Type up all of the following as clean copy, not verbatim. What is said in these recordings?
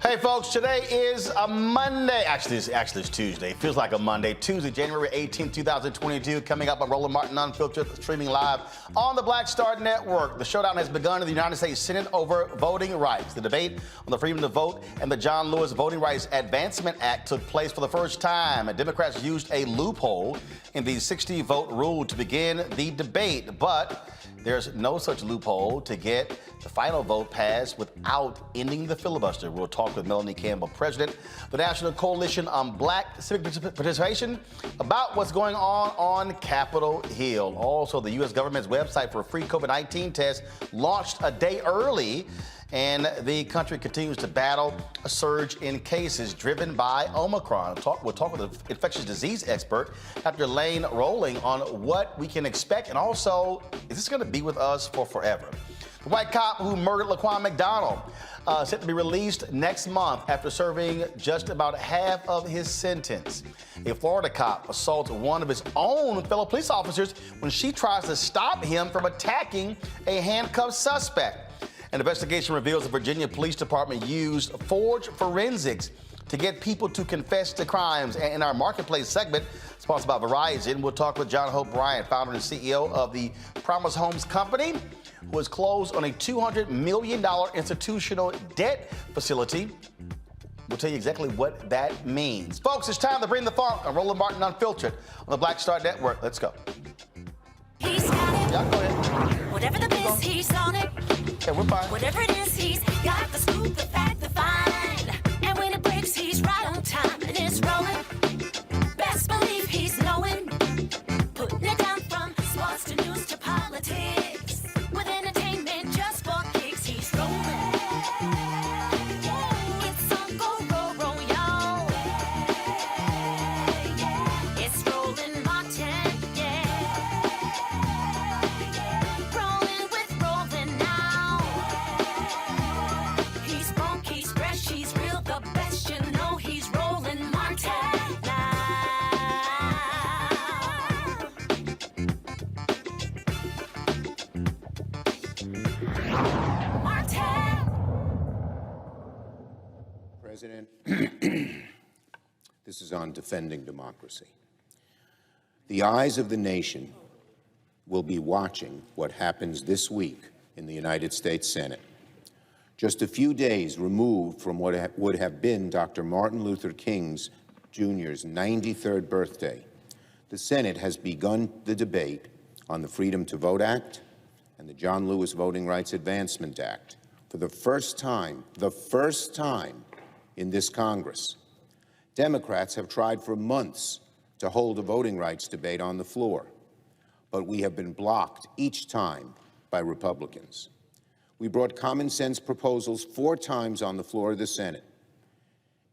Hey folks, today is a Monday. Actually, it's Tuesday. It feels like a Monday. Tuesday, January 18, 2022. Coming up on Roland Martin Unfiltered, streaming live on the Black Star Network. The showdown has begun in the United States Senate over voting rights. The debate on the freedom to vote and the John Lewis Voting Rights Advancement Act took place for the first time. And Democrats used a loophole in the 60-vote rule to begin the debate. But there's no such loophole to get the final vote passed without ending the filibuster. We'll talk with Melanie, Campbell, president of the National Coalition on Black Civic Participation, about what's going on Capitol Hill. Also, the U.S. government's website for a free COVID-19 test launched a day early, and the country continues to battle a surge in cases driven by Omicron. We'll talk with an infectious disease expert, Dr. Lane Roland, on what we can expect, and also, is this going to be with us for forever? The white cop who murdered Laquan McDonald set to be released next month after serving just about half of his sentence. A Florida cop assaults one of his own fellow police officers when she tries to stop him from attacking a handcuffed suspect. An investigation reveals the Virginia Police Department used forged forensics to get people to confess to crimes. And in our Marketplace segment, sponsored by Verizon, we'll talk with John Hope Bryant, founder and CEO of the Promise Homes Company, who has closed on a $200 million institutional debt facility. We'll tell you exactly what that means. Folks, it's time to bring the funk on Roland Martin Unfiltered on the Black Star Network. Let's go. He's got it. Yeah, go ahead. Whatever the biz, he's on it. Okay, we're fine. Whatever it is, he's got the scoop, the fact, the find. And when it breaks, he's right on time and it's rolling. Best believe he's knowing. Putting it down from sports to news to politics. With entertainment just for kicks, he's rolling. It's on go, roll, y'all. It's Roland Martin, yeah. Rolling with Roland now. He's funk, he's fresh, he's real, the best, you know he's Roland Martin now. Martin. President, this is on defending democracy. The eyes of the nation will be watching what happens this week in the United States Senate. Just a few days removed from what would have been Dr. Martin Luther King Jr.'s 93rd birthday, the Senate has begun the debate on the Freedom to Vote Act and the John Lewis Voting Rights Advancement Act. For the first time in this Congress, Democrats have tried for months to hold a voting rights debate on the floor, but we have been blocked each time by Republicans. We brought common sense proposals 4 times on the floor of the Senate,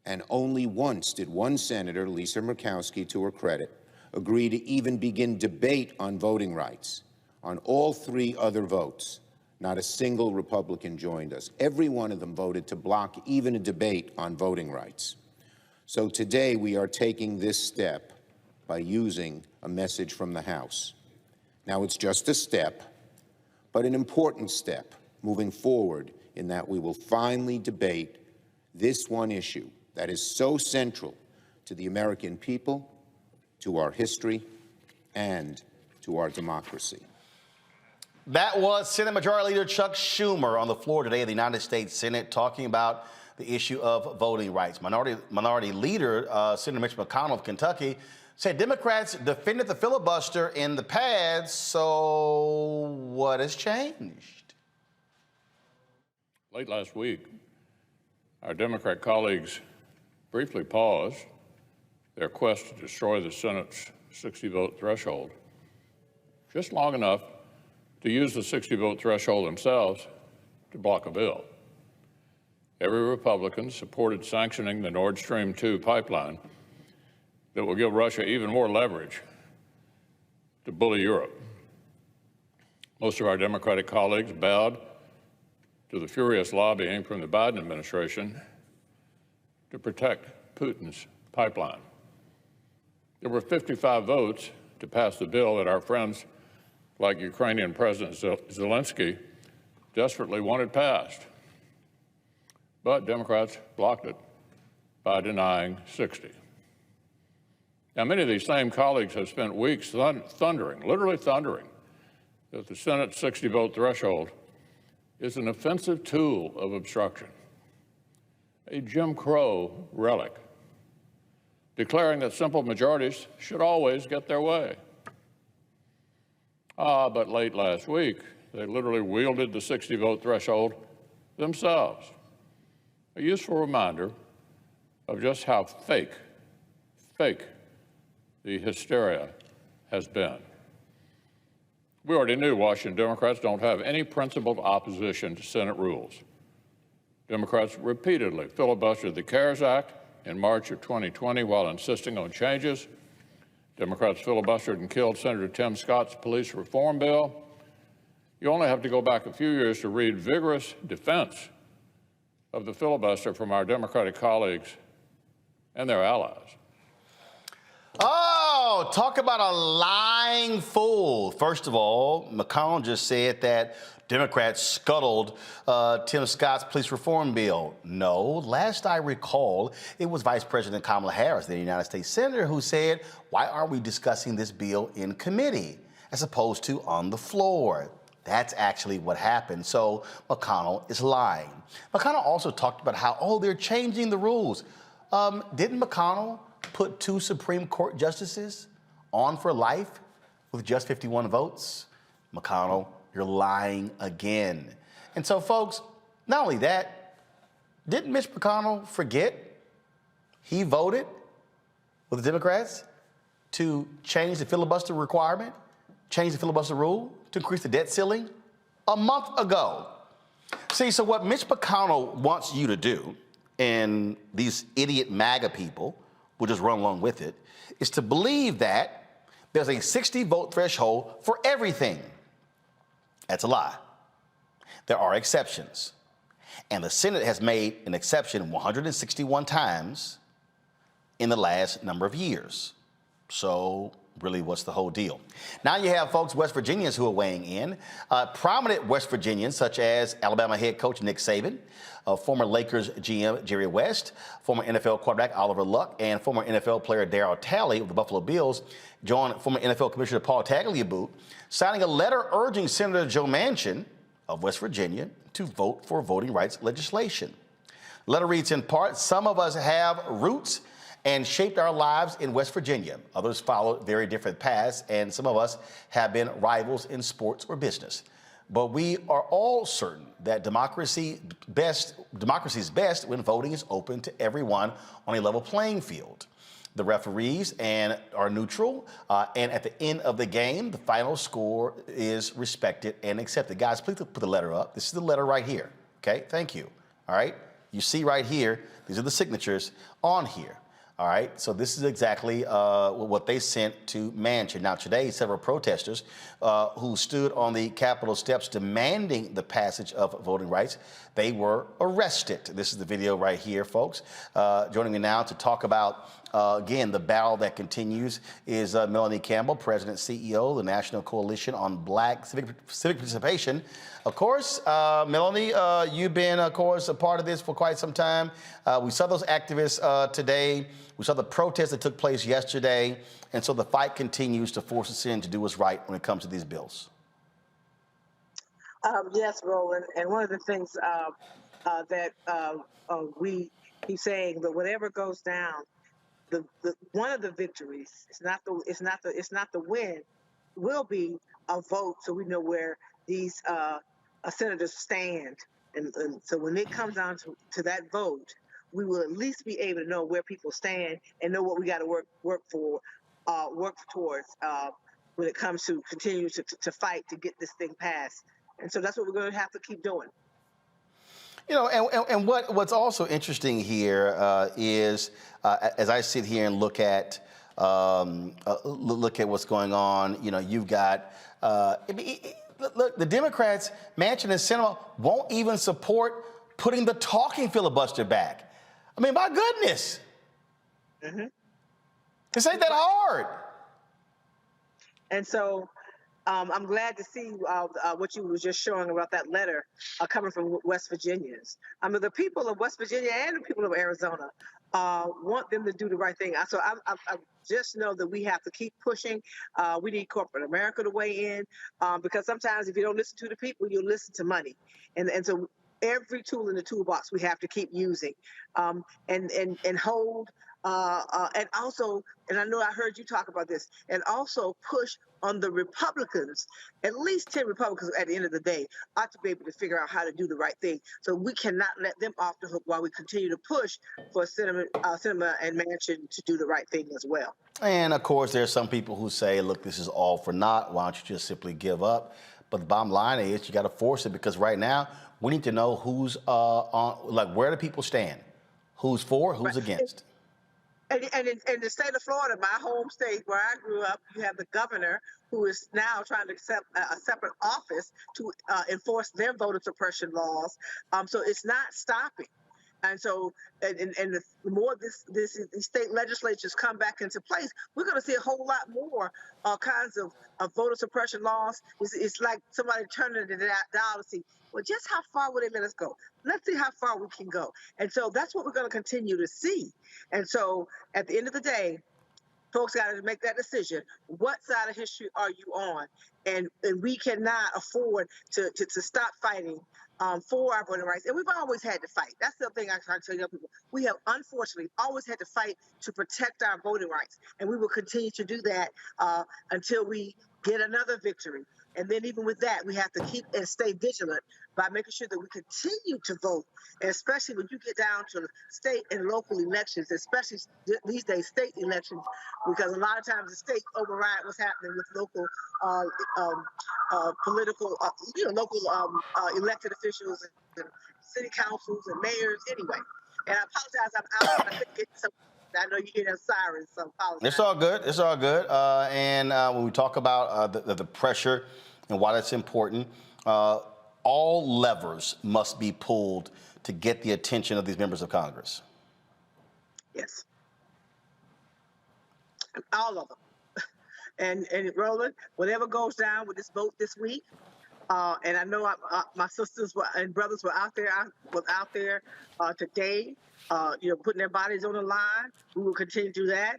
and only once did one senator, Lisa Murkowski, to her credit, agree to even begin debate on voting rights. On all 3 other votes, not a single Republican joined us. Every one of them voted to block even a debate on voting rights. So today we are taking this step by using a message from the House. Now it's just a step, but an important step moving forward in that we will finally debate this one issue that is so central to the American people, to our history, and to our democracy. That was Senate Majority Leader Chuck Schumer on the floor today of the United States Senate talking about the issue of voting rights. Minority Leader Senator Mitch McConnell of Kentucky said Democrats defended the filibuster in the past, so what has changed? Late last week, our Democrat colleagues briefly paused their quest to destroy the Senate's 60-vote threshold, just long enough to use the 60-vote threshold themselves to block a bill. Every Republican supported sanctioning the Nord Stream 2 pipeline that will give Russia even more leverage to bully Europe. Most of our Democratic colleagues bowed to the furious lobbying from the Biden administration to protect Putin's pipeline. There were 55 votes to pass the bill that our friends like Ukrainian President Zelensky desperately wanted passed. But Democrats blocked it by denying 60. Now, many of these same colleagues have spent weeks thundering, literally thundering, that the Senate's 60-vote threshold is an offensive tool of obstruction, a Jim Crow relic, declaring that simple majorities should always get their way. But late last week, they literally wielded the 60-vote threshold themselves. A useful reminder of just how fake the hysteria has been. We already knew Washington Democrats don't have any principled opposition to Senate rules. Democrats repeatedly filibustered the CARES Act in March of 2020 while insisting on changes. Democrats filibustered and killed Senator Tim Scott's police reform bill. You only have to go back a few years to read vigorous defense of the filibuster from our Democratic colleagues and their allies. Oh, talk about a lying fool. First of all, McConnell just said that Democrats scuttled Tim Scott's police reform bill. No, last I recall, it was Vice President Kamala Harris, the United States Senator, who said, why aren't we discussing this bill in committee as opposed to on the floor? That's actually what happened. So McConnell is lying. McConnell also talked about how, they're changing the rules. Didn't McConnell put 2 Supreme Court justices on for life with just 51 votes? McConnell, you're lying again. And so, folks, not only that, didn't Mitch McConnell forget he voted with the Democrats to change the filibuster requirement, change the filibuster rule, to increase the debt ceiling a month ago? See, so what Mitch McConnell wants you to do, and these idiot MAGA people will just run along with it, is to believe that there's a 60 vote threshold for everything. That's a lie. There are exceptions. And the Senate has made an exception 161 times in the last number of years. So really, what's the whole deal? Now you have folks, West Virginians, who are weighing in. Prominent West Virginians, such as Alabama head coach Nick Saban, former Lakers GM Jerry West, former NFL quarterback Oliver Luck, and former NFL player Darryl Talley of the Buffalo Bills, joined former NFL Commissioner Paul Tagliabue, signing a letter urging Senator Joe Manchin of West Virginia to vote for voting rights legislation. The letter reads in part, "Some of us have roots and shaped our lives in West Virginia. Others followed very different paths, and some of us have been rivals in sports or business. But we are all certain that democracy is best when voting is open to everyone on a level playing field. The referees are neutral, and at the end of the game, the final score is respected and accepted." Guys, please put the letter up. This is the letter right here. Okay, thank you. All right, you see right here, these are the signatures on here. All right, so this is exactly what they sent to Manchin. Now, today, several protesters who stood on the Capitol steps demanding the passage of voting rights, they were arrested. This is the video right here, folks. Joining me now to talk about, again, the battle that continues is Melanie Campbell, President CEO of the National Coalition on Black Civic Participation. Of course, Melanie, you've been, of course, a part of this for quite some time. We saw those activists today. We saw the protests that took place yesterday. And so the fight continues to force us in to do what's right when it comes to these bills. Yes, Roland. And one of the things that we keep saying that whatever goes down, one of the victories, it's not the win, will be a vote, so we know where these senators stand. And so when it comes down to that vote, we will at least be able to know where people stand and know what we got to work towards when it comes to continue to fight to get this thing passed. And so that's what we're going to have to keep doing. You know, and what's also interesting here is as I sit here and look at what's going on. You know, you've got look, the Democrats, Manchin and Sinema, won't even support putting the talking filibuster back. I mean, my goodness. Mm-hmm. This ain't that hard. And so I'm glad to see what you were just showing about that letter coming from West Virginians. I mean, the people of West Virginia and the people of Arizona want them to do the right thing. So I just know that we have to keep pushing. We need corporate America to weigh in because sometimes if you don't listen to the people, you'll listen to money. And so every tool in the toolbox we have to keep using and hold. And also, and I know I heard you talk about this, and also push on the Republicans, at least 10 Republicans at the end of the day, ought to be able to figure out how to do the right thing. So we cannot let them off the hook while we continue to push for Sinema and Manchin to do the right thing as well. And of course, there's some people who say, look, this is all for naught. Why don't you just simply give up? But the bottom line is you got to force it because right now we need to know who's where do people stand? Who's for, who's against? And in the state of Florida, my home state where I grew up, you have the governor who is now trying to accept a separate office to enforce their voter suppression laws. So it's not stopping. And so, and the more these state legislatures come back into place, we're going to see a whole lot more kinds of voter suppression laws. It's like somebody turning the dial to see, well, just how far will they let us go? Let's see how far we can go. And so that's what we're going to continue to see. And so at the end of the day, folks got to make that decision. What side of history are you on? And we cannot afford to stop fighting for our voting rights. And we've always had to fight. That's the thing I try to tell young people. We have, unfortunately, always had to fight to protect our voting rights. And we will continue to do that until we get another victory. And then even with that, we have to keep and stay vigilant by making sure that we continue to vote, and especially when you get down to state and local elections, especially these days state elections, because a lot of times the state override what's happening with local political, local elected officials and city councils and mayors anyway. And I apologize, I'm out, but I couldn't get some. I know you're hearing sirens, so I apologize. It's all good. It's all good. And when we talk about the pressure and why that's important, all levers must be pulled to get the attention of these members of Congress. Yes. All of them. And Roland, whatever goes down with this vote this week, and I know my sisters and brothers were out there. I was out there today, putting their bodies on the line. We will continue to do that.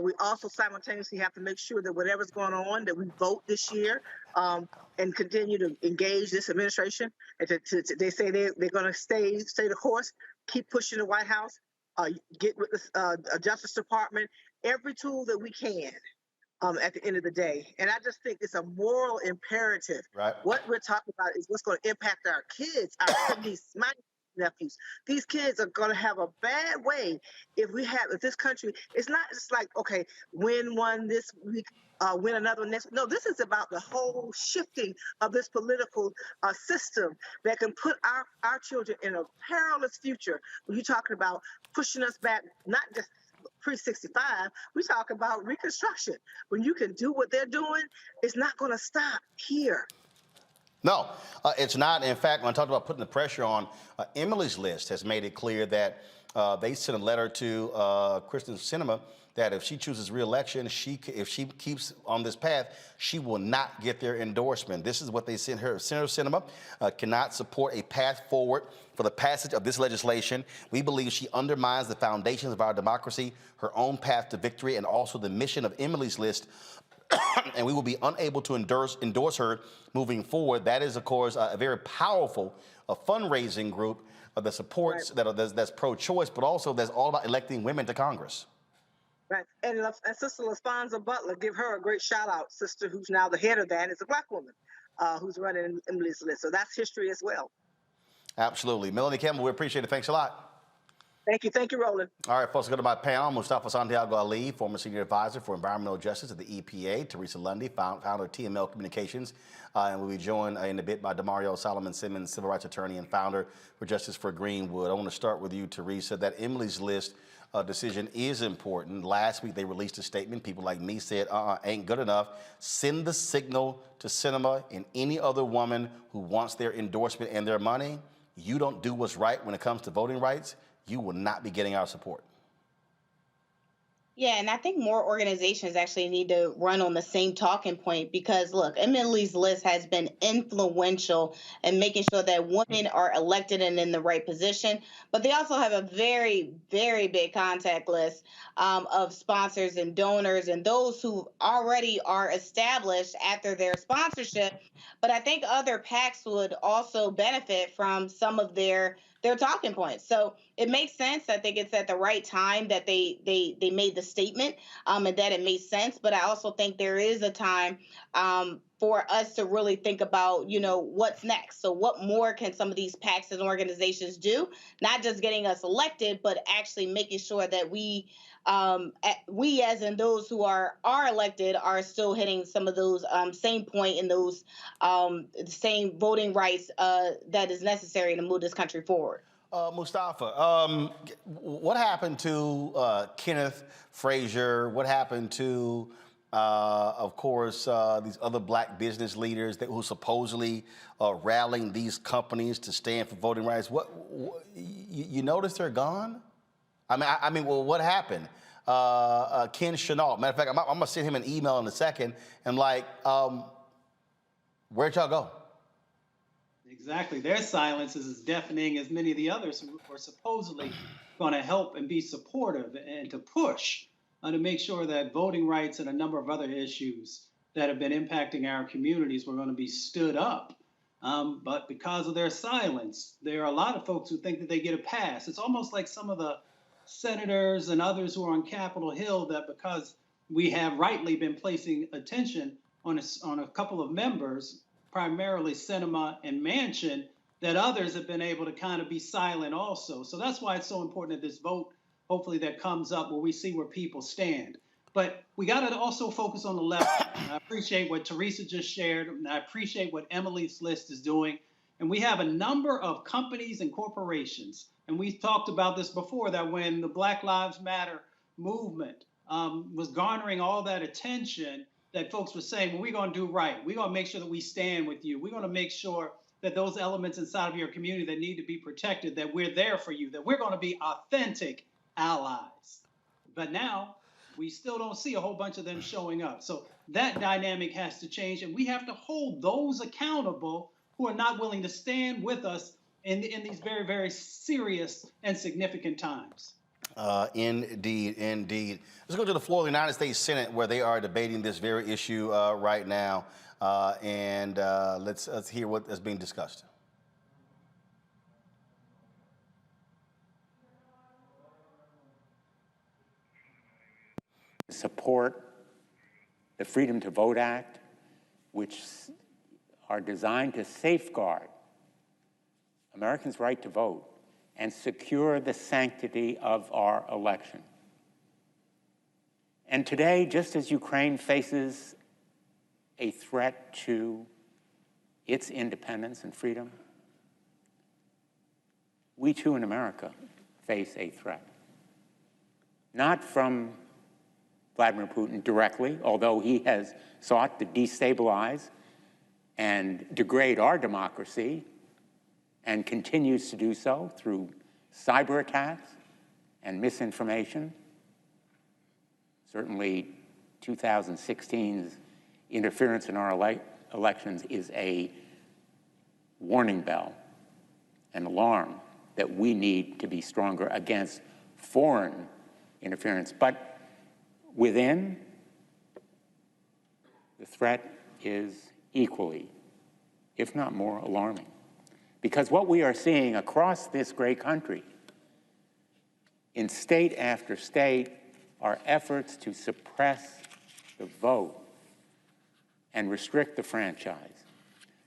We also simultaneously have to make sure that whatever's going on, that we vote this year and continue to engage this administration. And they say they're going to stay the course, keep pushing the White House, get with the Justice Department, every tool that we can. At the end of the day. And I just think it's a moral imperative. Right. What we're talking about is what's going to impact our kids, our nieces, my nephews. These kids are going to have a bad way if this country, it's not just like, okay, win one this week, win another next. No, this is about the whole shifting of this political system that can put our children in a perilous future. When you're talking about pushing us back, not just pre-65, we talk about Reconstruction. When you can do what they're doing, it's not going to stop here. No, it's not. In fact, when I talked about putting the pressure on, Emily's List has made it clear that they sent a letter to Kristen Sinema that if she chooses re-election, if she keeps on this path, she will not get their endorsement. This is what they sent her. Senator Sinema cannot support a path forward for the passage of this legislation. We believe she undermines the foundations of our democracy, her own path to victory, and also the mission of Emily's List. And we will be unable to endorse her moving forward. That is, of course, a very powerful fundraising group that supports, right, that's pro-choice, but also that's all about electing women to Congress. Right. And Sister LaSponza Butler, give her a great shout out, sister, who's now the head of that, is a Black woman who's running Emily's List. So that's history as well. Absolutely. Melanie, Campbell, we appreciate it. Thanks a lot. Thank you. Thank you, Roland. All right, folks, go to my panel. Mustafa Santiago Ali, former senior advisor for environmental justice at the EPA. Teresa Lundy, founder of TML Communications. And we'll be joined in a bit by Demario Solomon Simmons, civil rights attorney and founder for Justice for Greenwood. I want to start with you, Teresa. That Emily's List decision is important. Last week, they released a statement. People like me said, ain't good enough. Send the signal to Sinema and any other woman who wants their endorsement and their money. You don't do what's right when it comes to voting rights, you will not be getting our support. Yeah, and I think more organizations actually need to run on the same talking point because, look, Emily's List has been influential in making sure that women are elected and in the right position. But they also have a very, very big contact list of sponsors and donors and those who already are established after their sponsorship. But I think other PACs would also benefit from some of their talking points. So it makes sense. I think it's at the right time that they made the statement and that it made sense. But I also think there is a time for us to really think about, what's next. So what more can some of these PACs and organizations do? Not just getting us elected, but actually making sure that we as in those who are elected are still hitting some of those same point in those same voting rights that is necessary to move this country forward. Mustafa, what happened to Kenneth Frazier? What happened to, of course, these other Black business leaders who supposedly rallying these companies to stand for voting rights? You notice they're gone? I mean, well, what happened? Ken Chenault. Matter of fact, I'm going to send him an email in a second. And where'd y'all go? Exactly. Their silence is as deafening as many of the others who are supposedly going to help and be supportive and to push to make sure that voting rights and a number of other issues that have been impacting our communities were going to be stood up. But because of their silence, there are a lot of folks who think that they get a pass. It's almost like some of the senators and others who are on Capitol Hill that because we have rightly been placing attention on a couple of members, primarily Sinema and Manchin, that others have been able to kind of be silent also. So that's why it's so important that this vote, hopefully that comes up where we see where people stand. But we got to also focus on the left. I appreciate what Teresa just shared, and I appreciate what Emily's list is doing. And we have a number of companies and corporations, and we've talked about this before, that when the Black Lives Matter movement was garnering all that attention, that folks were saying, well, we're going to do right. We're going to make sure that we stand with you. We're going to make sure that those elements inside of your community that need to be protected, that we're there for you, that we're going to be authentic allies. But now we still don't see a whole bunch of them showing up. So that dynamic has to change, and we have to hold those accountable who are not willing to stand with us in these very, very serious and significant times. Indeed, indeed. Let's go to the floor of the United States Senate, where they are debating this very issue right now. Let's hear what is being discussed. Support the Freedom to Vote Act, which are designed to safeguard Americans' right to vote and secure the sanctity of our election. And today, just as Ukraine faces a threat to its independence and freedom, we too in America face a threat. Not from Vladimir Putin directly, although he has sought to destabilize and degrade our democracy and continues to do so through cyber attacks and misinformation. Certainly 2016's interference in our elections is a warning bell, an alarm that we need to be stronger against foreign interference. But within, the threat is equally, if not more, alarming. Because what we are seeing across this great country, in state after state, are efforts to suppress the vote and restrict the franchise.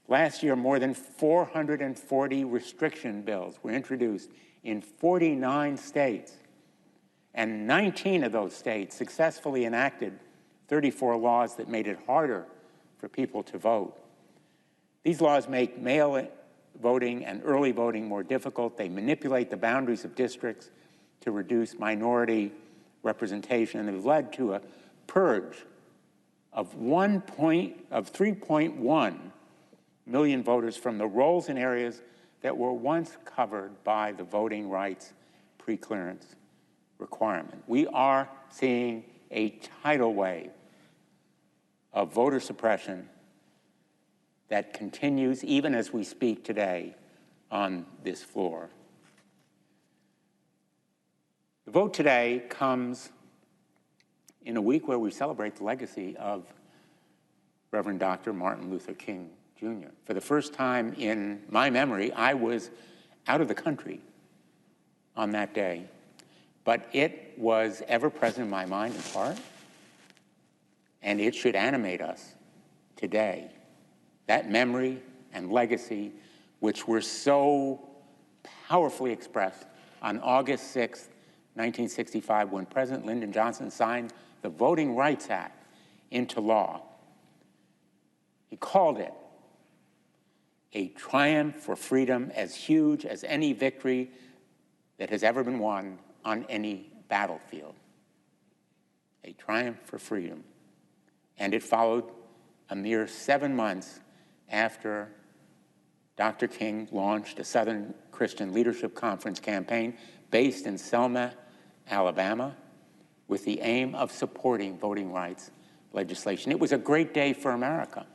Last year, more than 440 restriction bills were introduced in 49 states, and 19 of those states successfully enacted 34 laws that made it harder for people to vote. These laws make mail voting and early voting more difficult. They manipulate the boundaries of districts to reduce minority representation, and have led to a purge of 3.1 million voters from the rolls in areas that were once covered by the voting rights preclearance requirement. We are seeing a tidal wave of voter suppression that continues even as we speak today on this floor. The vote today comes in a week where we celebrate the legacy of Reverend Dr. Martin Luther King Jr. For the first time in my memory, I was out of the country on that day, but it was ever present in my mind and heart, and it should animate us today. That memory and legacy, which were so powerfully expressed on August 6th, 1965, when President Lyndon Johnson signed the Voting Rights Act into law. He called it a triumph for freedom as huge as any victory that has ever been won on any battlefield. A triumph for freedom. And it followed a mere 7 months after Dr. King launched a Southern Christian Leadership Conference campaign based in Selma, Alabama, with the aim of supporting voting rights legislation. It was a great day for America.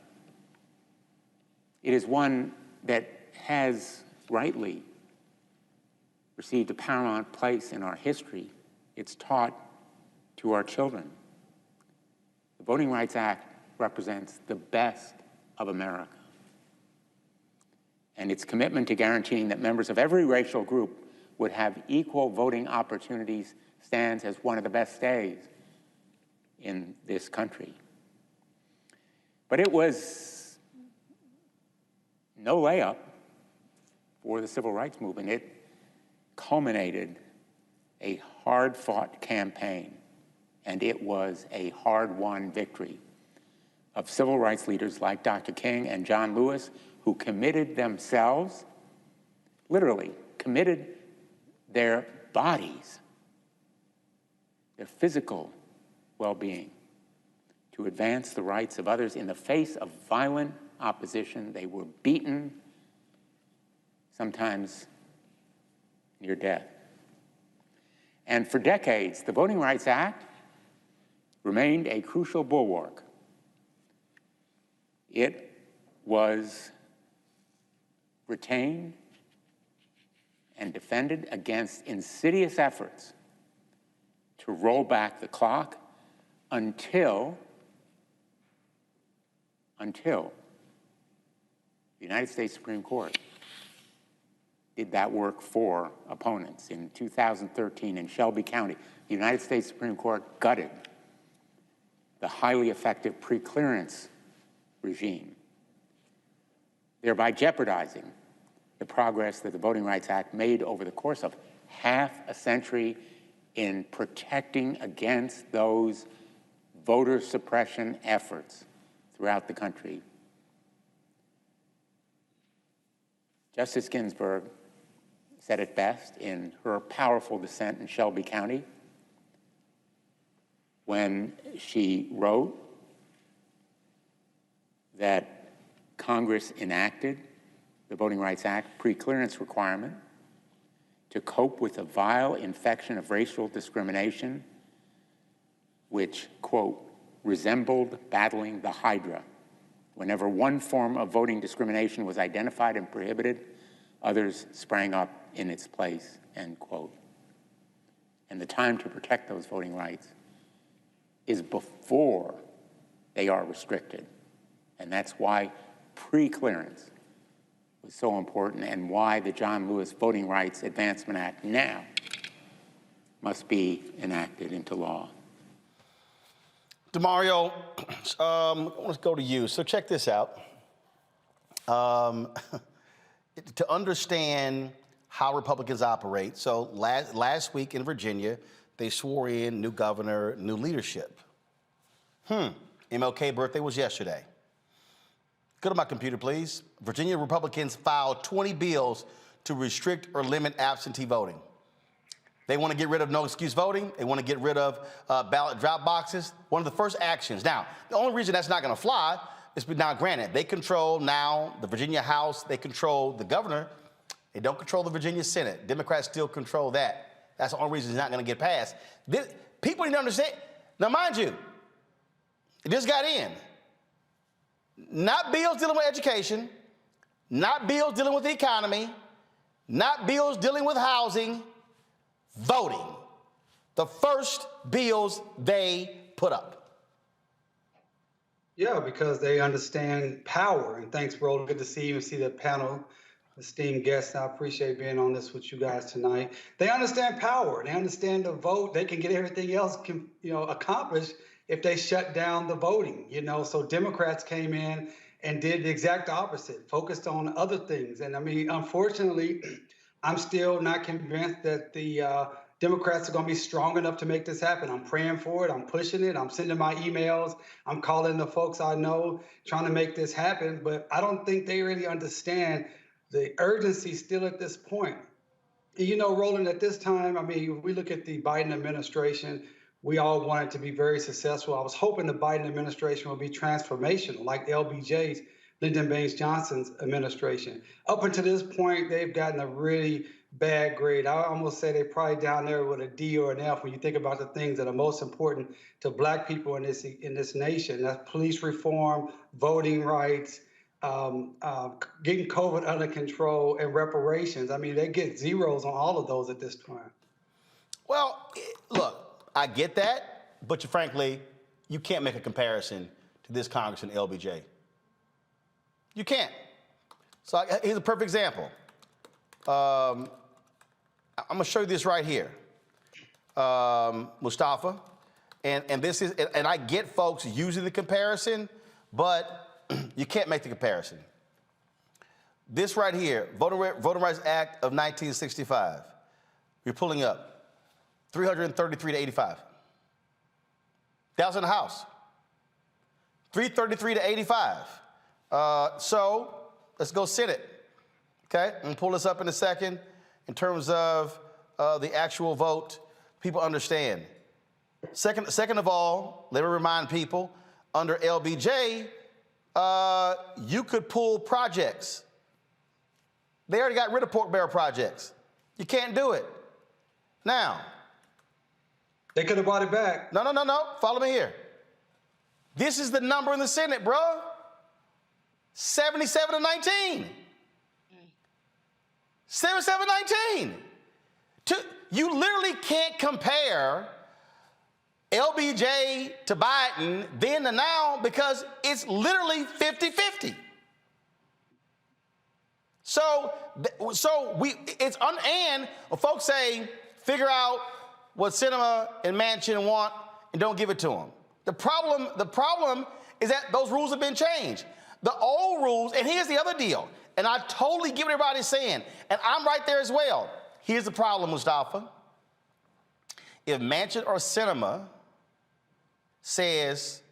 It is one that has rightly received a paramount place in our history. It's taught to our children. The Voting Rights Act represents the best of America. And its commitment to guaranteeing that members of every racial group would have equal voting opportunities stands as one of the best days in this country. But it was no layup for the civil rights movement. It culminated a hard-fought campaign, and it was a hard-won victory of civil rights leaders like Dr. King and John Lewis, who committed themselves, literally committed their bodies, their physical well-being, to advance the rights of others in the face of violent opposition. They were beaten, sometimes near death. And for decades, the Voting Rights Act remained a crucial bulwark. It was retained and defended against insidious efforts to roll back the clock until the United States Supreme Court did that work for opponents. In 2013 in Shelby County, the United States Supreme Court gutted the highly effective preclearance regime, thereby jeopardizing the progress that the Voting Rights Act made over the course of half a century in protecting against those voter suppression efforts throughout the country. Justice Ginsburg said it best in her powerful dissent in Shelby County when she wrote that Congress enacted the Voting Rights Act preclearance requirement to cope with a vile infection of racial discrimination, which, quote, resembled battling the Hydra. Whenever one form of voting discrimination was identified and prohibited, others sprang up in its place, end quote. And the time to protect those voting rights is before they are restricted. And that's why preclearance was so important and why the John Lewis Voting Rights Advancement Act now must be enacted into law. DeMario, let's go to you. So check this out. To understand how Republicans operate, so last week in Virginia, they swore in new governor, new leadership. MLK birthday was yesterday. Go to my computer, please. Virginia Republicans filed 20 bills to restrict or limit absentee voting. They want to get rid of no excuse voting. They want to get rid of ballot drop boxes. One of the first actions. Now, the only reason that's not going to fly is, now granted, they control now the Virginia House. They control the governor. They don't control the Virginia Senate. Democrats still control that. That's the only reason it's not going to get passed. People need to understand. Now, mind you, it just got in. Not bills dealing with education, not bills dealing with the economy, not bills dealing with housing, voting. The first bills they put up. Yeah, because they understand power. And thanks, Roland. Good to see you and see the panel, esteemed guests. I appreciate being on this with you guys tonight. They understand power. They understand the vote. They can get everything else accomplished if they shut down the voting. So Democrats came in and did the exact opposite, focused on other things. And I mean, unfortunately, I'm still not convinced that the Democrats are going to be strong enough to make this happen. I'm praying for it. I'm pushing it. I'm sending my emails. I'm calling the folks I know, trying to make this happen. But I don't think they really understand the urgency still at this point. Roland, at this time, I mean, we look at the Biden administration, we all want it to be very successful. I was hoping the Biden administration would be transformational, like LBJ's, Lyndon Baines Johnson's administration. Up until this point, they've gotten a really bad grade. I almost say they're probably down there with a D or an F when you think about the things that are most important to Black people in this nation. That's police reform, voting rights, getting COVID under control, and reparations. I mean, they get zeros on all of those at this time. Well, look, I get that, but frankly, you can't make a comparison to this Congressman LBJ. You can't. So here's a perfect example. I'm going to show you this right here, Mustafa, and this is, and I get folks using the comparison, but you can't make the comparison. This right here, Voting Rights Act of 1965, you're pulling up 333 to 85. That was in the House. 333 to 85. So let's go Senate. Okay, I'm gonna pull this up in a second. In terms of the actual vote, people understand. Second of all, let me remind people, under LBJ, you could pull projects. They already got rid of pork barrel projects. You can't do it. Now. They could have brought it back. No. Follow me here. This is the number in the Senate, bro. 77 to 19. 77 to 19. You literally can't compare LBJ to Biden then to now because it's literally 50-50. And when folks say, figure out what Sinema and Manchin want and don't give it to them. The problem is that those rules have been changed. The old rules, and here's the other deal, and I totally get what everybody's saying, and I'm right there as well. Here's the problem, Mustafa. If Manchin or Sinema says,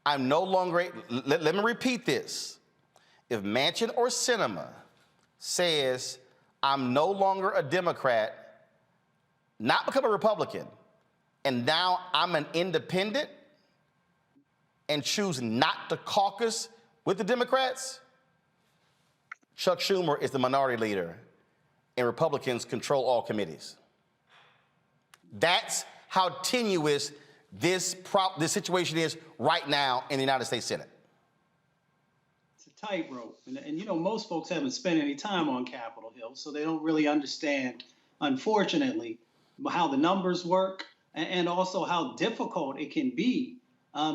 I'm no longer, let me repeat this. If Manchin or Sinema says, I'm no longer a Democrat, not become a Republican, and now I'm an independent and choose not to caucus with the Democrats, Chuck Schumer is the minority leader and Republicans control all committees. That's how tenuous this situation is right now in the United States Senate. It's a tightrope. And you know, most folks haven't spent any time on Capitol Hill, so they don't really understand, unfortunately, how the numbers work and also how difficult it can be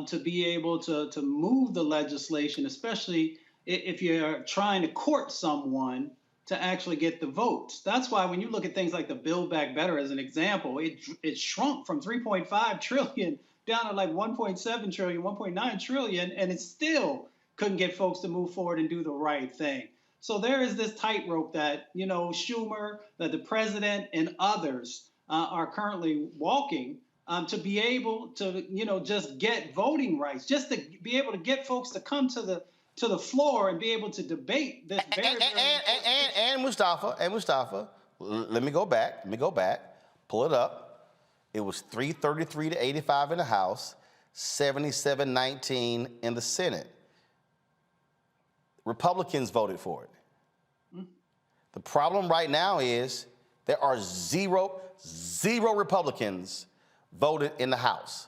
to be able to move the legislation, especially if you're trying to court someone to actually get the votes. That's why when you look at things like the Build Back Better as an example, it shrunk from 3.5 trillion down to like 1.7 trillion, 1.9 trillion, and it still couldn't get folks to move forward and do the right thing. So there is this tightrope that, you know, Schumer, that the president and others are currently walking to be able to, you know, just get voting rights, just to be able to get folks to come to the floor and be able to debate this and Mustafa, let me go back, pull it up. It was 333 to 85 in the House, 77-19 in the Senate. Republicans voted for it. The problem right now is there are zero Republicans voted in the House.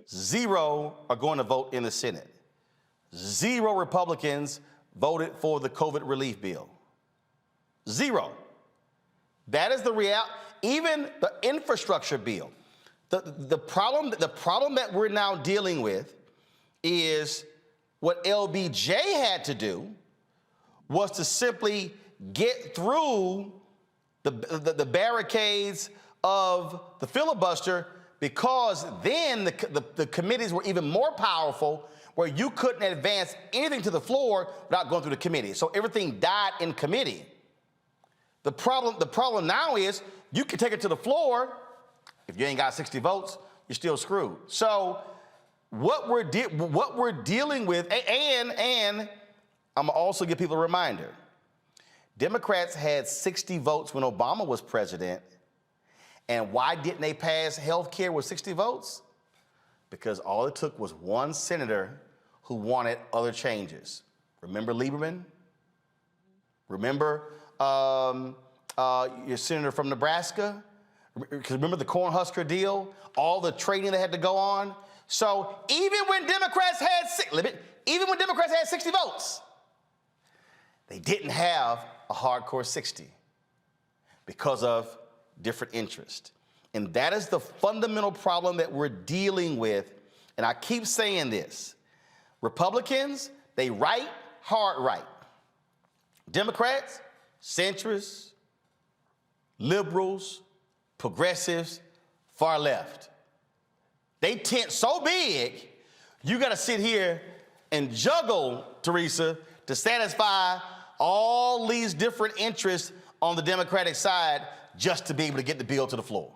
Zero are going to vote in the Senate. Zero Republicans voted for the COVID relief bill. Zero. That is the reality. Even the infrastructure bill. The problem that we're now dealing with is what LBJ had to do was to simply get through the barricades of the filibuster, because then the committees were even more powerful, where you couldn't advance anything to the floor without going through the committee. So everything died in committee. The problem now is you can take it to the floor. If you ain't got 60 votes, you're still screwed. So what we're dealing with, and I'm gonna also give people a reminder. Democrats had 60 votes when Obama was president. And why didn't they pass health care with 60 votes? Because all it took was one senator who wanted other changes. Remember Lieberman? Remember your senator from Nebraska? Remember the Cornhusker deal? All the trading that had to go on? So even when Democrats had 60 votes, they didn't have a hardcore 60 because of different interest. And that is the fundamental problem that we're dealing with. And I keep saying this. Republicans, they right, hard right. Democrats, centrists, liberals, progressives, far left. They tent so big, you got to sit here and juggle, Teresa, to satisfy all these different interests on the Democratic side just to be able to get the bill to the floor?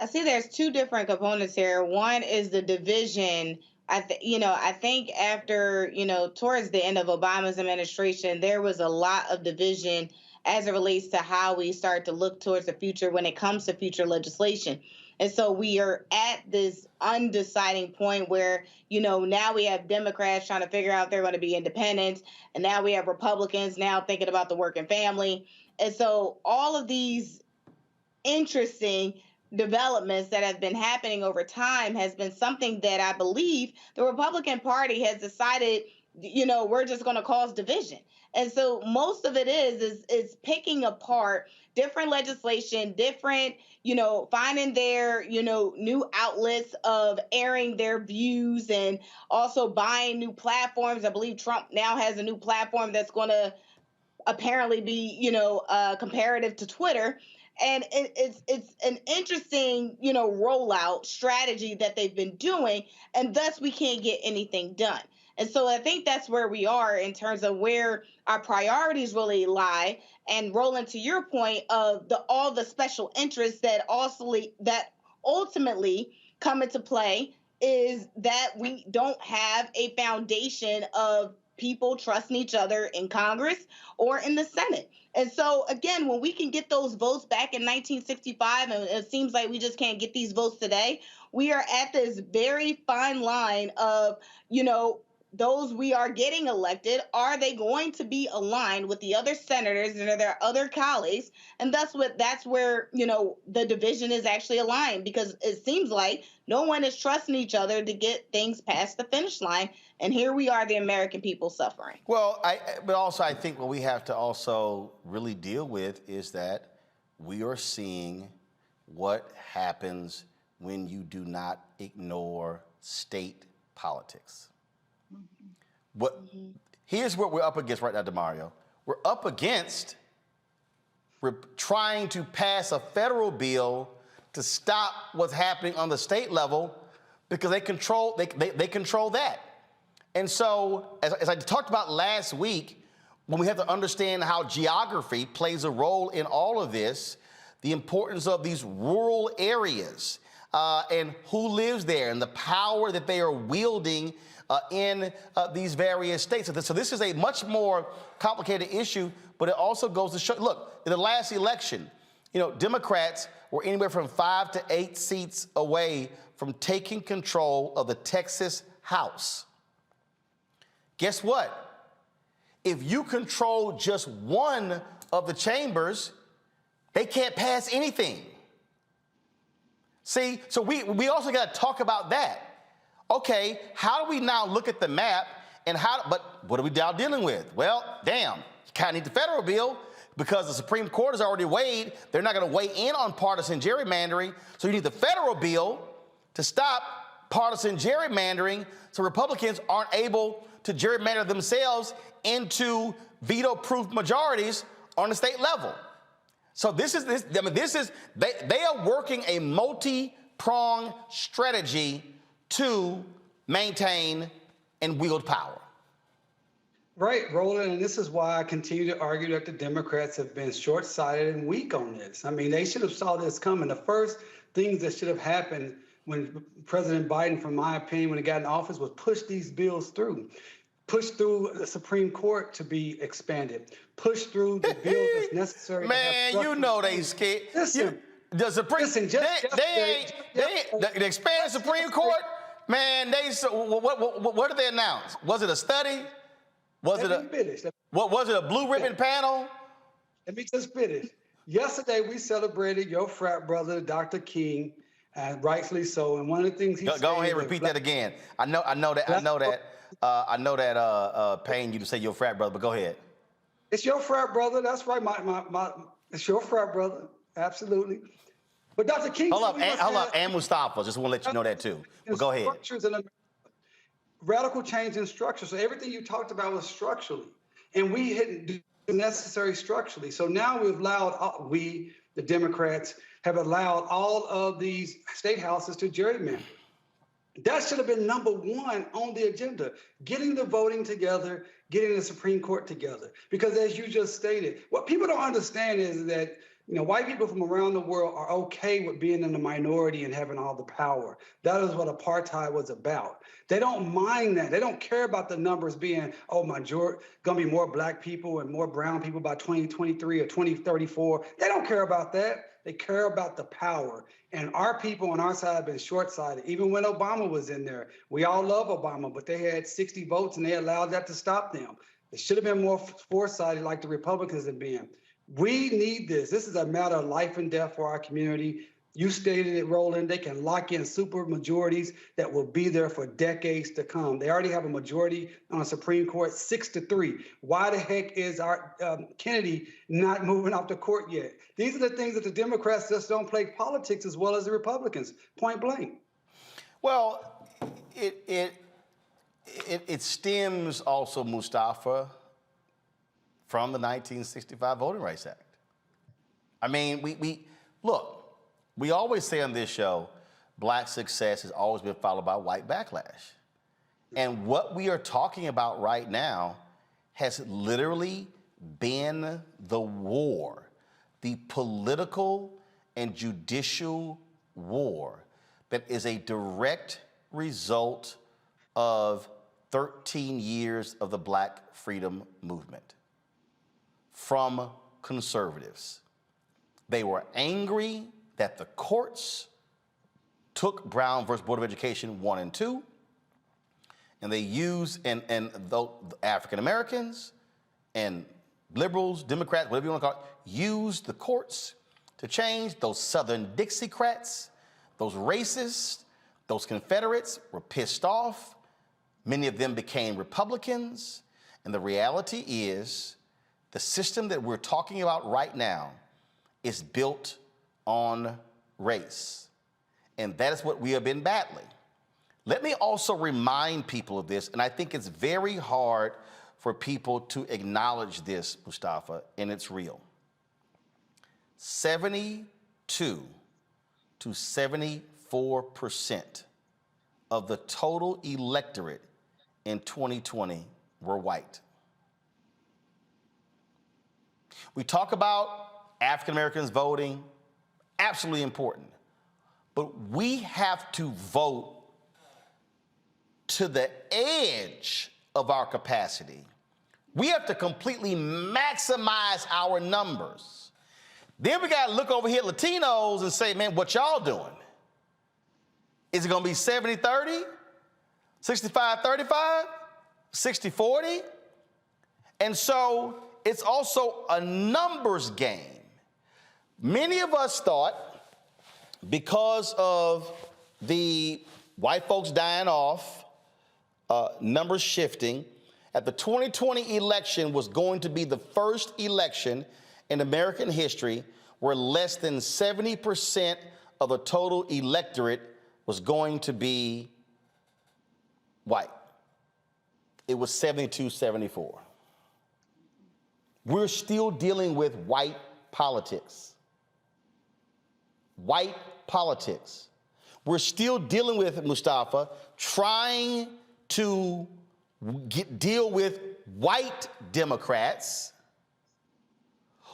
I see there's two different components here. One is the division. I think after, towards the end of Obama's administration, there was a lot of division as it relates to how we start to look towards the future when it comes to future legislation. And so we are at this undeciding point where, now we have Democrats trying to figure out if they're going to be independents. And now we have Republicans now thinking about the working family. And so all of these interesting developments that have been happening over time has been something that I believe the Republican Party has decided, we're just going to cause division. And so most of it is picking apart different legislation, different, finding their, new outlets of airing their views and also buying new platforms. I believe Trump now has a new platform that's going to apparently be, comparative to Twitter. And it's an interesting, rollout strategy that they've been doing, and thus we can't get anything done. And so I think that's where we are in terms of where our priorities really lie. And Roland, to your point of all the special interests that ultimately come into play is that we don't have a foundation of people trusting each other in Congress or in the Senate. And so, again, when we can get those votes back in 1965, and it seems like we just can't get these votes today, we are at this very fine line of, those we are getting elected, are they going to be aligned with the other senators and their other colleagues? And that's where, the division is actually aligned, because it seems like no one is trusting each other to get things past the finish line. And here we are, the American people, suffering. Well, but also I think what we have to also really deal with is that we are seeing what happens when you do not ignore state politics. Here's what we're up against right now, DeMario. We're up against trying to pass a federal bill to stop what's happening on the state level because they control that. And so, as I talked about last week, when we have to understand how geography plays a role in all of this, the importance of these rural areas and who lives there and the power that they are wielding in these various states. So this is a much more complicated issue, but it also goes to show, look, in the last election, Democrats were anywhere from 5 to 8 seats away from taking control of the Texas House. Guess what? If you control just one of the chambers, they can't pass anything. See, so we also got to talk about that. Okay, how do we now look at the map and but what are we now dealing with? Well, damn, you kind of need the federal bill because the Supreme Court has already weighed. They're not going to weigh in on partisan gerrymandering. So you need the federal bill to stop partisan gerrymandering so Republicans aren't able to gerrymander themselves into veto-proof majorities on the state level. So they are working a multi-pronged strategy to maintain and wield power. Right, Roland, and this is why I continue to argue that the Democrats have been short-sighted and weak on this. I mean, they should have saw this coming. The first things that should have happened when President Biden, from my opinion, when he got in office, was push these bills through. Push through the Supreme Court to be expanded. Push through the bill that's necessary. Man, you know they scared. Listen, the Supreme, they expanded Supreme Court. Man, what did they announce? Was it a study? Was it a blue ribbon panel? Let me just finish. Yesterday, we celebrated your frat brother, Dr. King, and rightfully so. And one of the things he said. Go ahead, repeat that again. I know that paying you to say your frat brother, but go ahead. It's your frat brother. That's right. It's your frat brother. Absolutely. But Dr. King. Hold up, and Mustafa. Just want to let you know that too. But go ahead. Radical change in structure. So everything you talked about was structurally, and we didn't do the necessary structurally. So now we've allowed, the Democrats, have allowed all of these state houses to gerrymander. That should have been number one on the agenda, getting the voting together, getting the Supreme Court together. Because as you just stated, what people don't understand is that white people from around the world are okay with being in the minority and having all the power. That is what apartheid was about. They don't mind that. They don't care about the numbers being, going to be more black people and more brown people by 2023 or 2034. They don't care about that. They care about the power. And our people on our side have been short-sighted. Even when Obama was in there, we all love Obama, but they had 60 votes and they allowed that to stop them. It should have been more foresighted like the Republicans have been. We need this. This is a matter of life and death for our community. You stated it, Roland. They can lock in super majorities that will be there for decades to come. They already have a majority on the Supreme Court, 6-3. Why the heck is our Kennedy not moving off the court yet? These are the things that the Democrats just don't play politics as well as the Republicans, point blank. Well, it stems also, Mustafa, from the 1965 Voting Rights Act. I mean, we always say on this show, black success has always been followed by white backlash. And what we are talking about right now has literally been the war, the political and judicial war that is a direct result of 13 years of the Black freedom movement from conservatives. They were angry that the courts took Brown versus Board of Education 1 and 2, and they used, and the African Americans and liberals, Democrats, whatever you want to call it, used the courts to change. Those Southern Dixiecrats, those racists, those Confederates were pissed off. Many of them became Republicans. And the reality is, the system that we're talking about right now is built on race. And that is what we have been battling. Let me also remind people of this, and I think it's very hard for people to acknowledge this, Mustafa, and it's real. 72 to 74% of the total electorate in 2020 were white. We talk about African Americans voting, absolutely important. But we have to vote to the edge of our capacity. We have to completely maximize our numbers. Then we got to look over here at Latinos and say, man, what y'all doing? Is it going to be 70-30, 65-35, 60-40? And so it's also a numbers game. Many of us thought, because of the white folks dying off, numbers shifting, that the 2020 election was going to be the first election in American history where less than 70% of the total electorate was going to be white. It was 72-74. We're still dealing with white politics. White politics. We're still dealing with, Mustafa, trying to deal with white Democrats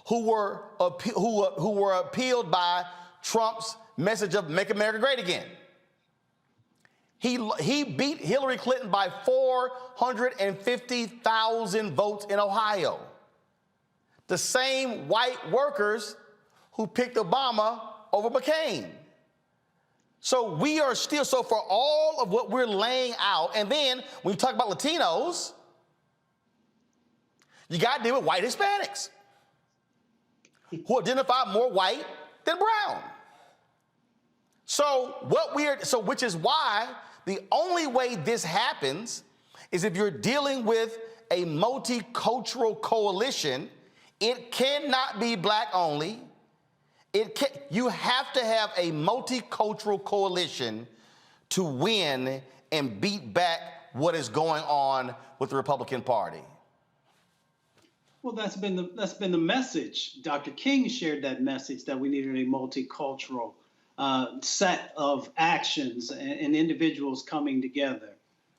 who were appealed by Trump's message of Make America Great Again. He beat Hillary Clinton by 450,000 votes in Ohio. The same white workers who picked Obama over McCain. So we are still, so for all of what we're laying out, and then when you talk about Latinos, you got to deal with white Hispanics who identify more white than brown. So which is why the only way this happens is if you're dealing with a multicultural coalition. It cannot be black only. You have to have a multicultural coalition to win and beat back what is going on with the Republican Party. Well, that's been the message. Dr. King shared that message that we needed a multicultural set of actions and individuals coming together.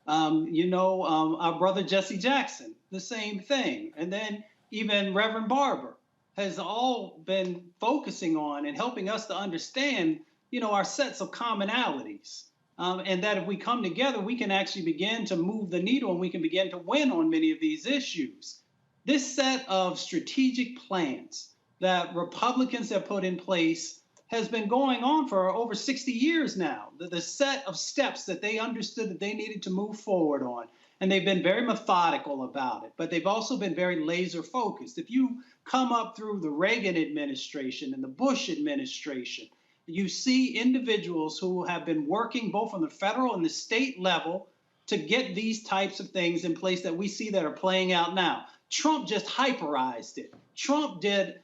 Our brother Jesse Jackson, the same thing. And then even Reverend Barber has all been focusing on and helping us to understand, our sets of commonalities. And that if we come together, we can actually begin to move the needle and we can begin to win on many of these issues. This set of strategic plans that Republicans have put in place has been going on for over 60 years now. The set of steps that they understood that they needed to move forward on. And they've been very methodical about it, but they've also been very laser focused. If you come up through the Reagan administration and the Bush administration, you see individuals who have been working both on the federal and the state level to get these types of things in place that we see that are playing out now. Trump just hyperized it. Trump did,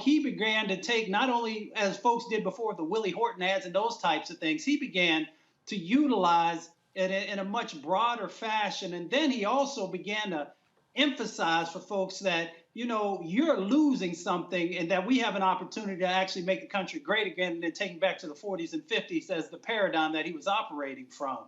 he began to take, not only as folks did before the Willie Horton ads and those types of things, he began to utilize it in a much broader fashion. And then he also began to emphasize for folks that, you're losing something and that we have an opportunity to actually make the country great again and then take it back to the 40s and 50s as the paradigm that he was operating from.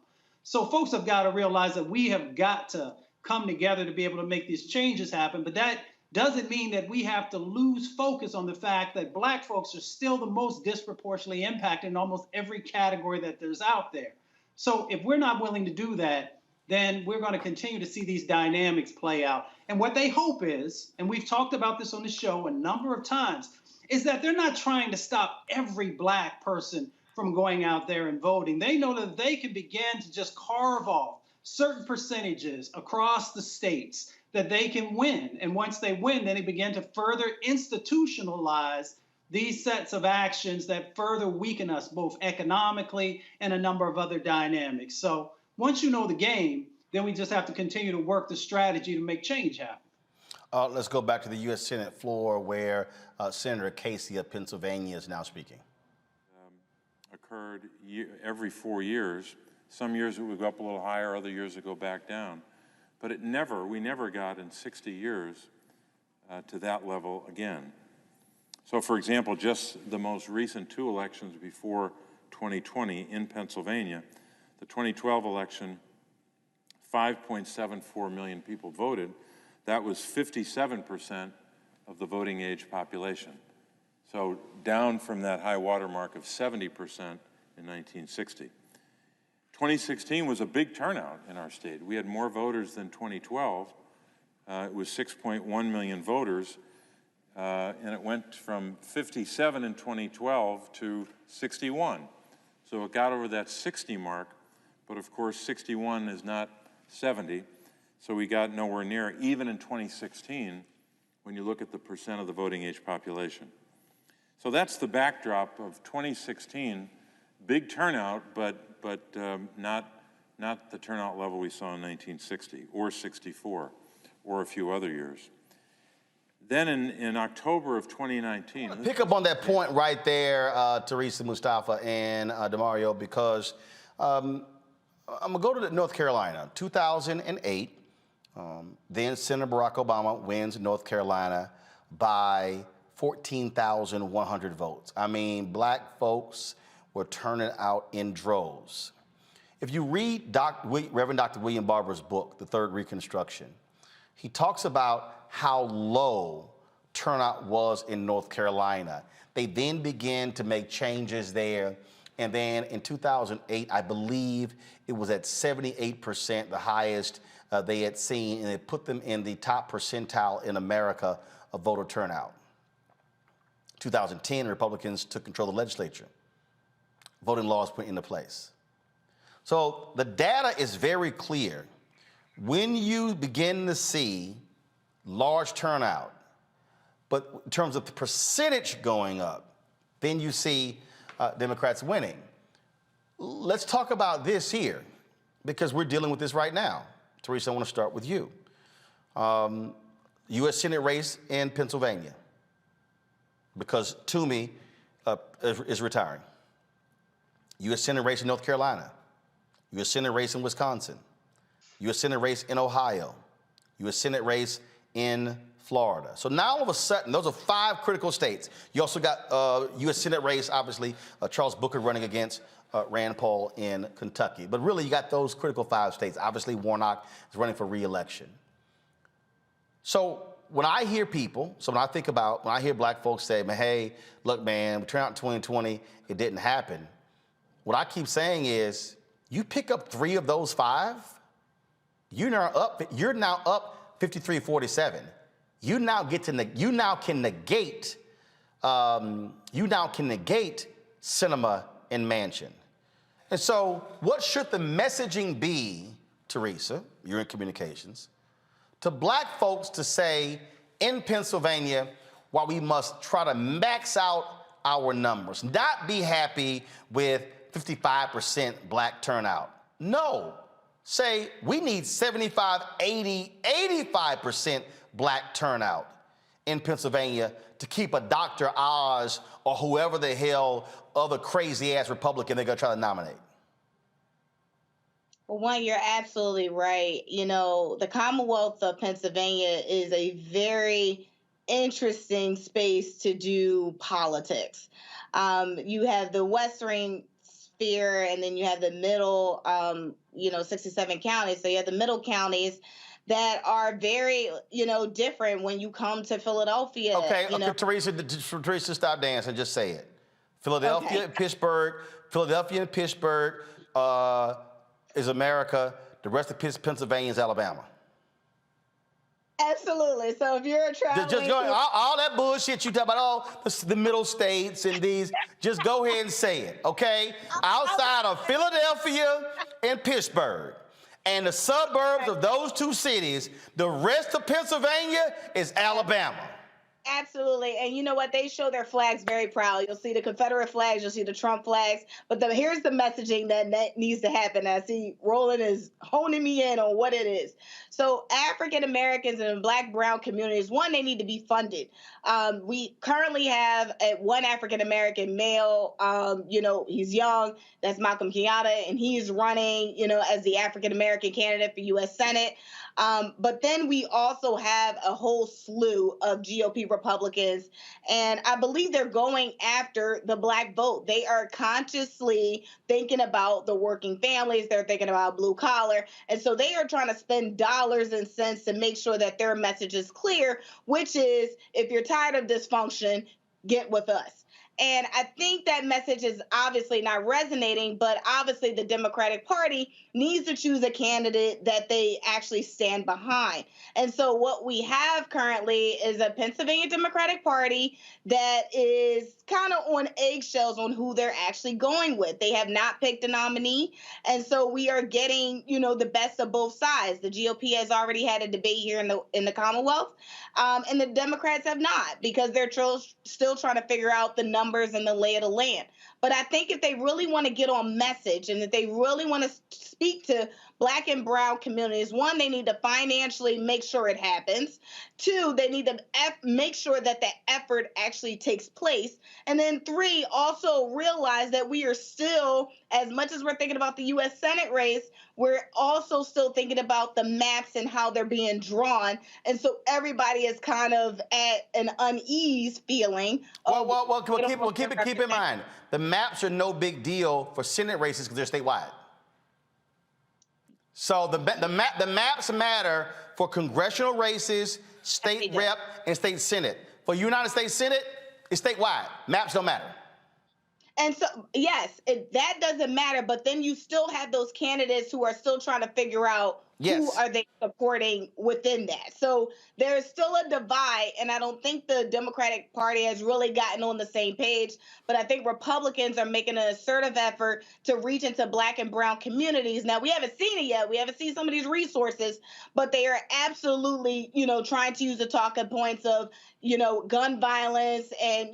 So folks have got to realize that we have got to come together to be able to make these changes happen. But that doesn't mean that we have to lose focus on the fact that Black folks are still the most disproportionately impacted in almost every category that there's out there. So if we're not willing to do that, then we're going to continue to see these dynamics play out. And what they hope is, and we've talked about this on the show a number of times, is that they're not trying to stop every Black person from going out there and voting. They know that they can begin to just carve off certain percentages across the states that they can win. And once they win, then they begin to further institutionalize these sets of actions that further weaken us both economically and a number of other dynamics. So once you know the game, then we just have to continue to work the strategy to make change happen. Let's go back to the U.S. Senate floor where Senator Casey of Pennsylvania is now speaking. Occurred every 4 years. Some years it would go up a little higher, other years it go back down. But we never got in 60 years to that level again. So for example, just the most recent two elections before 2020 in Pennsylvania, the 2012 election, 5.74 million people voted. That was 57% of the voting age population. So down from that high water mark of 70% in 1960. 2016 was a big turnout in our state. We had more voters than 2012. It was 6.1 million voters, and it went from 57 in 2012 to 61. So it got over that 60 mark, but of course 61 is not 70, so we got nowhere near, even in 2016, when you look at the percent of the voting age population. So that's the backdrop of 2016, big turnout, but not the turnout level we saw in 1960 or 64 or a few other years. Then in October of 2019. Pick up on that point right there, Teresa, Mustafa, and DeMario, because I'm gonna go to North Carolina, 2008. Then Senator Barack Obama wins North Carolina by 14,100 votes. I mean, Black folks were turning out in droves. If you read Reverend Dr. William Barber's book, The Third Reconstruction, he talks about how low turnout was in North Carolina. They then began to make changes there. And then in 2008, I believe it was at 78%, the highest they had seen, and it put them in the top percentile in America of voter turnout. 2010, Republicans took control of the legislature. Voting laws put into place. So the data is very clear. When you begin to see large turnout, but in terms of the percentage going up, then you see Democrats winning. Let's talk about this here, because we're dealing with this right now. Teresa, I want to start with you. U.S. Senate race in Pennsylvania, because Toomey is retiring. U.S. Senate race in North Carolina. U.S. Senate race in Wisconsin. U.S. Senate race in Ohio. U.S. Senate race in Florida. So now all of a sudden, those are 5 critical states. You also got U.S. Senate race, obviously, Charles Booker running against Rand Paul in Kentucky. But really, you got those critical 5 states. Obviously, Warnock is running for re-election. So when I hear people, when I hear black folks say, man, hey, look, man, we turned out in 2020, it didn't happen. What I keep saying is, you pick up 3 of those 5, you're now up 53-47. You now can negate Sinema and Manchin. And so what should the messaging be, Teresa, you're in communications, to black folks to say in Pennsylvania, while we must try to max out our numbers, not be happy with 55% black turnout. No, say we need 75, 80, 85% black turnout in Pennsylvania to keep a Dr. Oz or whoever the hell other crazy ass Republican they're gonna try to nominate. Well, one, you're absolutely right. You know, the Commonwealth of Pennsylvania is a very interesting space to do politics. You have the Western sphere, and then you have the middle, 67 counties. So you have the middle counties that are very, different when you come to Philadelphia. Okay, Teresa, stop dancing and just say it. Philadelphia, okay. Philadelphia and Pittsburgh is America. The rest of Pennsylvania is Alabama. Absolutely. So if you're traveling, just go all that bullshit you talk about, the middle states and these, just go ahead and say it, okay? Outside of Philadelphia and Pittsburgh and the suburbs of those 2 cities, the rest of Pennsylvania is Alabama. Absolutely. And you know what? They show their flags very proud. You'll see the Confederate flags, you'll see the Trump flags. But here's the messaging that needs to happen. I see Roland is honing me in on what it is. So African Americans and black, brown communities, one, they need to be funded. We currently have one African American male, he's young, that's Malcolm Kenyatta, and he's running, as the African American candidate for U.S. Senate. But then we also have a whole slew of GOP Republicans, and I believe they're going after the black vote. They are consciously thinking about the working families. They're thinking about blue collar. And so they are trying to spend dollars and cents to make sure that their message is clear, which is, if you're tired of dysfunction, get with us. And I think that message is obviously not resonating, but obviously the Democratic Party needs to choose a candidate that they actually stand behind. And so what we have currently is a Pennsylvania Democratic Party that is kind of on eggshells on who they're actually going with. They have not picked a nominee. And so we are getting, the best of both sides. The GOP has already had a debate here in the Commonwealth, and the Democrats have not, because they're still trying to figure out the numbers and the lay of the land. But I think if they really want to get on message and if they really want to speak to black and brown communities, one, they need to financially make sure it happens. 2, they need to make sure that the effort actually takes place. And then 3, also realize that we are still, as much as we're thinking about the U.S. Senate race, we're also still thinking about the maps and how they're being drawn. And so everybody is kind of at an unease feeling. Well, keep in mind, the maps are no big deal for Senate races because they're statewide. So the maps matter for congressional races, state rep, and state senate. For United States Senate, it's statewide. Maps don't matter. And so, yes, that doesn't matter. But then you still have those candidates who are still trying to figure out who are they supporting within that. So there's still a divide, and I don't think the Democratic Party has really gotten on the same page. But I think Republicans are making an assertive effort to reach into black and brown communities. Now, we haven't seen it yet. We haven't seen some of these resources, but they are absolutely, trying to use the talking points of, gun violence and,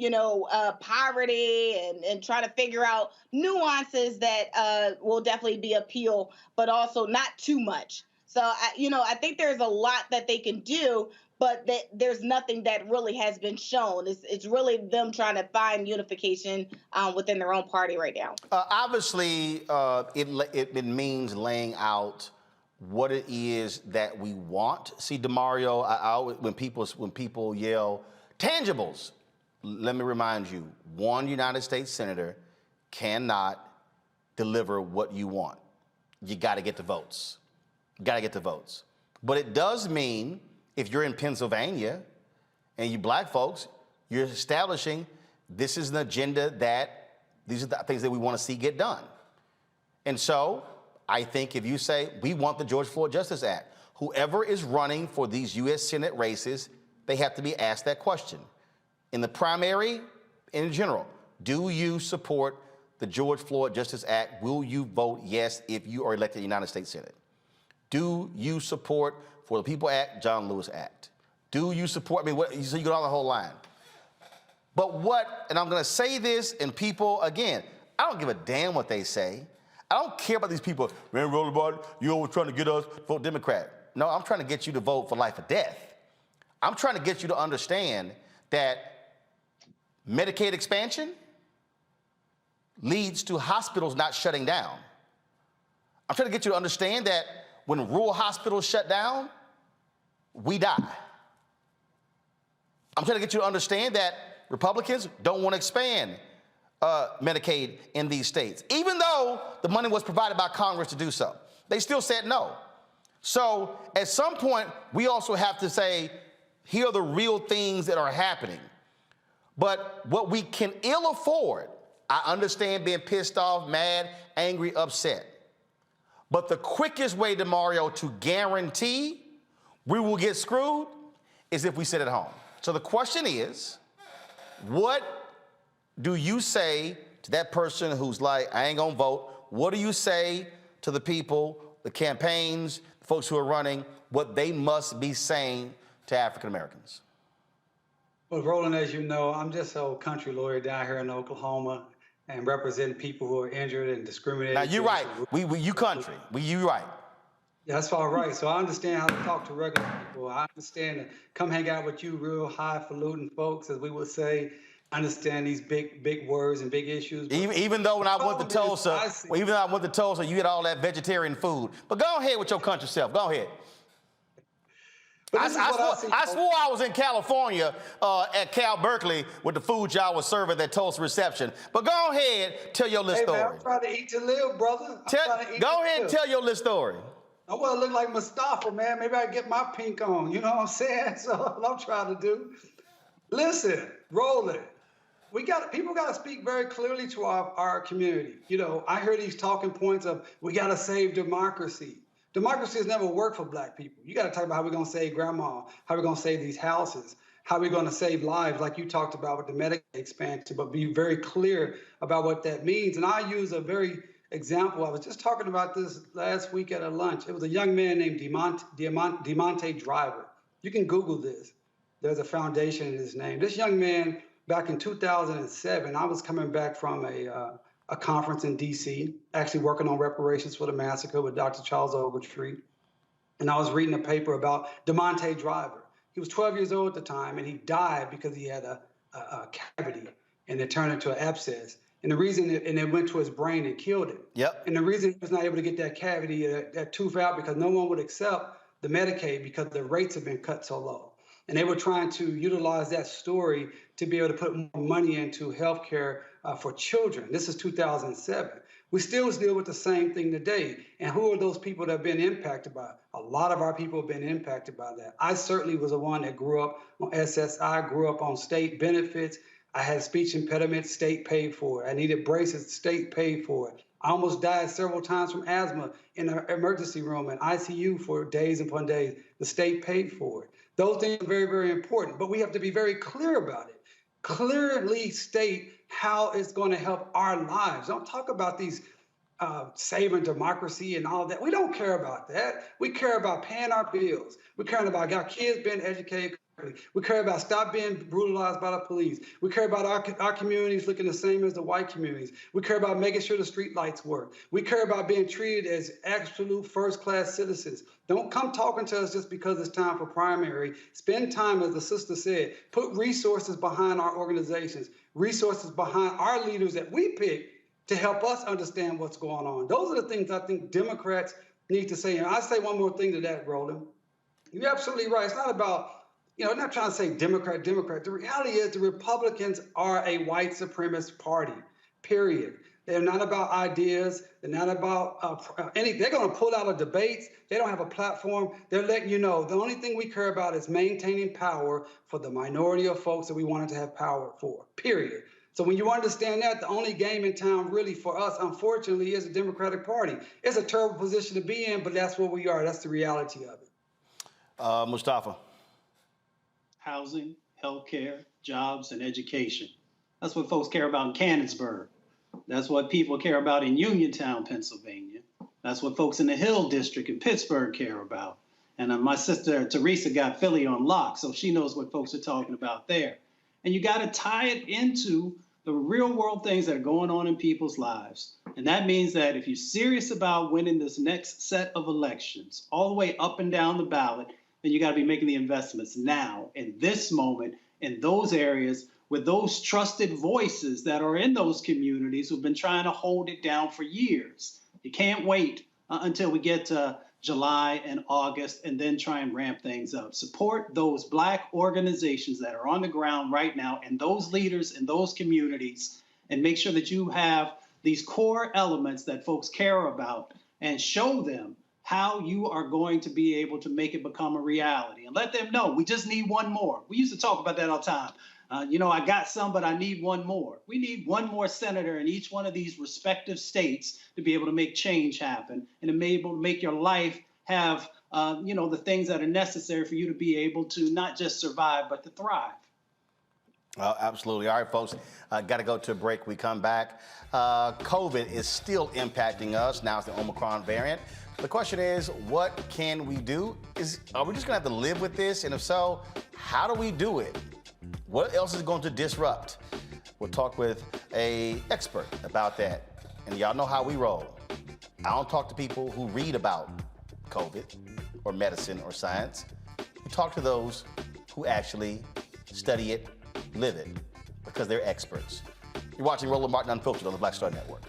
poverty and trying to figure out nuances that will definitely be appeal, but also not too much. So, I think there's a lot that they can do, but there's nothing that really has been shown. It's really them trying to find unification within their own party right now. Obviously, it means laying out what it is that we want. See, DeMario, I always, when people yell tangibles, let me remind you, one United States senator cannot deliver what you want. You got to get the votes. You got to get the votes. But it does mean if you're in Pennsylvania and you black folks, you're establishing this is an agenda that these are the things that we want to see get done. And so I think if you say we want the George Floyd Justice Act, whoever is running for these U.S. Senate races, they have to be asked that question. In the primary, in general, do you support the George Floyd Justice Act? Will you vote yes if you are elected to the United States Senate? Do you support For the People Act, John Lewis Act? Do you support, so you go down the whole line. But and I'm gonna say this, and people, again, I don't give a damn what they say. I don't care about these people, man, Roland, you always trying to get us to vote Democrat. No, I'm trying to get you to vote for life or death. I'm trying to get you to understand that Medicaid expansion leads to hospitals not shutting down. I'm trying to get you to understand that when rural hospitals shut down, we die. I'm trying to get you to understand that Republicans don't want to expand Medicaid in these states, even though the money was provided by Congress to do so. They still said no. So at some point, we also have to say, here are the real things that are happening. But what we can ill afford, I understand being pissed off, mad, angry, upset. But the quickest way, DeMario, to guarantee we will get screwed is if we sit at home. So the question is, what do you say to that person who's like, I ain't gonna vote? What do you say to the people, the campaigns, the folks who are running, what they must be saying to African Americans? Well, Roland, as you know, I'm just an old country lawyer down here in Oklahoma and representing people who are injured and discriminated. Now, you're right. You country. You right. That's all right. So I understand how to talk to regular people. I understand to come hang out with you real highfalutin folks, as we would say. I understand these big words and big issues. Even though when I went to Tulsa, you had all that vegetarian food. But go ahead with your country self. Go ahead. I swore I was in California at Cal Berkeley with the food y'all was serving at that Tulsa reception. But go ahead, tell your little story. Man, I'm trying to eat to live, brother. Go ahead and tell your little story. I want to look like Mustafa, man. Maybe I get my pink on. You know what I'm saying? So what I'm trying to do. Listen, Roland, people got to speak very clearly to our community. You know, I hear these talking points of we got to save democracy. Democracy has never worked for black people. You got to talk about how we're going to save grandma, how we're going to save these houses, how we're going to save lives, like you talked about with the Medicaid expansion, but be very clear about what that means. And I use a very example. I was just talking about this last week at a lunch. It was a young man named Demonte Driver. You can Google this. There's a foundation in his name. This young man, back in 2007, I was coming back from a conference in D.C., actually working on reparations for the massacre with Dr. Charles Ogletree. And I was reading a paper about Demonte Driver. He was 12 years old at the time, and he died because he had a cavity, and it turned into an abscess. And the reason, it went to his brain and killed him. Yep. And the reason he was not able to get that cavity, that tooth out, because no one would accept the Medicaid because the rates have been cut so low. And they were trying to utilize that story to be able to put more money into healthcare for children. This is 2007. We still deal with the same thing today. And who are those people that have been impacted by it? A lot of our people have been impacted by that. I certainly was the one that grew up on SSI, grew up on state benefits. I had a speech impediment, state paid for it. I needed braces, state paid for it. I almost died several times from asthma in an emergency room and ICU for days upon days. The state paid for it. Those things are very, very important, but we have to be very clear about it. Clearly state how it's going to help our lives. Don't talk about these saving democracy and all of that. We don't care about that. We care about paying our bills. We care about our kids being educated. We care about stop being brutalized by the police. We care about our communities looking the same as the white communities. We care about making sure the street lights work. We care about being treated as absolute first-class citizens. Don't come talking to us just because it's time for primary. Spend time, as the sister said, put resources behind our organizations, resources behind our leaders that we pick to help us understand what's going on. Those are the things I think Democrats need to say. And I'll say one more thing to that, Roland. You're absolutely right. It's not about, I'm not trying to say Democrat. The reality is the Republicans are a white supremacist party, period. They're not about ideas. They're not about anything. They're going to pull out of debates. They don't have a platform. They're letting you know the only thing we care about is maintaining power for the minority of folks that we wanted to have power for, period. So when you understand that, the only game in town really for us, unfortunately, is the Democratic Party. It's a terrible position to be in, but that's where we are. That's the reality of it. Mustafa. Housing, healthcare, jobs, and education. That's what folks care about in Canonsburg. That's what people care about in Uniontown, Pennsylvania. That's what folks in the Hill District in Pittsburgh care about. And my sister, Teresa, got Philly on lock, so she knows what folks are talking about there. And you got to tie it into the real world things that are going on in people's lives. And that means that if you're serious about winning this next set of elections, all the way up and down the ballot, then you got to be making the investments now, in this moment, in those areas, with those trusted voices that are in those communities who've been trying to hold it down for years. You can't wait until we get to July and August and then try and ramp things up. Support those Black organizations that are on the ground right now and those leaders in those communities, and make sure that you have these core elements that folks care about and show them how you are going to be able to make it become a reality, and let them know we just need one more. We used to talk about that all the time. I got some, but I need one more. We need one more senator in each one of these respective states to be able to make change happen and to be able to make your life have, the things that are necessary for you to be able to not just survive, but to thrive. Absolutely. All right, folks, got to go to a break. We come back. COVID is still impacting us. Now it's the Omicron variant. The question is, what can we do? Are we just going to have to live with this? And if so, how do we do it? What else is going to disrupt? We'll talk with an expert about that. And y'all know how we roll. I don't talk to people who read about COVID or medicine or science. We talk to those who actually study it, live it, because they're experts. You're watching Roland Martin Unfiltered on the Black Star Network.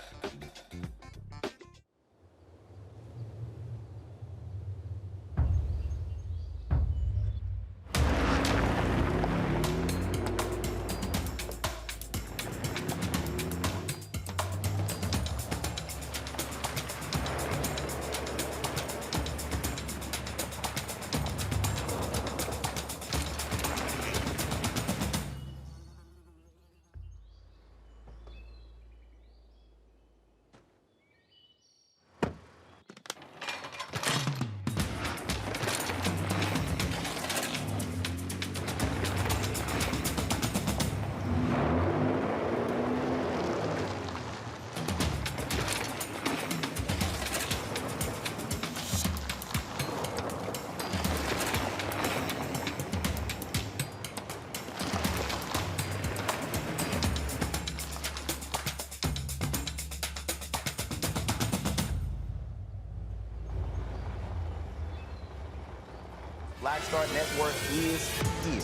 Black Star Network is here.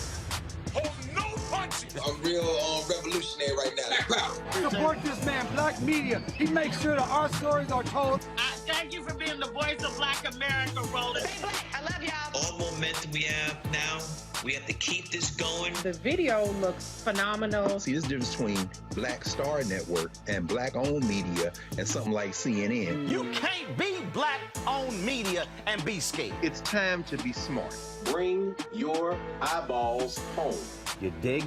Hold no punches. I'm real revolutionary right now. Support this man, Black Media. He makes sure that our stories are told. Thank you for being the voice of Black America, Roland. Stay black. I love y'all. All momentum we have now, we have to keep this going. The video looks phenomenal. See, there's a difference between Black Star Network and Black-owned media and something like CNN. You can't be Black-owned media and be scared. It's time to be smart. Bring your eyeballs home. You dig?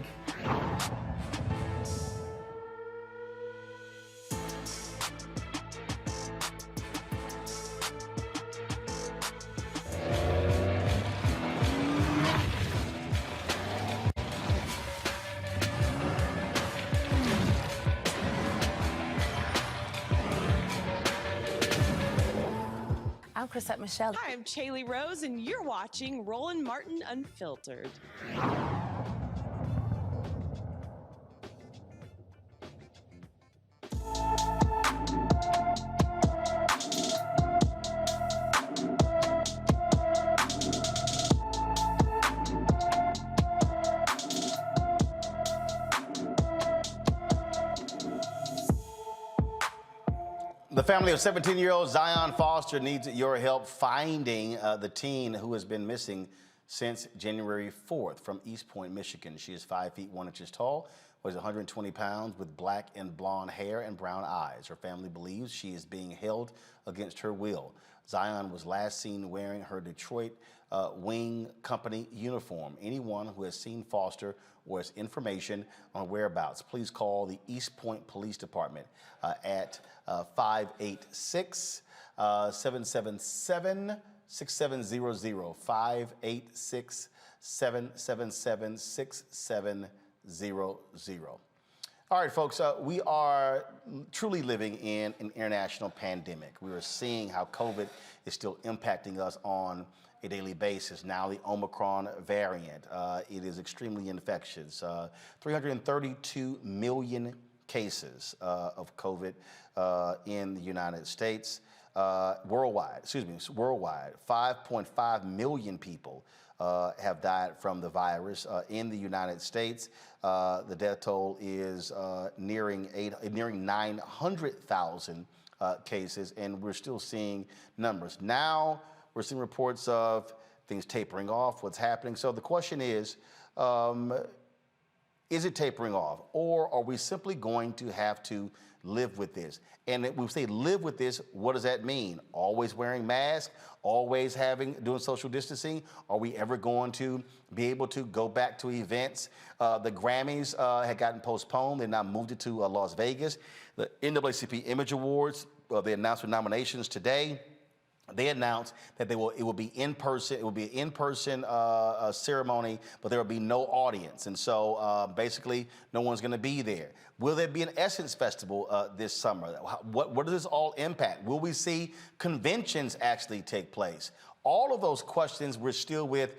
I'm Chrisette Michelle. Hi, I'm Chaley Rose, and you're watching Roland Martin Unfiltered. The family of 17-year-old Zion Foster needs your help finding the teen who has been missing since January 4th from East Point, Michigan. She is 5 feet 1 inches tall, weighs 120 pounds, with black and blonde hair and brown eyes. Her family believes she is being held against her will. Zion was last seen wearing her Detroit Wing Company uniform. Anyone who has seen Foster or has information on whereabouts, please call the East Point Police Department at 586-777-6700, 586-777-6700. All right, folks, we are truly living in an international pandemic. We are seeing how COVID is still impacting us on a daily basis. Now the Omicron variant, it is extremely infectious. 332 million cases of COVID in the United States. Worldwide, 5.5 million people have died from the virus in the United States. The death toll is nearing 900,000 cases, and we're still seeing numbers. Now we're seeing reports of things tapering off, what's happening. So the question is it tapering off, or are we simply going to have to live with this? And if we say live with this, what does that mean? Always wearing masks, always doing social distancing? Are we ever going to be able to go back to events? The Grammys had gotten postponed. They now moved it to Las Vegas. The NAACP Image Awards, they announced their nominations today. They announced that it will be in person. It will be an in-person ceremony, but there will be no audience, and so basically, no one's going to be there. Will there be an Essence Festival this summer? What does this all impact? Will we see conventions actually take place? All of those questions we're still with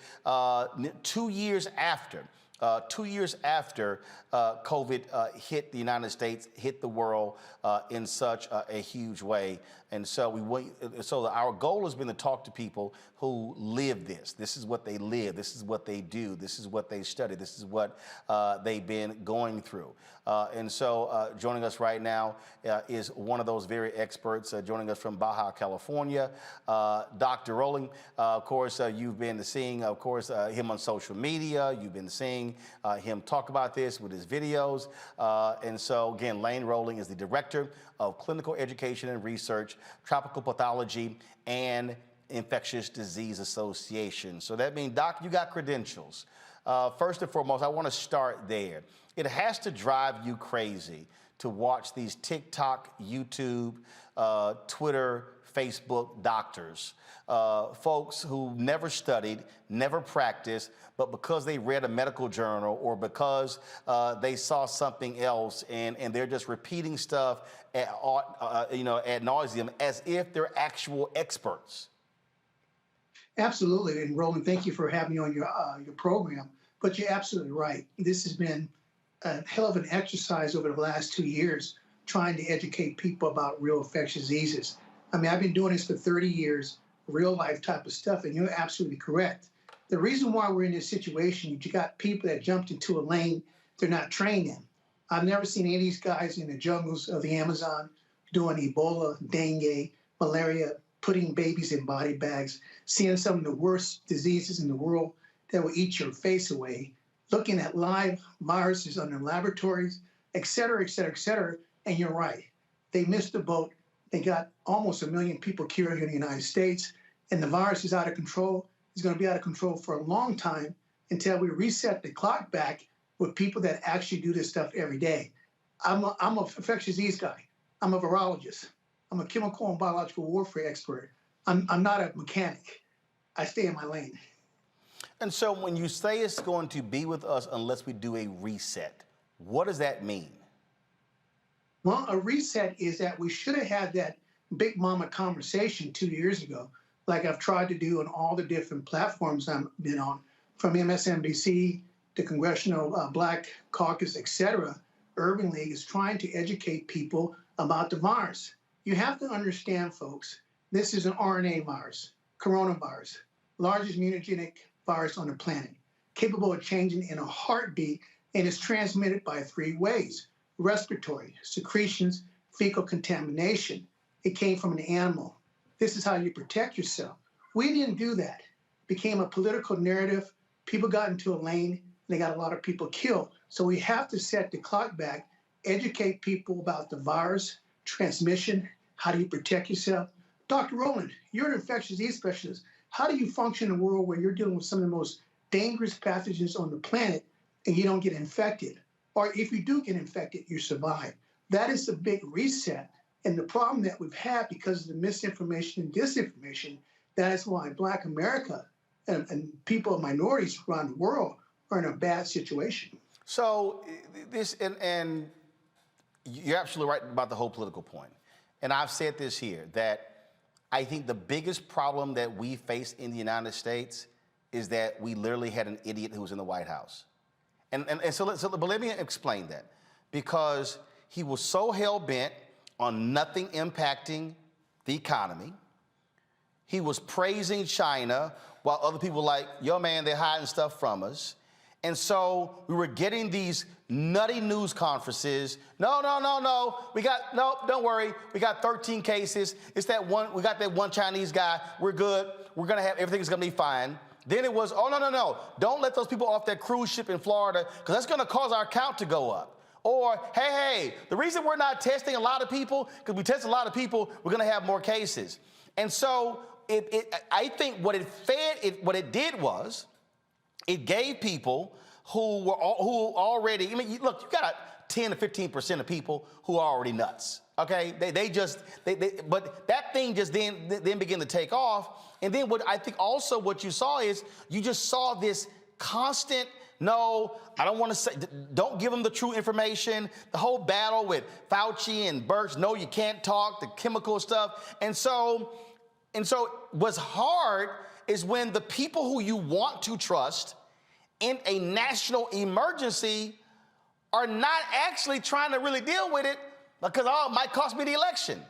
2 years after. 2 years after COVID hit the United States, hit the world in such a huge way. And so our goal has been to talk to people who live this. This is what they live. This is what they do. This is what they study. This is what they've been going through. And so joining us right now is one of those very experts, joining us from Baja, California, Dr. Roland. Of course, you've been seeing, him on social media. You've been seeing him talk about this with his videos. And so, again, Lane Roland is the Director of Clinical Education and Research, Tropical Pathology, and Infectious Disease Association. So that means, Doc, you got credentials. First and foremost, I want to start there. It has to drive you crazy to watch these TikTok, YouTube, Twitter, Facebook doctors, folks who never studied, never practiced, but because they read a medical journal or because they saw something else and they're just repeating stuff ad nauseum as if they're actual experts. Absolutely, and Roland, thank you for having me on your program. But you're absolutely right. This has been a hell of an exercise over the last 2 years trying to educate people about real infectious diseases. I mean, I've been doing this for 30 years, real life type of stuff, and you're absolutely correct. The reason why we're in this situation, you got people that jumped into a lane they're not trained in. I've never seen any of these guys in the jungles of the Amazon doing Ebola, dengue, malaria, putting babies in body bags, seeing some of the worst diseases in the world that will eat your face away, looking at live viruses under laboratories, et cetera, et cetera, et cetera. And you're right. They missed the boat. They got almost 1 million people cured here in the United States, and the virus is out of control. It's going to be out of control for a long time until we reset the clock back with people that actually do this stuff every day. I'm an infectious disease guy. I'm a virologist. I'm a chemical and biological warfare expert. I'm not a mechanic. I stay in my lane. And so when you say it's going to be with us unless we do a reset, what does that mean? Well, a reset is that we should have had that big mama conversation 2 years ago, like I've tried to do on all the different platforms I've been on, from MSNBC to Congressional Black Caucus, etc. Urban League is trying to educate people about the virus. You have to understand, folks, this is an RNA virus, coronavirus, largest immunogenic virus on the planet, capable of changing in a heartbeat, and is transmitted by 3 ways: respiratory, secretions, fecal contamination. It came from an animal. This is how you protect yourself. We didn't do that. It became a political narrative. People got into a lane, and they got a lot of people killed. So we have to set the clock back, educate people about the virus, transmission, how do you protect yourself. Dr. Roland, you're an infectious disease specialist. How do you function in a world where you're dealing with some of the most dangerous pathogens on the planet and you don't get infected? Or if you do get infected, you survive. That is a big reset. And the problem that we've had because of the misinformation and disinformation, that is why Black America and people of minorities around the world are in a bad situation. So this, and you're absolutely right about the whole political point. And I've said this here, that I think the biggest problem that we face in the United States is that we literally had an idiot who was in the White House. But let me explain that. Because he was so hell-bent on nothing impacting the economy. He was praising China while other people were like, yo, man, they're hiding stuff from us. And so we were getting these nutty news conferences. No, don't worry. We got 13 cases. It's that one, we got that one Chinese guy. We're good. We're going to have, everything's going to be fine. Then it was, oh, no. Don't let those people off that cruise ship in Florida because that's going to cause our count to go up. Or, hey, the reason we're not testing a lot of people, because we test a lot of people, we're going to have more cases. And so I think what it did was it gave people who already, I mean, look, you got 10 to 15% of people who are already nuts. Okay, but that thing just then began to take off. And then what I think also what you saw is you just saw this constant, no, I don't want to say, don't give them the true information. The whole battle with Fauci and Birx, no, you can't talk, the chemical stuff. And so what's hard is when the people who you want to trust in a national emergency are not actually trying to really deal with it because, oh, it might cost me the election.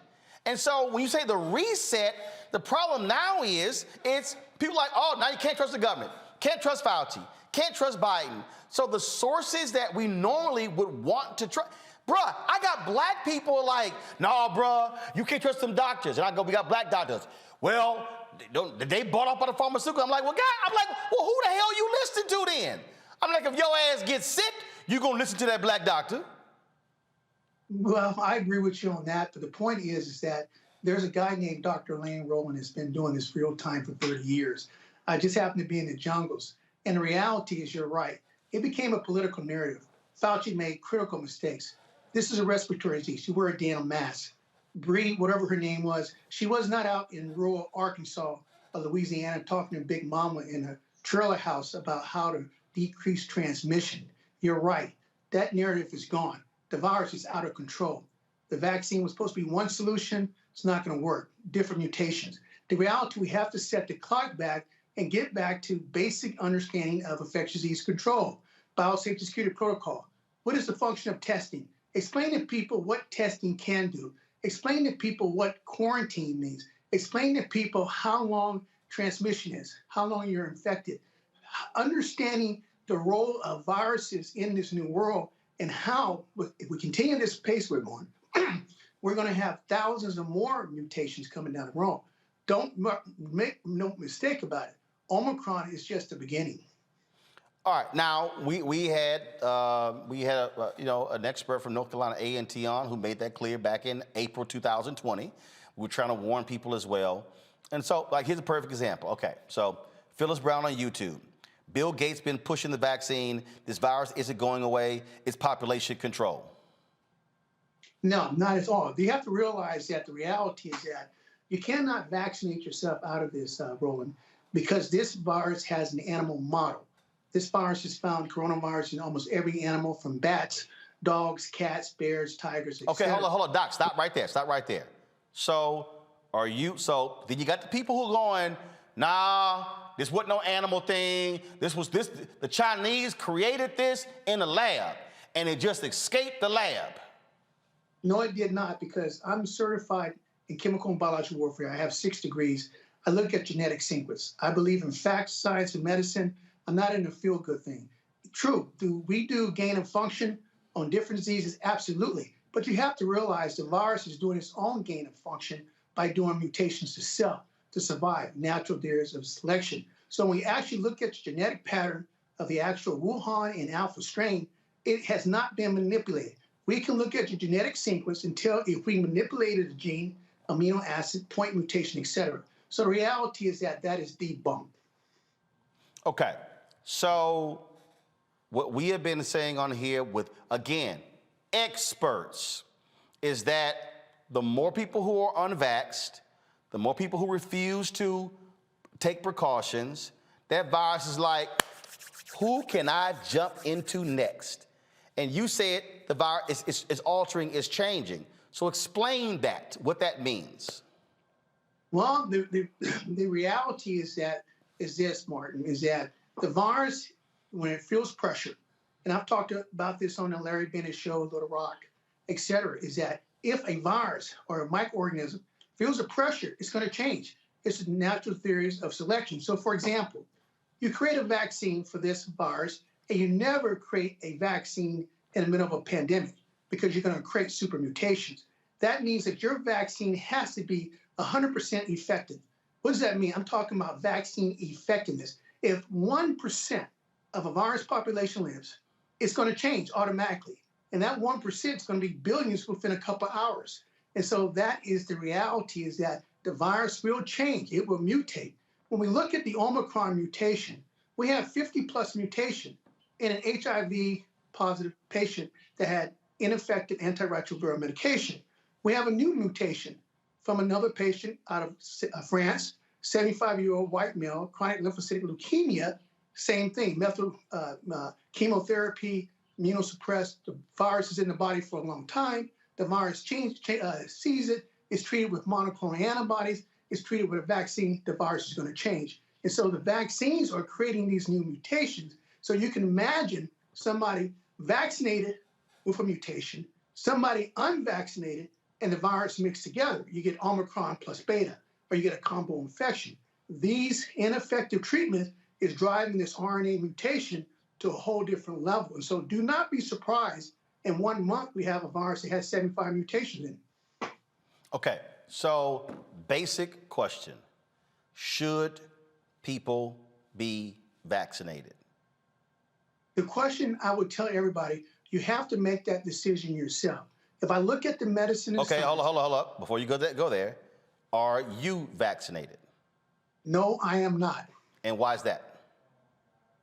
And so when you say the reset, the problem now is it's people like, oh, now you can't trust the government, can't trust Fauci, can't trust Biden. So the sources that we normally would want to trust, bruh, I got Black people like, nah, bruh, you can't trust them doctors. And I go, we got Black doctors. Well, they bought off by the pharmaceutical. I'm like, well, who the hell you listening to then? I'm like, if your ass gets sick, you gonna listen to that Black doctor? Well, I agree with you on that, but the point is that there's a guy named Dr. Roland that's been doing this real time for 30 years. I just happen to be in the jungles. And the reality is, you're right. It became a political narrative. Fauci made critical mistakes. This is a respiratory disease. You wear a damn mask. Bree, whatever her name was, she was not out in rural Arkansas or Louisiana talking to Big Mama in a trailer house about how to decrease transmission. You're right. That narrative is gone. The virus is out of control. The vaccine was supposed to be one solution. It's not going to work. Different mutations. The reality, we have to set the clock back and get back to basic understanding of infectious disease control. Biosafety security protocol. What is the function of testing? Explain to people what testing can do. Explain to people what quarantine means. Explain to people how long transmission is, how long you're infected. Understanding the role of viruses in this new world and how, if we continue this pace we're going, we're going to have thousands of more mutations coming down the road. Don't make no mistake about it. Omicron is just the beginning. All right, now we had an expert from North Carolina A&T on who made that clear back in April 2020. We were trying to warn people as well. And so, like, here's a perfect example. Okay, so Phyllis Brown on YouTube. Bill Gates been pushing the vaccine. This virus isn't going away. It's population control. No, not at all. You have to realize that the reality is that you cannot vaccinate yourself out of this, Roland, because this virus has an animal model. This virus has found coronavirus in almost every animal, from bats, dogs, cats, bears, tigers, etc. Okay, hold on, Doc. Stop right there. So then you got the people who are going, nah, this wasn't no animal thing. The Chinese created this in a lab, and it just escaped the lab. No, it did not, because I'm certified in chemical and biological warfare. I have 6 degrees. I look at genetic sequence. I believe in facts, science, and medicine. I'm not in the feel-good thing. True, do we do gain of function on different diseases? Absolutely. But you have to realize the virus is doing its own gain of function by doing mutations to self to survive, natural theories of selection. So when you actually look at the genetic pattern of the actual Wuhan and alpha strain, it has not been manipulated. We can look at your genetic sequence and tell if we manipulated the gene, amino acid, point mutation, etc. So the reality is that that is debunked. Okay, so what we have been saying on here with, again, experts, is that the more people who are unvaxxed, the more people who refuse to take precautions, that virus is like, who can I jump into next? And you said the virus is altering, is changing. So explain that, what that means. Well, the reality is this, Martin, is that the virus, when it feels pressure, and I've talked about this on the Larry Bennett show, Little Rock, et cetera, is that if a virus or a microorganism feels a pressure, it's going to change. It's the natural theories of selection. So, for example, you create a vaccine for this virus, and you never create a vaccine in the middle of a pandemic because you're going to create super mutations. That means that your vaccine has to be 100% effective. What does that mean? I'm talking about vaccine effectiveness. If 1% of a virus population lives, it's going to change automatically. And that 1% is going to be billions within a couple of hours. And so that is the reality, is that the virus will change. It will mutate. When we look at the Omicron mutation, we have 50 plus mutation in an HIV positive patient that had ineffective antiretroviral medication. We have a new mutation from another patient out of France, 75-year-old white male, chronic lymphocytic leukemia, same thing, chemotherapy, immunosuppressed. The virus is in the body for a long time. The virus sees it, is treated with monoclonal antibodies, is treated with a vaccine, the virus is going to change. And so the vaccines are creating these new mutations. So you can imagine somebody vaccinated with a mutation, somebody unvaccinated, and the virus mixed together. You get Omicron plus beta, or you get a combo infection. These ineffective treatments is driving this RNA mutation to a whole different level. And so do not be surprised in 1 month we have a virus that has 75 mutations in it. Okay, so basic question. Should people be vaccinated? The question I would tell everybody, you have to make that decision yourself. If I look at the medicine... Okay, hold up. Before you go there, are you vaccinated? No, I am not. And why is that?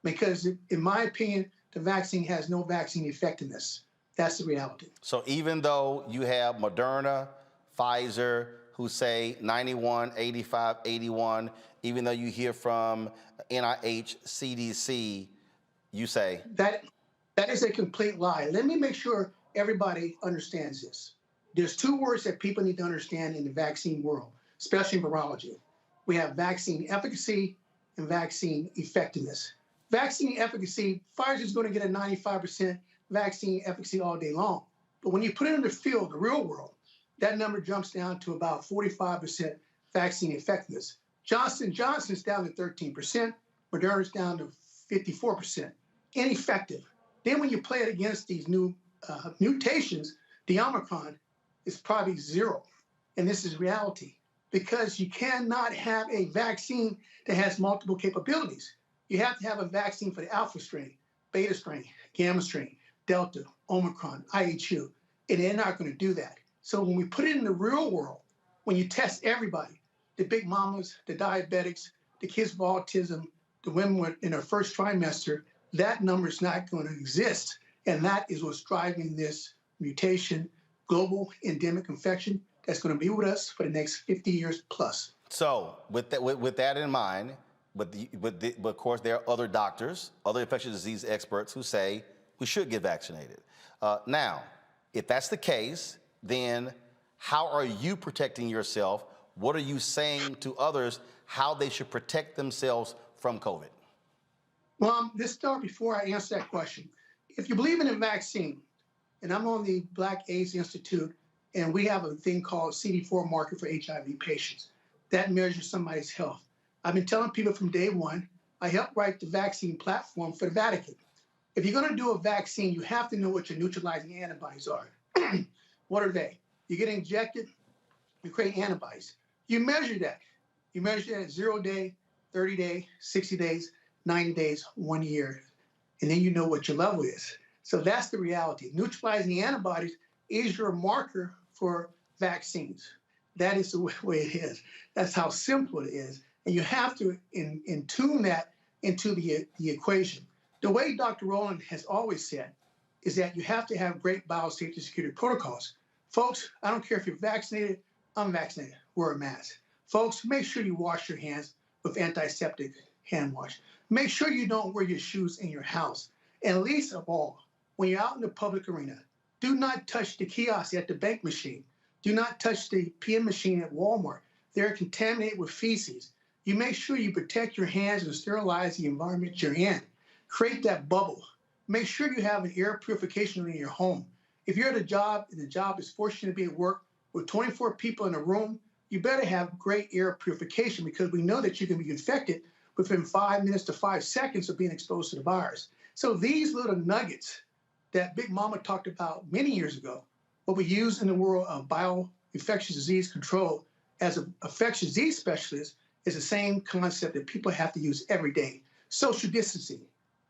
Because in my opinion, the vaccine has no vaccine effectiveness. That's the reality. So even though you have Moderna, Pfizer, who say 91, 85, 81, even though you hear from NIH, CDC, you say? That is a complete lie. Let me make sure everybody understands this. There's two words that people need to understand in the vaccine world, especially in virology. We have vaccine efficacy and vaccine effectiveness. Vaccine efficacy, Pfizer is going to get a 95% vaccine efficacy all day long. But when you put it in the field, the real world, that number jumps down to about 45% vaccine effectiveness. Johnson & Johnson's down to 13%, Moderna's down to 54%. Ineffective. Then when you play it against these new mutations, the Omicron is probably zero. And this is reality, because you cannot have a vaccine that has multiple capabilities. You have to have a vaccine for the alpha strain, beta strain, gamma strain, delta, Omicron, IHU, and they're not going to do that. So when we put it in the real world, when you test everybody, the big mamas, the diabetics, the kids with autism, the women in their first trimester, that number is not going to exist. And that is what's driving this mutation, global endemic infection that's going to be with us for the next 50 years plus. So with that in mind, but of course there are other doctors, other infectious disease experts who say we should get vaccinated. Now, if that's the case, then how are you protecting yourself? What are you saying to others how they should protect themselves from COVID? Well, let's start before I answer that question. If you believe in a vaccine, and I'm on the Black AIDS Institute, and we have a thing called CD4 marker for HIV patients that measures somebody's health. I've been telling people from day one, I helped write the vaccine platform for the Vatican. If you're going to do a vaccine, you have to know what your neutralizing antibodies are. What are they? You get injected, you create antibodies. You measure that. You measure that at 0 day, 30 days, 60 days, 90 days, 1 year, and then you know what your level is. So that's the reality. Neutralizing the antibodies is your marker for vaccines. That is the way it is. That's how simple it is. And you have to tune that into the equation. The way Dr. Roland has always said is that you have to have great biosafety security protocols. Folks, I don't care if you're vaccinated, unvaccinated, wear a mask. Folks, make sure you wash your hands with antiseptic hand wash. Make sure you don't wear your shoes in your house. And least of all, when you're out in the public arena, do not touch the kiosk at the bank machine. Do not touch the PM machine at Walmart. They're contaminated with feces. You make sure you protect your hands and sterilize the environment you're in. Create that bubble. Make sure you have an air purification in your home. If you're at a job and the job is forcing you to be at work with 24 people in a room, you better have great air purification because we know that you can be infected within 5 minutes to 5 seconds of being exposed to the virus. So these little nuggets that Big Mama talked about many years ago, what we use in the world of bioinfectious disease control as an infectious disease specialist is the same concept that people have to use every day. Social distancing,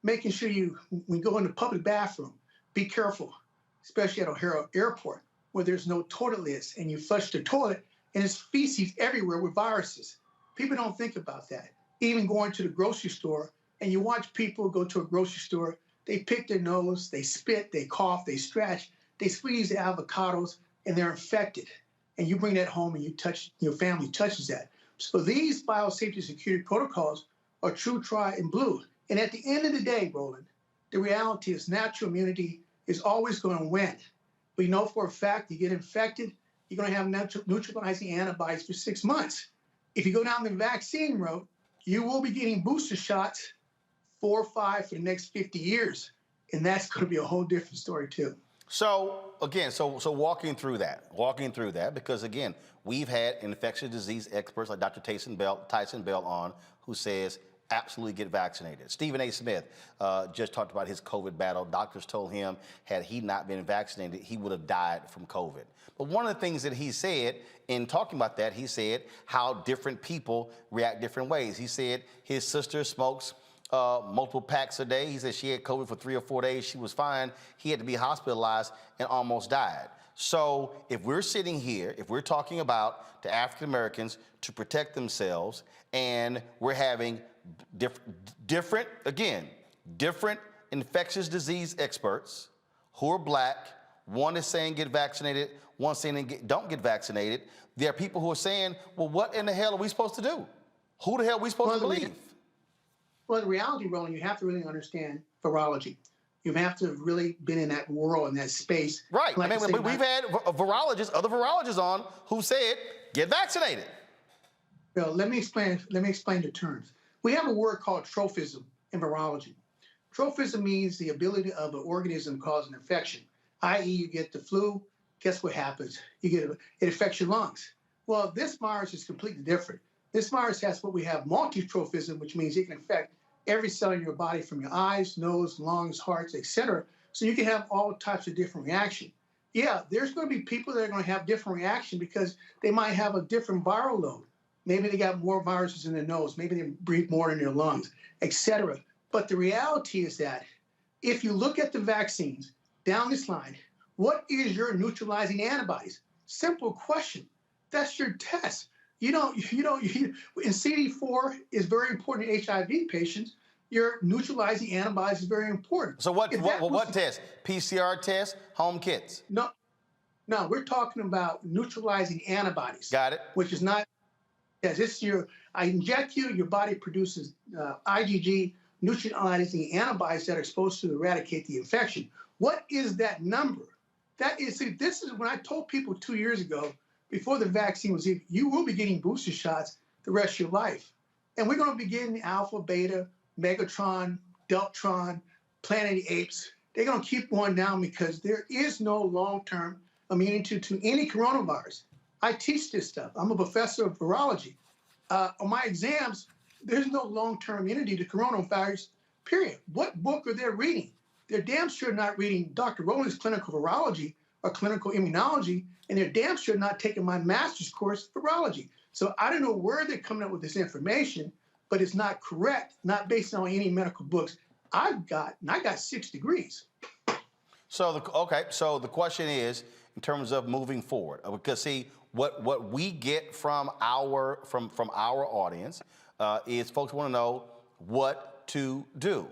making sure when you go in the public bathroom, be careful, especially at O'Hare Airport, where there's no toilet lids and you flush the toilet and there's feces everywhere with viruses. People don't think about that. Even going to the grocery store, and you watch people go to a grocery store, they pick their nose, they spit, they cough, they scratch, they squeeze the avocados, and they're infected. And you bring that home and your family touches that. So these biosafety security protocols are true, tried, and blue. And at the end of the day, Roland, the reality is natural immunity is always going to win. We know for a fact you get infected, you're going to have neutralizing antibodies for 6 months. If you go down the vaccine route, you will be getting booster shots 4 or 5 for the next 50 years. And that's going to be a whole different story, too. So, again, so walking through that, because, again, we've had infectious disease experts like Dr. Tyson Bell on who says, absolutely get vaccinated. Stephen A. Smith just talked about his COVID battle. Doctors told him had he not been vaccinated, he would have died from COVID. But one of the things that he said in talking about that, he said how different people react different ways. He said his sister smokes multiple packs a day. He said she had COVID for 3 or 4 days. She was fine. He had to be hospitalized and almost died. So if we're sitting here, if we're talking about the African Americans to protect themselves, and we're having different infectious disease experts who are black, one is saying get vaccinated, one saying don't get vaccinated. There are people who are saying, well, what in the hell are we supposed to do? Who the hell are we supposed to believe? Well, the reality, Roland, you have to really understand virology. You have to have really been in that world, in that space. Right. Like we've had other virologists on who said, get vaccinated. Well, let me explain the terms. We have a word called trophism in virology. Trophism means the ability of an organism to cause an infection, i.e. you get the flu, guess what happens? It affects your lungs. Well, this virus is completely different. This virus has what we have multitrophism, which means it can affect every cell in your body from your eyes, nose, lungs, hearts, etc. So you can have all types of different reaction. Yeah, there's going to be people that are going to have different reaction because they might have a different viral load. Maybe they got more viruses in their nose. Maybe they breathe more in their lungs, etc. But the reality is that if you look at the vaccines down this line, what is your neutralizing antibodies? Simple question. That's your test. In CD4 is very important in HIV patients. Your neutralizing antibodies is very important. So what test? PCR test, home kits? No, we're talking about neutralizing antibodies. Got it. Which is not, I inject you, your body produces IgG, neutralizing antibodies that are supposed to eradicate the infection. What is that number? This is when I told people 2 years ago, before the vaccine was here, you will be getting booster shots the rest of your life. And we're going to be getting Alpha, Beta, Megatron, Deltron, Planet of the Apes. They're going to keep going down because there is no long-term immunity to any coronavirus. I teach this stuff. I'm a professor of virology. On my exams, there's no long-term immunity to coronavirus, period. What book are they reading? They're damn sure not reading Dr. Roland's clinical virology, or clinical immunology, and they're damn sure not taking my master's course in virology. So I don't know where they're coming up with this information, but it's not correct, not based on any medical books I've got, and I got 6 degrees. So the question is, in terms of moving forward, because see, what we get from our audience is folks want to know what to do.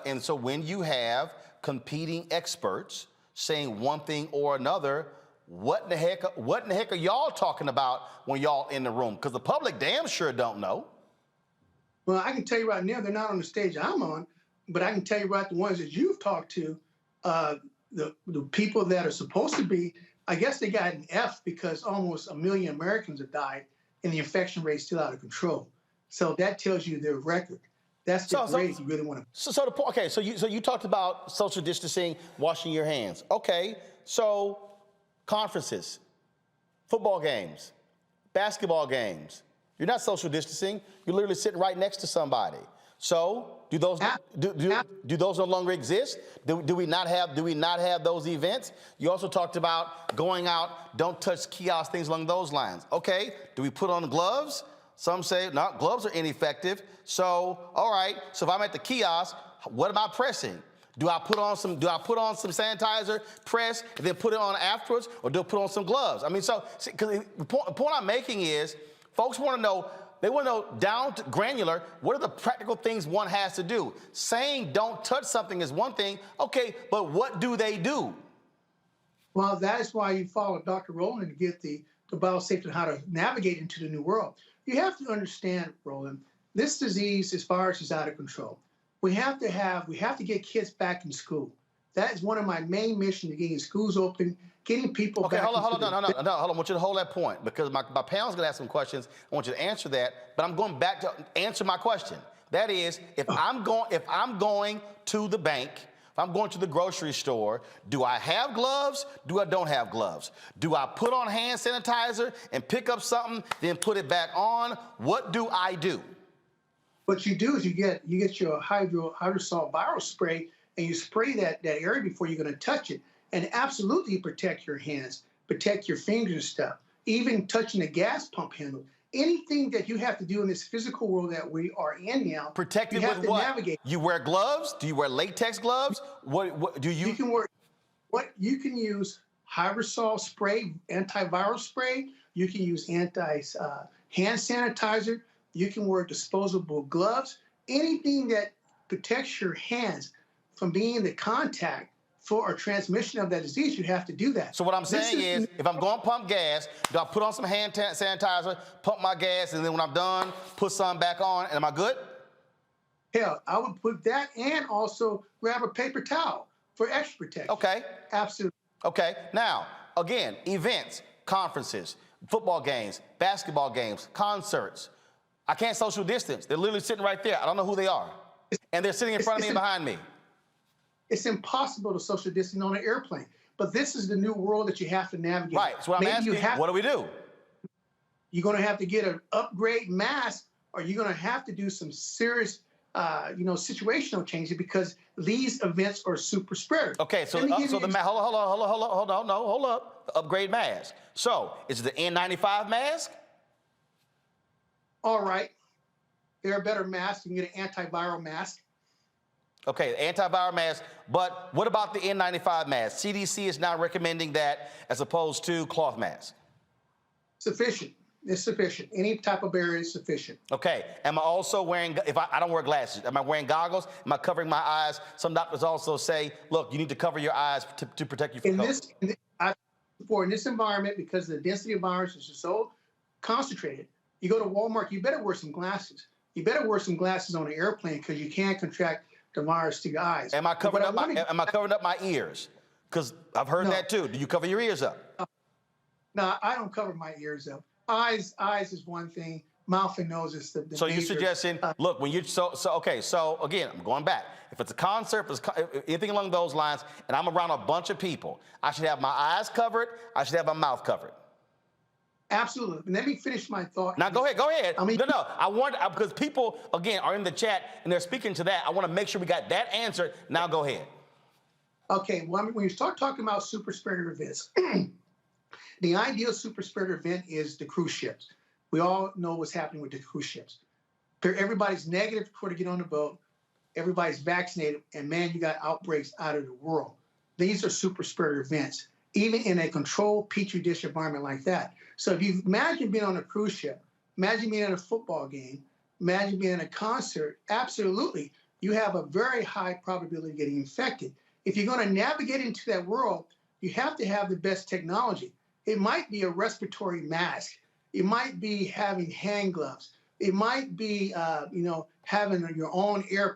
And so when you have competing experts saying one thing or another, what in the heck are y'all talking about when y'all in the room? Because the public damn sure don't know. Well, I can tell you right now, they're not on the stage I'm on, but I can tell you right, the ones that you've talked to, the people that are supposed to be, I guess they got an F because almost 1 million Americans have died and the infection rate's still out of control. So that tells you their record. That's the grade you really want to. So you talked about social distancing, washing your hands. Okay, so conferences, football games, basketball games. You're not social distancing. You're literally sitting right next to somebody. So do those no longer exist? Do we not have those events? You also talked about going out, don't touch kiosks, things along those lines. Okay, do we put on gloves? Some say no, gloves are ineffective. So all right, so if I'm at the kiosk, what am I pressing? Do I put on some sanitizer, press, and then put it on afterwards, or do I put on some gloves? I mean, so because the point I'm making is, folks want to know. They want to know down to granular, what are the practical things one has to do? Saying don't touch something is one thing, okay, but what do they do? Well, that is why you follow Dr. Roland to get the biosafety and how to navigate into the new world. You have to understand, Roland, this disease, this virus is out of control. We have to get kids back in school. That is one of my main missions, getting schools open, getting people back. Okay, hold on. I want you to hold that point because my panel's going to ask some questions. I want you to answer that, but I'm going back to answer my question. That is, if I'm going to the bank, if I'm going to the grocery store, do I have gloves? Do I don't have gloves? Do I put on hand sanitizer and pick up something, then put it back on? What do I do? What you do is you get your hydrosol viral spray and you spray that area before you're going to touch it. And absolutely protect your hands, protect your fingers and stuff, even touching the gas pump handle. Anything that you have to do in this physical world that we are in now. Protected with what? Navigate. You wear gloves? Do you wear latex gloves? What do you? You can use hydrosol spray, antiviral spray. You can use hand sanitizer. You can wear disposable gloves. Anything that protects your hands from being in the contact for a transmission of that disease, you have to do that. So what I'm saying is, if I'm going to pump gas, do I put on some hand sanitizer, pump my gas, and then when I'm done, put some back on, and am I good? Hell, I would put that and also grab a paper towel for extra protection. Okay. Absolutely. Okay. Now, again, events, conferences, football games, basketball games, concerts. I can't social distance. They're literally sitting right there. I don't know who they are. And they're sitting in front of me and behind me. It's impossible to social distance on an airplane. But this is the new world that you have to navigate. Right. So what I'm asking, what do we do? You're going to have to get an upgrade mask, or you're going to have to do some serious, situational changes because these events are super spreaders. Okay. So hold up. The upgrade mask. So is it the N95 mask? All right. There are better masks. You can get an antiviral mask. Okay, antiviral mask, but what about the N95 mask? CDC is now recommending that as opposed to cloth masks. Sufficient. It's sufficient. Any type of barrier is sufficient. Okay, am I also wearing, if I don't wear glasses, am I wearing goggles? Am I covering my eyes? Some doctors also say, look, you need to cover your eyes to protect you from COVID. In this environment, because the density of viruses is so concentrated, you go to Walmart, you better wear some glasses. You better wear some glasses on an airplane because you can't contract the virus to your eyes. Am I covering up my ears? Because I've heard that too. Do you cover your ears up? No, I don't cover my ears up. Eyes is one thing. Mouth and nose is the So you're suggesting, look, when you so again, I'm going back. If it's a concert, anything along those lines, and I'm around a bunch of people, I should have my eyes covered. I should have my mouth covered. Absolutely. Let me finish my thought. Now, go ahead. No. I want, because people, again, are in the chat and they're speaking to that. I want to make sure we got that answered. Now, go ahead. Okay, well, when you start talking about super spreader events, the ideal super spreader event is the cruise ships. We all know what's happening with the cruise ships. Everybody's negative before they get on the boat. Everybody's vaccinated, and man, you got outbreaks out of the world. These are super spreader events, even in a controlled petri dish environment like that. So if you imagine being on a cruise ship, imagine being at a football game, imagine being at a concert, absolutely, you have a very high probability of getting infected. If you're going to navigate into that world, you have to have the best technology. It might be a respiratory mask. It might be having hand gloves. It might be, having your own air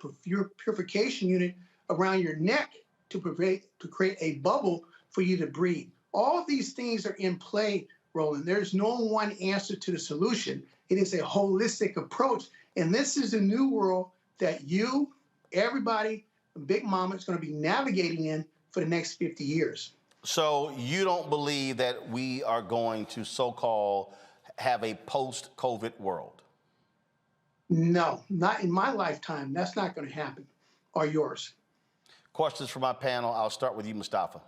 purification unit around your neck to create a bubble for you to breathe. All of these things are in play, Roland. There's no one answer to the solution. It is a holistic approach. And this is a new world that you, everybody, Big Mama is going to be navigating in for the next 50 years. So you don't believe that we are going to so-called have a post-COVID world? No, not in my lifetime. That's not going to happen. Or yours. Questions for my panel. I'll start with you, Mustafa.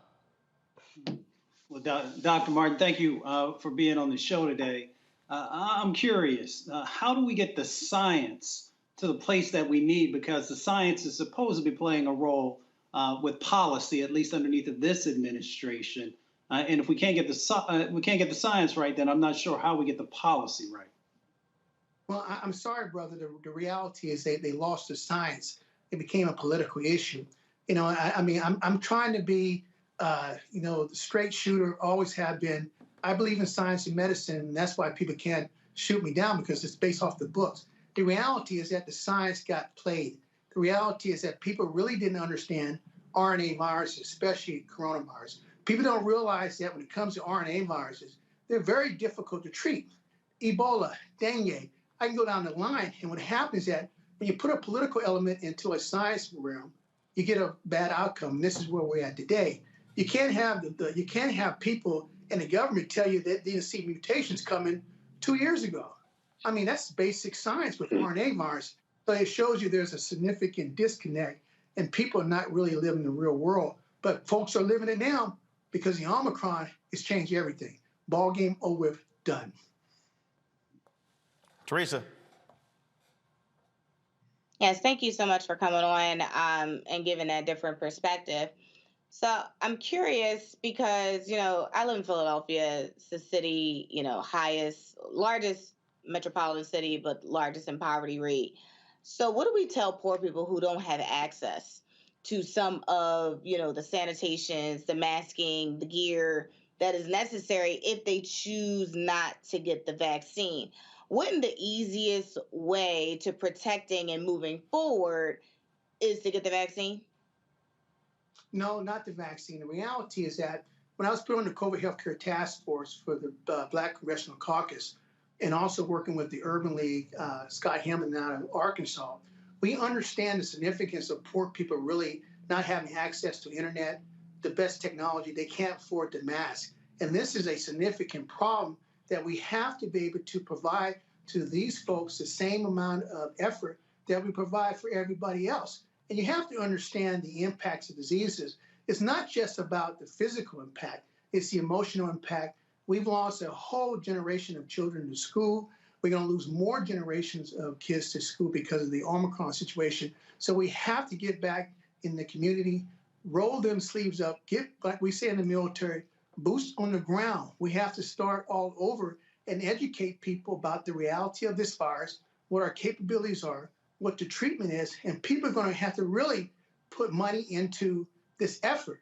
Well, Dr. Martin, thank you for being on the show today. I'm curious, how do we get the science to the place that we need? Because the science is supposed to be playing a role with policy, at least underneath of this administration. And if we can't get the science right, then I'm not sure how we get the policy right. Well, I'm sorry, brother. The reality is they lost the science. It became a political issue. I'm trying to be, the straight shooter, always have been. I believe in science and medicine, and that's why people can't shoot me down, because it's based off the books. The reality is that the science got played. The reality is that people really didn't understand RNA viruses, especially coronavirus. People don't realize that when it comes to RNA viruses, they're very difficult to treat. Ebola, dengue, I can go down the line, and what happens is that when you put a political element into a science realm, you get a bad outcome. This is where we're at today. You can't have people in the government tell you that they didn't see mutations coming 2 years ago. I mean, that's basic science with RNA virus. So it shows you there's a significant disconnect, and people are not really living the real world. But folks are living it now because the Omicron is changing everything. Ball game over, done. Teresa. Yes, thank you so much for coming on and giving that different perspective. So I'm curious because, I live in Philadelphia. It's the city, largest metropolitan city, but largest in poverty rate. So what do we tell poor people who don't have access to some of, the sanitations, the masking, the gear that is necessary if they choose not to get the vaccine? Wouldn't the easiest way to protecting and moving forward is to get the vaccine? No, not the vaccine. The reality is that when I was put on the COVID healthcare task force for the Black Congressional Caucus, and also working with the Urban League, Scott Hamlin out of Arkansas, we understand the significance of poor people really not having access to internet, the best technology. They can't afford the mask. And this is a significant problem that we have to be able to provide to these folks the same amount of effort that we provide for everybody else. And you have to understand the impacts of diseases. It's not just about the physical impact, it's the emotional impact. We've lost a whole generation of children to school. We're going to lose more generations of kids to school because of the Omicron situation. So we have to get back in the community, roll them sleeves up, get, like we say in the military, boots on the ground. We have to start all over and educate people about the reality of this virus, what our capabilities are, what the treatment is, and people are going to have to really put money into this effort,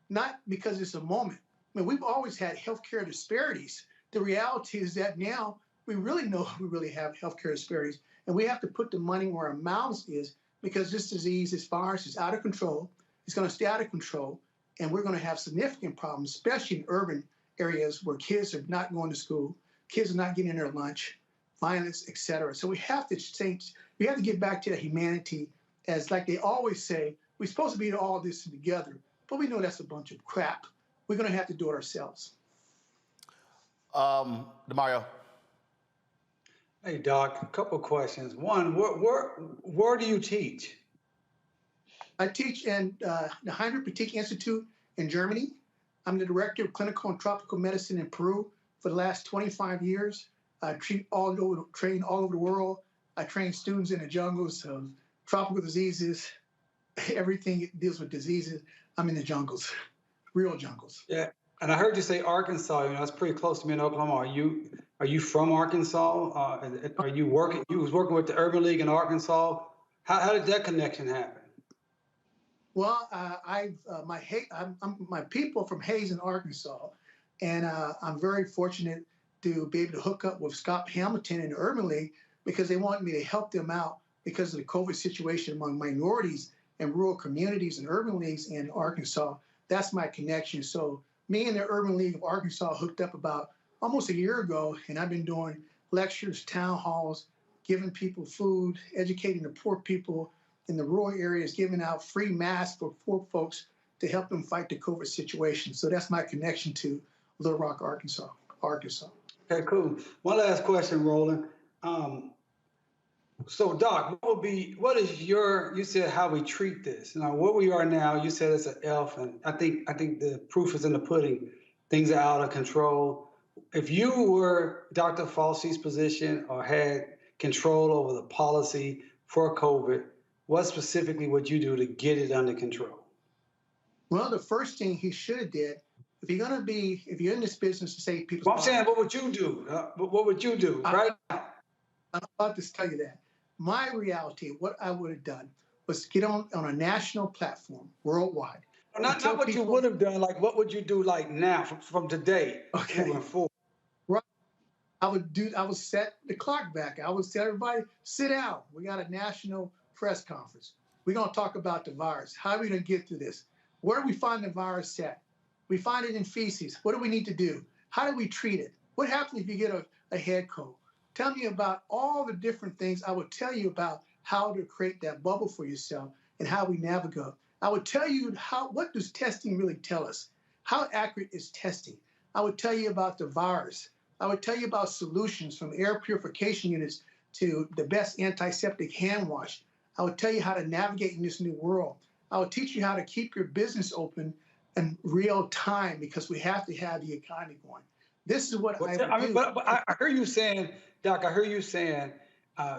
not because it's a moment. I mean, we've always had healthcare disparities. The reality is that now we really know we really have healthcare disparities, and we have to put the money where our mouths is, because this disease, this virus is out of control. It's going to stay out of control, and we're going to have significant problems, especially in urban areas where kids are not going to school, kids are not getting their lunch, violence, et cetera. So we have to change. We have to get back to the humanity, as like they always say, we're supposed to be all this together, but we know that's a bunch of crap. We're going to have to do it ourselves. DeMario. Hey, Doc, a couple questions. One, where do you teach? I teach in the Heinrich Boutique Institute in Germany. I'm the director of clinical and tropical medicine in Peru for the last 25 years. I train all over the world. I train students in the jungles of tropical diseases, everything that deals with diseases. I'm in the jungles, real jungles. Yeah, and I heard you say Arkansas. You know, that's pretty close to me in Oklahoma. Are you from Arkansas? Are you working? You was working with the Urban League in Arkansas. How did that connection happen? Well, I'm my people from Hazen, Arkansas, and I'm very fortunate to be able to hook up with Scott Hamilton in the Urban League because they want me to help them out because of the COVID situation among minorities and rural communities and urban leagues in Arkansas. That's my connection. So me and the Urban League of Arkansas hooked up about almost a year ago, and I've been doing lectures, town halls, giving people food, educating the poor people in the rural areas, giving out free masks for poor folks to help them fight the COVID situation. So that's my connection to Little Rock, Arkansas. Okay, cool. One last question, Roland. So, Doc, you said how we treat this. Now, what we are now, you said it's an elf, and I think the proof is in the pudding. Things are out of control. If you were Dr. Fauci's position or had control over the policy for COVID, what specifically would you do to get it under control? Well, the first thing he should have did, if you're in this business to save people's I'm saying, what would you do? What would you do, right? I'm about to tell you that. My reality, what I would have done was get on a national platform worldwide. Not what you would have done, like what would you do like now from today moving forward? Right. I would set the clock back. I would tell everybody, sit down. We got a national press conference. We're going to talk about the virus. How are we going to get through this? Where do we find the virus at? We find it in feces. What do we need to do? How do we treat it? What happens if you get a head cold? Tell me about all the different things. I would tell you about how to create that bubble for yourself and how we navigate. I would tell you what does testing really tell us? How accurate is testing? I would tell you about the virus. I would tell you about solutions from air purification units to the best antiseptic hand wash. I would tell you how to navigate in this new world. I would teach you how to keep your business open in real time because we have to have the economy going. This is what I would do. But I hear you saying, Doc,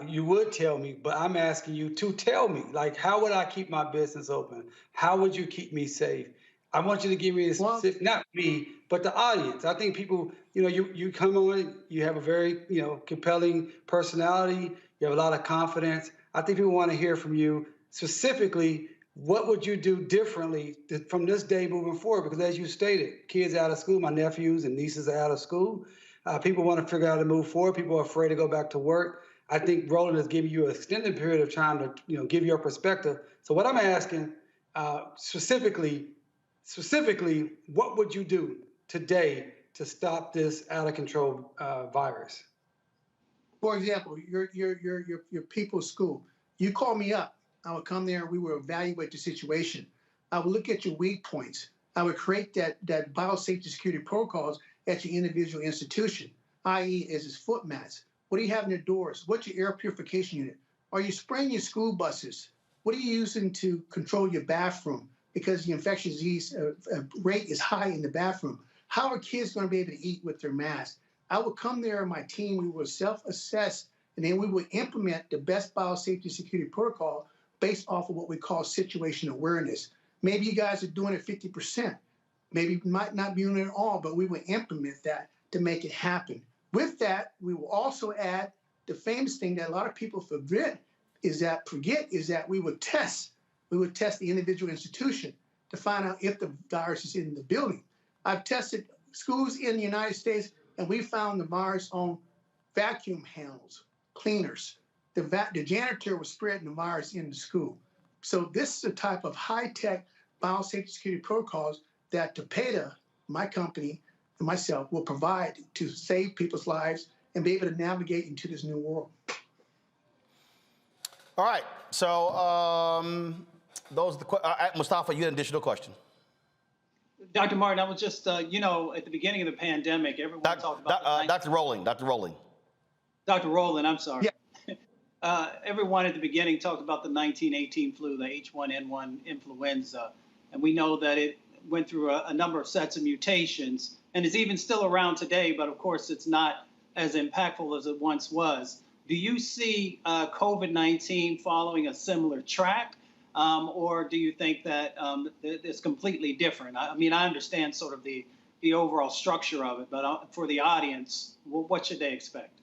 you would tell me, but I'm asking you to tell me, like, how would I keep my business open? How would you keep me safe? I want you to give me a specific, not me, but the audience. I think people, you come on, you have a very, compelling personality. You have a lot of confidence. I think people want to hear from you specifically. What would you do differently from this day moving forward? Because as you stated, kids out of school, my nephews and nieces are out of school. People want to figure out how to move forward. People are afraid to go back to work. I think Roland has given you an extended period of time to, give your perspective. So what I'm asking specifically, what would you do today to stop this out of control virus? For example, your people's school. You call me up. I would come there and we would evaluate the situation. I would look at your weak points. I would create that biosafety security protocols at your individual institution, i.e. as its foot mats. What do you have in your doors? What's your air purification unit? Are you spraying your school buses? What are you using to control your bathroom? Because the infectious disease rate is high in the bathroom. How are kids going to be able to eat with their masks? I would come there and my team, we would self-assess, and then we would implement the best biosafety security protocol based off of what we call situational awareness. Maybe you guys are doing it 50%. Maybe you might not be doing it at all, but we would implement that to make it happen. With that, we will also add the famous thing that a lot of people forget is that we would test. We would test the individual institution to find out if the virus is in the building. I've tested schools in the United States, and we found the virus on vacuum handles, cleaners. The janitor was spreading the virus in the school. So this is the type of high-tech biosafety security protocols that Tapeta, my company, and myself will provide to save people's lives and be able to navigate into this new world. All right. So those are the Mustafa, you had an additional question. Dr. Martin, I was just, at the beginning of the pandemic, everyone talked about Dr. Roland. Dr. Roland, I'm sorry. Yeah. Everyone at the beginning talked about the 1918 flu, the H1N1 influenza, and we know that it went through a number of sets of mutations and is even still around today, but of course it's not as impactful as it once was. Do you see COVID-19 following a similar track, or do you think that it's completely different? I mean, I understand sort of the overall structure of it, but for the audience, what should they expect?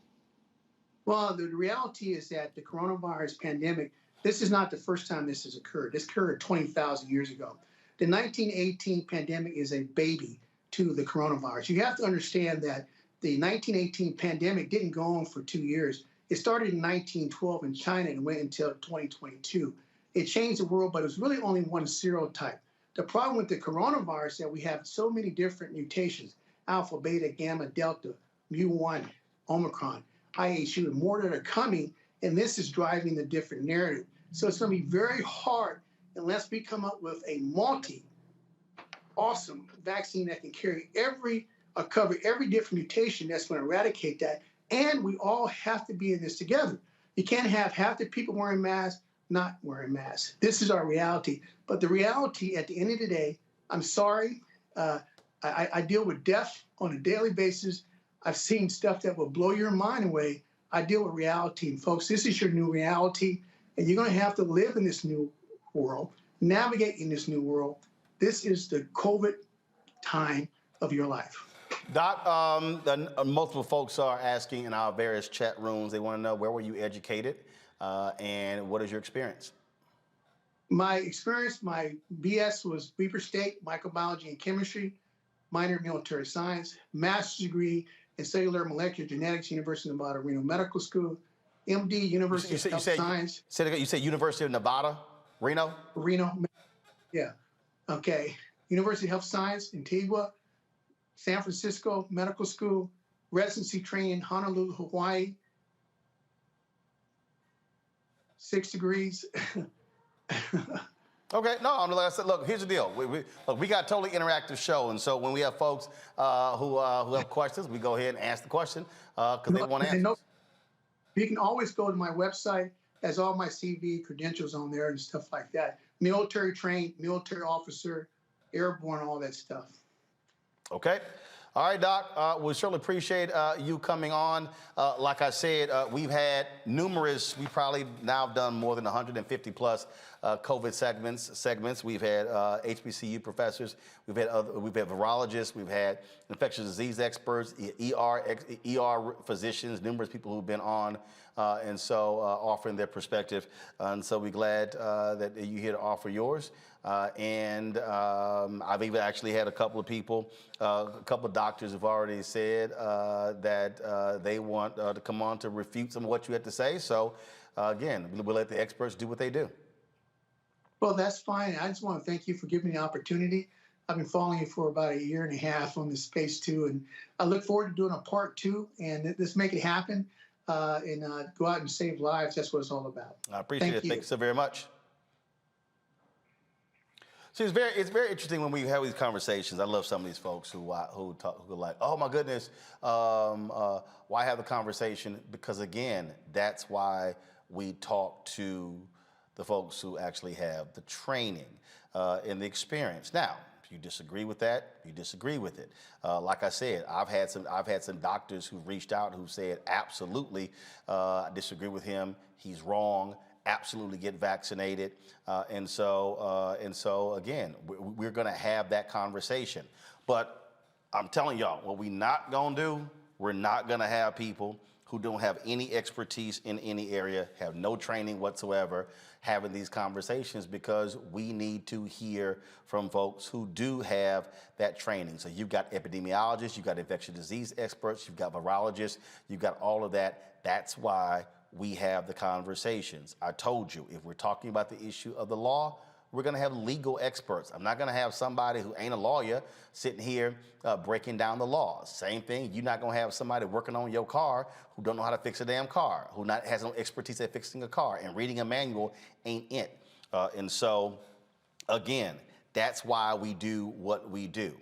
Well, the reality is that the coronavirus pandemic, this is not the first time this has occurred. This occurred 20,000 years ago. The 1918 pandemic is a baby to the coronavirus. You have to understand that the 1918 pandemic didn't go on for 2 years. It started in 1912 in China and went until 2022. It changed the world, but it was really only one serotype. The problem with the coronavirus is that we have so many different mutations: alpha, beta, gamma, delta, mu1, omicron, IHU, and more that are coming, and this is driving the different narrative. So it's going to be very hard unless we come up with a awesome vaccine that can cover every different mutation that's going to eradicate that. And we all have to be in this together. You can't have half the people wearing masks not wearing masks. This is our reality. But the reality at the end of the day, I'm sorry, I deal with death on a daily basis. I've seen stuff that will blow your mind away. I deal with reality. And folks, this is your new reality. And you're going to have to live in this new world, navigate in this new world. This is the COVID time of your life. Doc, multiple folks are asking in our various chat rooms, they want to know, where were you educated and what is your experience? My experience, my BS was Weber State, microbiology and chemistry, minor in military science, master's degree in cellular molecular genetics, University of Nevada, Reno Medical School, MD, University of Health Science. You said University of Nevada, Reno? Reno, yeah. Okay. University of Health Science, Antigua, San Francisco Medical School, residency training in Honolulu, Hawaii, 6 degrees. Okay, no, like I said, look, here's the deal. We got a totally interactive show, and so when we have folks who have questions, we go ahead and ask the question because they want to answer. You can always go to my website, has all my CV credentials on there and stuff like that. Military trained, military officer, airborne, all that stuff. Okay. All right, Doc, we certainly appreciate you coming on. Like I said, we've had numerous, we probably now have done more than 150 plus COVID segments. We've had HBCU professors, we've had virologists, we've had infectious disease experts, ER physicians, numerous people who've been on and so offering their perspective. And so we're glad that you're here to offer yours. And I've even actually had a couple of people, a couple of doctors have already said that they want to come on to refute some of what you had to say. So again, we'll let the experts do what they do. Well, that's fine. I just want to thank you for giving me the opportunity. I've been following you for about 1.5 years on this space too, and I look forward to doing a part 2 and let's make it happen and go out and save lives. That's what it's all about. I appreciate it. Thank you so very much. See, it's very interesting when we have these conversations. I love some of these folks who are like, oh my goodness, why have the conversation? Because again, that's why we talk to the folks who actually have the training and the experience. Now, if you disagree with that, you disagree with it. Like I said, I've had some doctors who reached out who said, absolutely, I disagree with him. He's wrong. Absolutely get vaccinated. And so again, we're going to have that conversation. But I'm telling y'all, what we're not going to do, we're not going to have people who don't have any expertise in any area, have no training whatsoever, having these conversations, because we need to hear from folks who do have that training. So you've got epidemiologists, you've got infectious disease experts, you've got virologists, you've got all of that. That's why we have the conversations. I told you, if we're talking about the issue of the law, we're going to have legal experts. I'm not going to have somebody who ain't a lawyer sitting here breaking down the law. Same thing, you're not going to have somebody working on your car who don't know how to fix a damn car, who has no expertise at fixing a car, and reading a manual ain't it. And so, again, that's why we do what we do.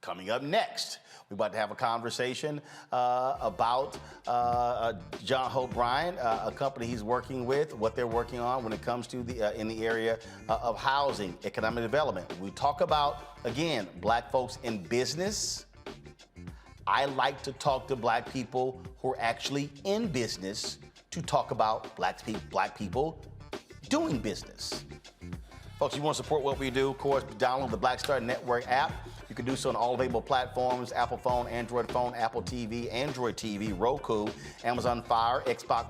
Coming up next, we're about to have a conversation about John Hope Bryant, a company he's working with, what they're working on when it comes to in the area of housing, economic development. We talk about, again, black folks in business. I like to talk to black people who are actually in business to talk about black people doing business. Folks, you want to support what we do, of course, download the Black Star Network app. You can do so on all available platforms: Apple phone, Android phone, Apple TV, Android TV, Roku, Amazon Fire, Xbox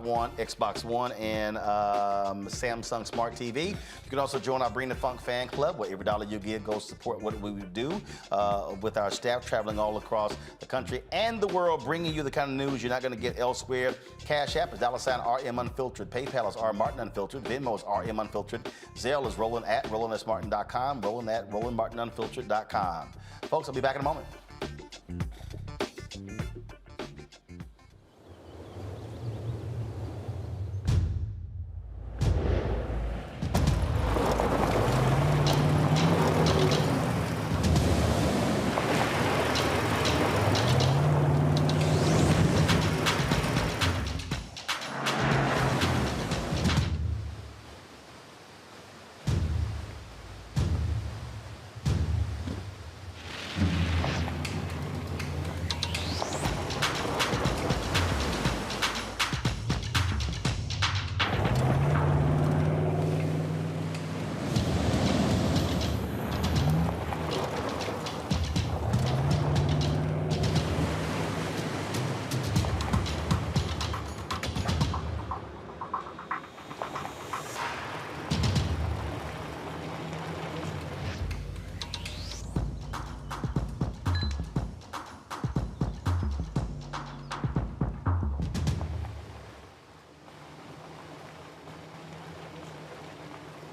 One, and Samsung Smart TV. You can also join our Bring the Funk fan club, where every dollar you give goes to support what we do with our staff traveling all across the country and the world, bringing you the kind of news you're not going to get elsewhere. Cash App is $RM Unfiltered. PayPal is R Martin Unfiltered. Venmo is RM Unfiltered. Zelle is Roland at RolandSMartin.com. Roland at RolandMartinUnfiltered.com. Folks, I'll be back in a moment.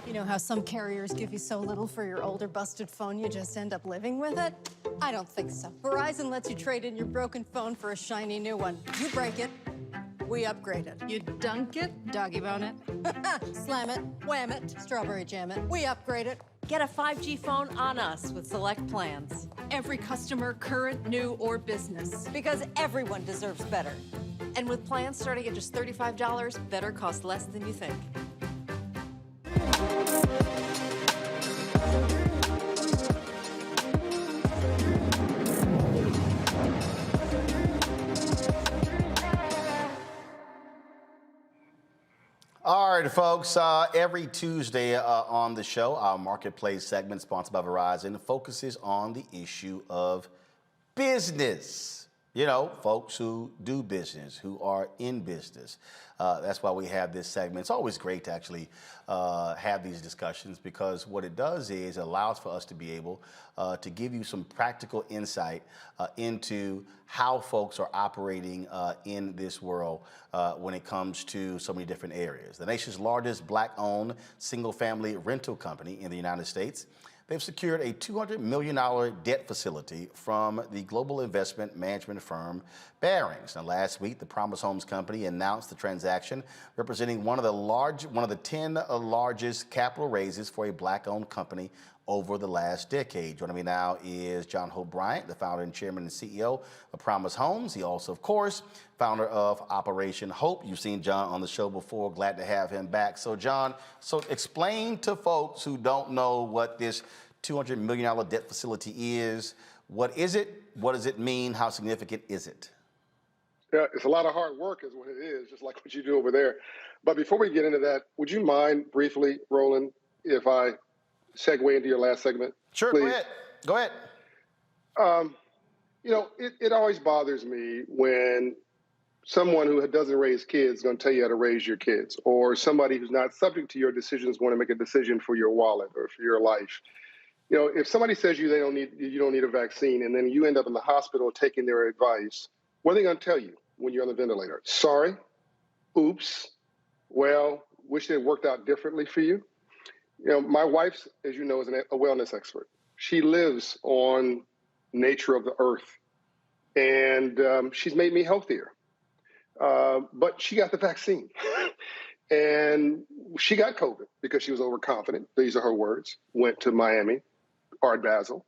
You know how some carriers give you so little for your older busted phone you just end up living with it? I don't think so. Verizon lets you trade in your broken phone for a shiny new one. You break it, we upgrade it. You dunk it, doggy bone it, slam it, wham it, strawberry jam it. We upgrade it. Get a 5G phone on us with select plans. Every customer, current, new, or business. Because everyone deserves better. And with plans starting at just $35, better costs less than you think. All right, folks, every Tuesday on the show, our Marketplace segment sponsored by Verizon focuses on the issue of business. You know, folks who do business, who are in business. That's why we have this segment. It's always great to actually have these discussions, because what it does is it allows for us to be able to give you some practical insight into how folks are operating in this world when it comes to so many different areas. The nation's largest black-owned single-family rental company in the United States, they've secured a $200 million debt facility from the global investment management firm Barings. Now, last week, the Promise Homes Company announced the transaction, representing one of the 10 largest capital raises for a black-owned company over the last decade. Joining me now is John Hope Bryant, the founder and chairman and CEO of Promise Homes. He also, of course, founder of Operation Hope. You've seen John on the show before. Glad to have him back. So, John, explain to folks who don't know what this $200 million debt facility is. What is it? What does it mean? How significant is it? Yeah, it's a lot of hard work is what it is, just like what you do over there. But before we get into that, would you mind briefly, Roland, if I segue into your last segment? Sure, please. Go ahead. You know, it always bothers me when someone who doesn't raise kids is going to tell you how to raise your kids, or somebody who's not subject to your decisions want to make a decision for your wallet or for your life. You know, if somebody says you don't need a vaccine, and then you end up in the hospital taking their advice, what are they going to tell you when you're on the ventilator? Sorry, oops, well, wish it worked out differently for you. You know, my wife, as you know, is a wellness expert. She lives on nature of the earth, and she's made me healthier. But she got the vaccine, and she got COVID because she was overconfident. These are her words. Went to Miami, Art Basel,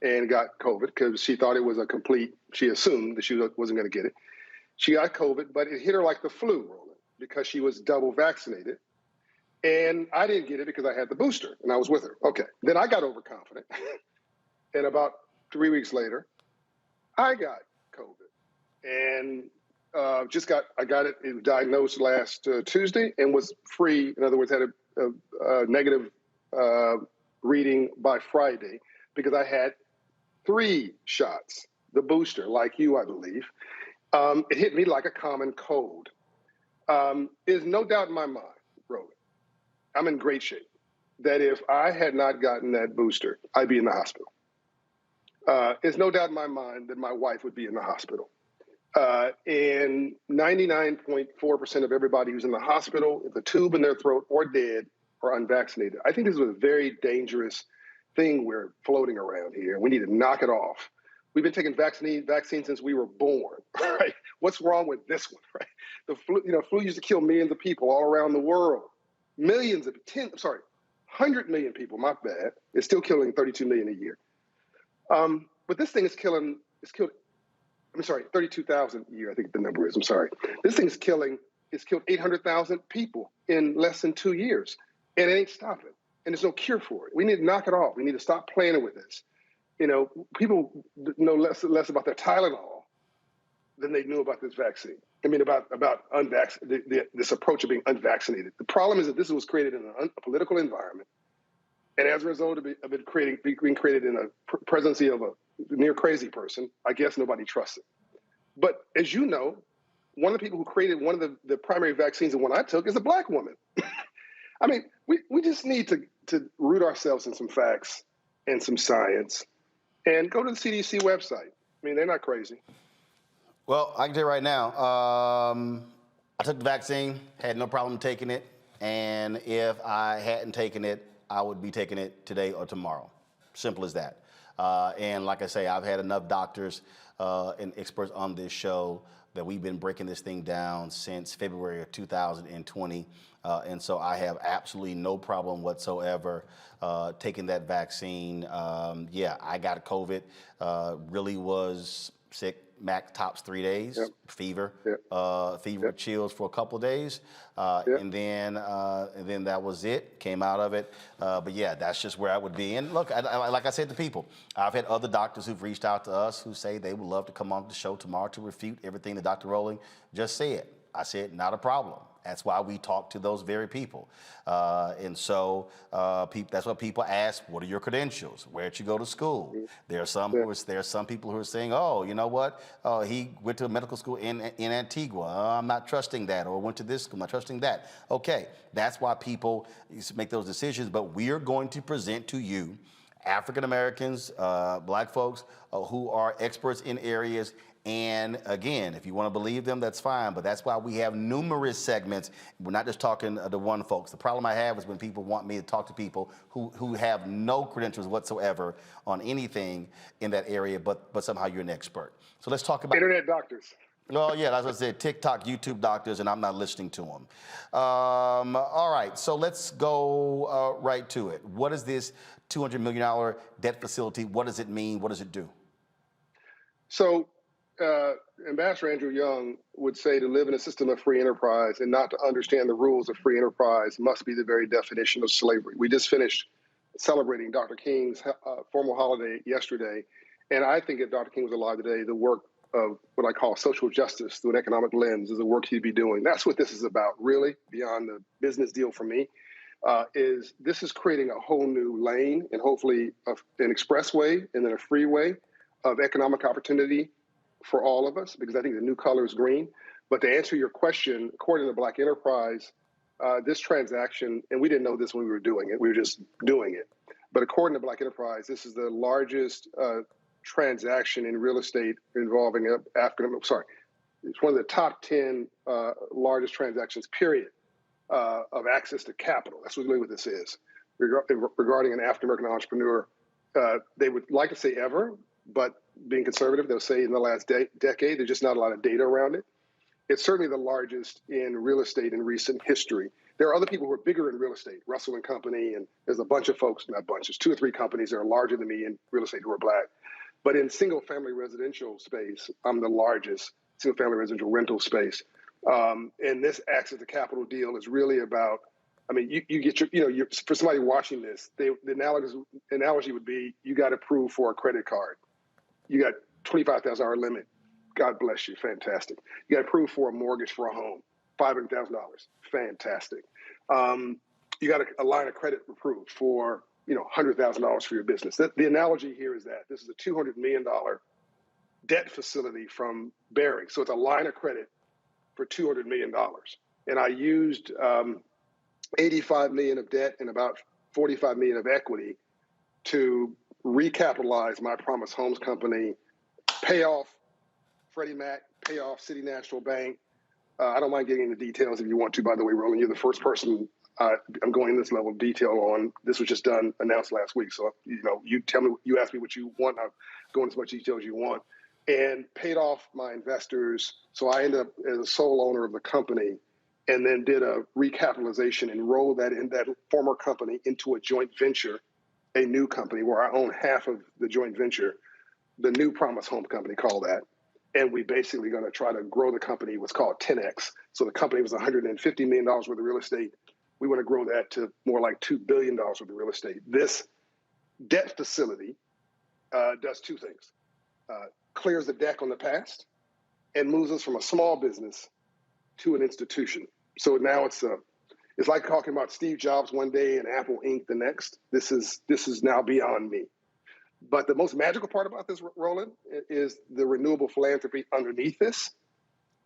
and got COVID because she thought it was she assumed that she wasn't going to get it. She got COVID, but it hit her like the flu, Roland, because she was double vaccinated. And I didn't get it because I had the booster and I was with her. Okay. Then I got overconfident. And about 3 weeks later, I got COVID and I got it was diagnosed last Tuesday and was free. In other words, had a negative reading by Friday because I had 3 shots, the booster, like you, I believe. It hit me like a common cold. There's no doubt in my mind, Roland, I'm in great shape, that if I had not gotten that booster, I'd be in the hospital. There's no doubt in my mind that my wife would be in the hospital. And 99.4% of everybody who's in the hospital, with a tube in their throat or dead, are unvaccinated. I think this is a very dangerous thing we're floating around here. We need to knock it off. We've been taking vaccines since we were born, right? What's wrong with this one, right? The flu used to kill millions of people all around the world. 100 million people, my bad. It's still killing 32 million a year. But this thing is killed 32,000 a year, I think the number is, I'm sorry. This thing is killed 800,000 people in less than 2 years, and it ain't stopping. And there's no cure for it. We need to knock it off. We need to stop playing with this. People know less about their Tylenol than they knew about this vaccine. I mean, about this approach of being unvaccinated. The problem is that this was created in a political environment, and as a result of it being created in a presidency of a near crazy person, I guess nobody trusts it. But as you know, one of the people who created one of the primary vaccines, the one I took, is a Black woman. I mean, we just need to root ourselves in some facts and some science and go to the CDC website. I mean, they're not crazy. Well, I can tell you right now, I took the vaccine, had no problem taking it, and if I hadn't taken it, I would be taking it today or tomorrow. Simple as that. And like I say, I've had enough doctors and experts on this show that we've been breaking this thing down since February of 2020. And so I have absolutely no problem whatsoever taking that vaccine. Yeah, I got COVID, really was sick. Max tops 3 days, yep. Fever, yep. Chills for a couple of days, yep. and then that was it. Came out of it, but yeah, that's just where I would be. And look, like I said to people, I've had other doctors who've reached out to us who say they would love to come on the show tomorrow to refute everything that Dr. Roland just said. I said, not a problem. That's why we talk to those very people. And so that's what people ask, what are your credentials? Where'd you go to school? There are some people who are saying, oh, you know what? He went to a medical school in Antigua. I'm not trusting that. Or went to this school, I'm not trusting that. Okay, that's why people make those decisions. But we are going to present to you African Americans, Black folks who are experts in areas. And again, if you want to believe them, that's fine. But that's why we have numerous segments. We're not just talking to one folks. The problem I have is when people want me to talk to people who have no credentials whatsoever on anything in that area, but somehow you're an expert. So let's talk about internet doctors. Well, yeah, as I said, TikTok, YouTube doctors, and I'm not listening to them. All right, so let's go right to it. What is this $200 million debt facility? What does it mean? What does it do? So Ambassador Andrew Young would say to live in a system of free enterprise and not to understand the rules of free enterprise must be the very definition of slavery. We just finished celebrating Dr. King's formal holiday yesterday, and I think if Dr. King was alive today, the work of what I call social justice through an economic lens is the work he'd be doing. That's what this is about, really, beyond the business deal for me, is this is creating a whole new lane and hopefully an expressway and then a freeway of economic opportunity for all of us, because I think the new color is green. But to answer your question, according to Black Enterprise, this transaction, and we didn't know this when we were doing it, we were just doing it. But according to Black Enterprise, this is the largest transaction in real estate involving it's one of the top 10 largest transactions, period, of access to capital. That's really what this is. Regarding an African-American entrepreneur, they would like to say ever, but being conservative, they'll say in the last decade, there's just not a lot of data around it. It's certainly the largest in real estate in recent history. There are other people who are bigger in real estate, Russell and Company, and there's a bunch of folks, not bunch, there's 2 or 3 companies that are larger than me in real estate who are Black. But in single-family residential space, I'm the largest single-family residential rental space. And this acts as a capital deal is really about, I mean, you get your, for somebody watching this, the analogy would be you got approved for a credit card. You got $25,000 limit. God bless you. Fantastic. You got approved for a mortgage for a home. $500,000. Fantastic. You got a line of credit approved for, $100,000 for your business. The analogy here is that this is a $200 million debt facility from Barings. So it's a line of credit for $200 million. And I used $85 million of debt and about $45 million of equity to recapitalize my Promise Homes company, pay off Freddie Mac, pay off City National Bank. I don't mind getting into details if you want to, by the way, Roland. You're the first person I'm going this level of detail on. This was just announced last week. So, you tell me, you ask me what you want. I'll go into as much detail as you want. And paid off my investors. So I ended up as a sole owner of the company and then did a recapitalization and rolled that former company into a joint venture, a new company where I own half of the joint venture, the new Promise Home Company, call that. And we basically going to try to grow the company, what's called 10X. So the company was $150 million worth of real estate. We want to grow that to more like $2 billion worth of real estate. This debt facility does 2 things. Clears the deck on the past and moves us from a small business to an institution. So now it's like talking about Steve Jobs one day and Apple Inc. the next. This is now beyond me. But the most magical part about this, Roland, is the renewable philanthropy underneath this,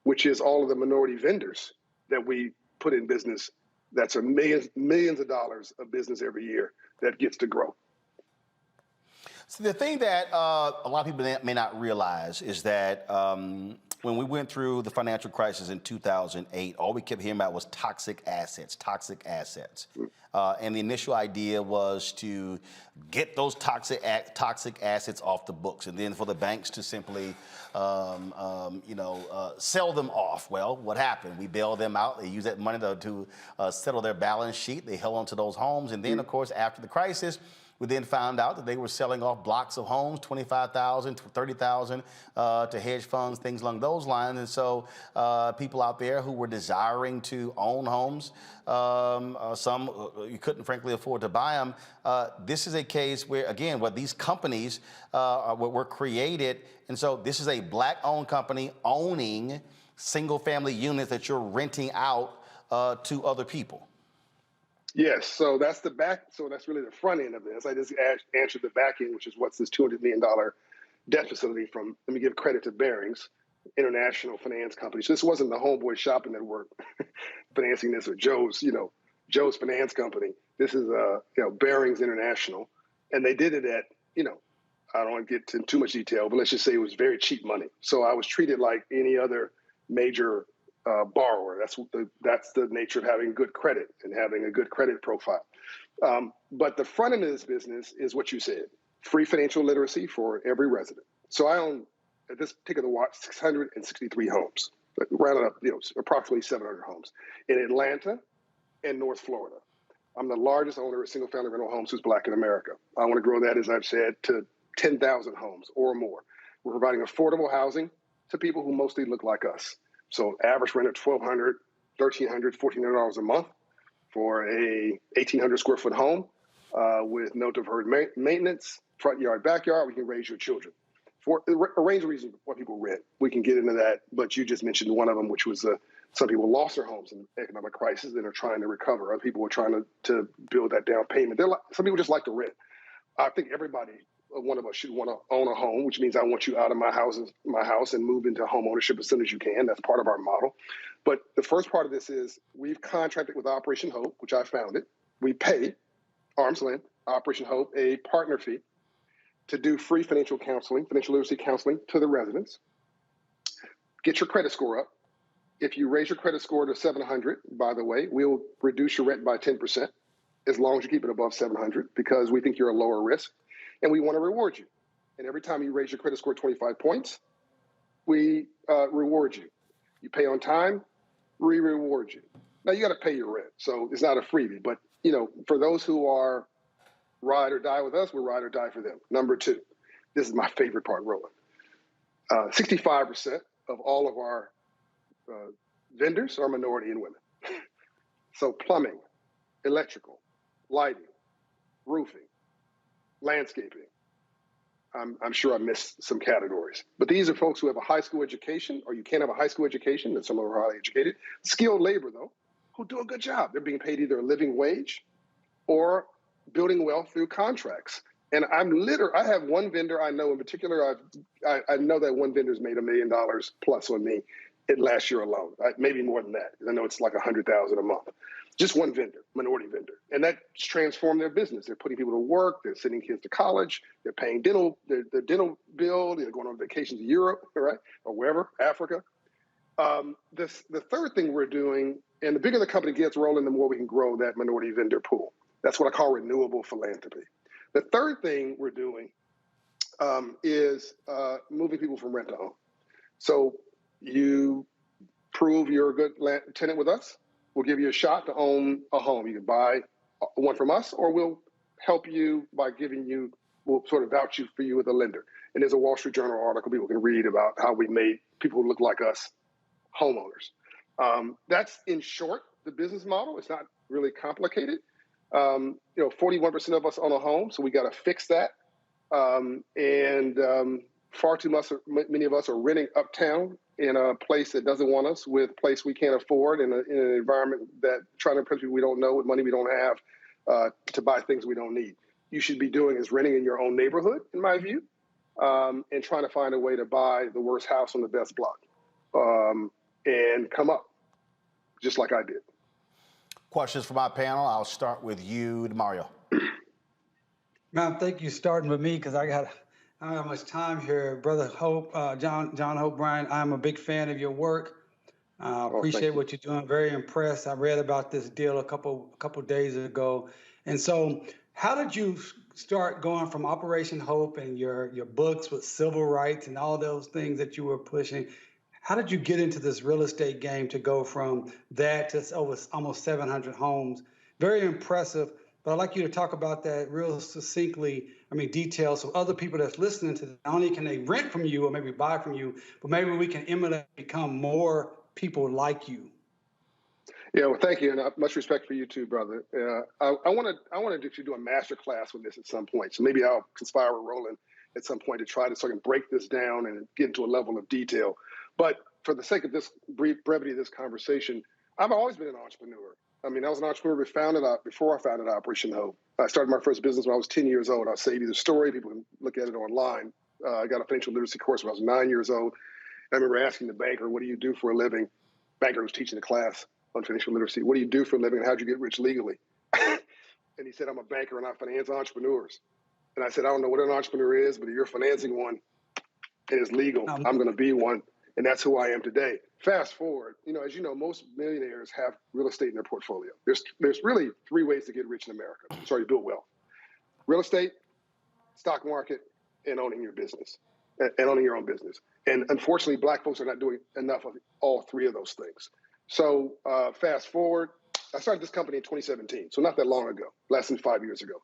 which is all of the minority vendors that we put in business. That's millions of dollars of business every year that gets to grow. So the thing that a lot of people may not realize is that when we went through the financial crisis in 2008, all we kept hearing about was toxic assets. And the initial idea was to get those toxic assets off the books, and then for the banks to simply, sell them off. Well, what happened? We bailed them out. They used that money to settle their balance sheet. They held onto those homes, and then, of course, after the crisis, we then found out that they were selling off blocks of homes, 25,000 to 30,000 to hedge funds, things along those lines. And so people out there who were desiring to own homes, some you couldn't frankly afford to buy them. This is a case where, again, these companies were created. And so this is a Black-owned company owning single-family units that you're renting out to other people. Yes, so that's the back. So that's really the front end of this. I just answered the back end, which is what's this $200 million debt facility from. Let me give credit to Barings, international finance company. So this wasn't the Homeboy Shopping Network financing this, or Joe's finance company. This is Barings International, and they did it at I don't want to get into too much detail, but let's just say it was very cheap money. So I was treated like any other major borrower. That's the nature of having good credit and having a good credit profile. But the front end of this business is what you said: free financial literacy for every resident. So I own, at this particular watch, 663 homes, rounded up, approximately 700 homes in Atlanta and North Florida. I'm the largest owner of single-family rental homes who's Black in America. I want to grow that, as I've said, to 10,000 homes or more. We're providing affordable housing to people who mostly look like us. So average rent of $1,200, $1,300, $1,400 a month for a 1,800 square foot home with no deferred maintenance, front yard, backyard. We can raise your children. For a range of reasons why people rent. We can get into that, but you just mentioned one of them, which was some people lost their homes in economic crisis and are trying to recover. Other people are trying to build that down payment. Some people just like to rent. I think everybody, one of us, should want to own a home, which means I want you out of my house and move into home ownership as soon as you can. That's part of our model. But the first part of this is we've contracted with Operation Hope, which I founded. We pay arm's length, Operation Hope, a partner fee to do free financial literacy counseling to the residents. Get your credit score up. If you raise your credit score to 700, by the way, we'll reduce your rent by 10% as long as you keep it above 700, because we think you're a lower risk. And we want to reward you. And every time you raise your credit score 25 points, we reward you. You pay on time, we reward you. Now, you got to pay your rent, so it's not a freebie. But, for those who are ride or die with us, we're ride or die for them. Number two, this is my favorite part, Roland. 65% of all of our vendors are minority and women. So plumbing, electrical, lighting, roofing, landscaping. I'm sure I missed some categories. But these are folks who have a high school education, or you can't have a high school education, and some of them are highly educated. Skilled labor, though, who do a good job. They're being paid either a living wage or building wealth through contracts. And I have one vendor I know in particular. I know that one vendor's made $1 million plus on me last year alone. Maybe more than that. I know it's like $100,000 a month. Just one vendor, minority vendor, and that's transformed their business. They're putting people to work. They're sending kids to college. They're paying their dental bill. They're going on vacation to Europe, right, or wherever, Africa. The third thing we're doing, and the bigger the company gets, Roland, the more we can grow that minority vendor pool. That's what I call renewable philanthropy. The third thing we're doing is moving people from rent to own. So you prove you're a good tenant with us, we'll give you a shot to own a home. You can buy one from us, or we'll help you by we'll sort of vouch for you with a lender. And there's a Wall Street Journal article people can read about how we made people who look like us homeowners. That's, in short, the business model. It's not really complicated. 41% of us own a home, so we got to fix that. Far too many of us are renting uptown in a place that doesn't want us, with a place we can't afford, in an environment that trying to impress people we don't know with money we don't have to buy things we don't need. You should be doing is renting in your own neighborhood, in my view, and trying to find a way to buy the worst house on the best block and come up, just like I did. Questions for my panel. I'll start with you, Mario. Man, thank you starting with me, because I don't have much time here. Brother Hope, John Hope Bryan, I'm a big fan of your work. Appreciate what you're doing. Very impressed. I read about this deal a couple days ago. And so how did you start going from Operation Hope and your books with civil rights and all those things that you were pushing? How did you get into this real estate game to go from that to over almost 700 homes? Very impressive. But I'd like you to talk about that real succinctly, details, so other people that's listening to this, not only can they rent from you or maybe buy from you, but maybe we can emulate, become more people like you. Yeah, well, thank you, and much respect for you too, brother. I want to do a master class with this at some point, so maybe I'll conspire with Roland at some point to try to sort of break this down and get into a level of detail. But for the sake of this brevity of this conversation, I've always been an entrepreneur. I was an entrepreneur before I founded Operation Hope. I started my first business when I was 10 years old. I'll save you the story. People can look at it online. I got a financial literacy course when I was 9 years old. I remember asking the banker, what do you do for a living? Banker was teaching a class on financial literacy. What do you do for a living, and how'd you get rich legally? And he said, I'm a banker and I finance entrepreneurs. And I said, I don't know what an entrepreneur is, but if you're financing one and it's legal, I'm going to be one. And that's who I am today. Fast forward, as you know, most millionaires have real estate in their portfolio. There's really three ways to get rich in America. To build wealth: real estate, stock market, and owning your business, and owning your own business. And unfortunately, Black folks are not doing enough of all three of those things. So fast forward, I started this company in 2017, so not that long ago, less than 5 years ago.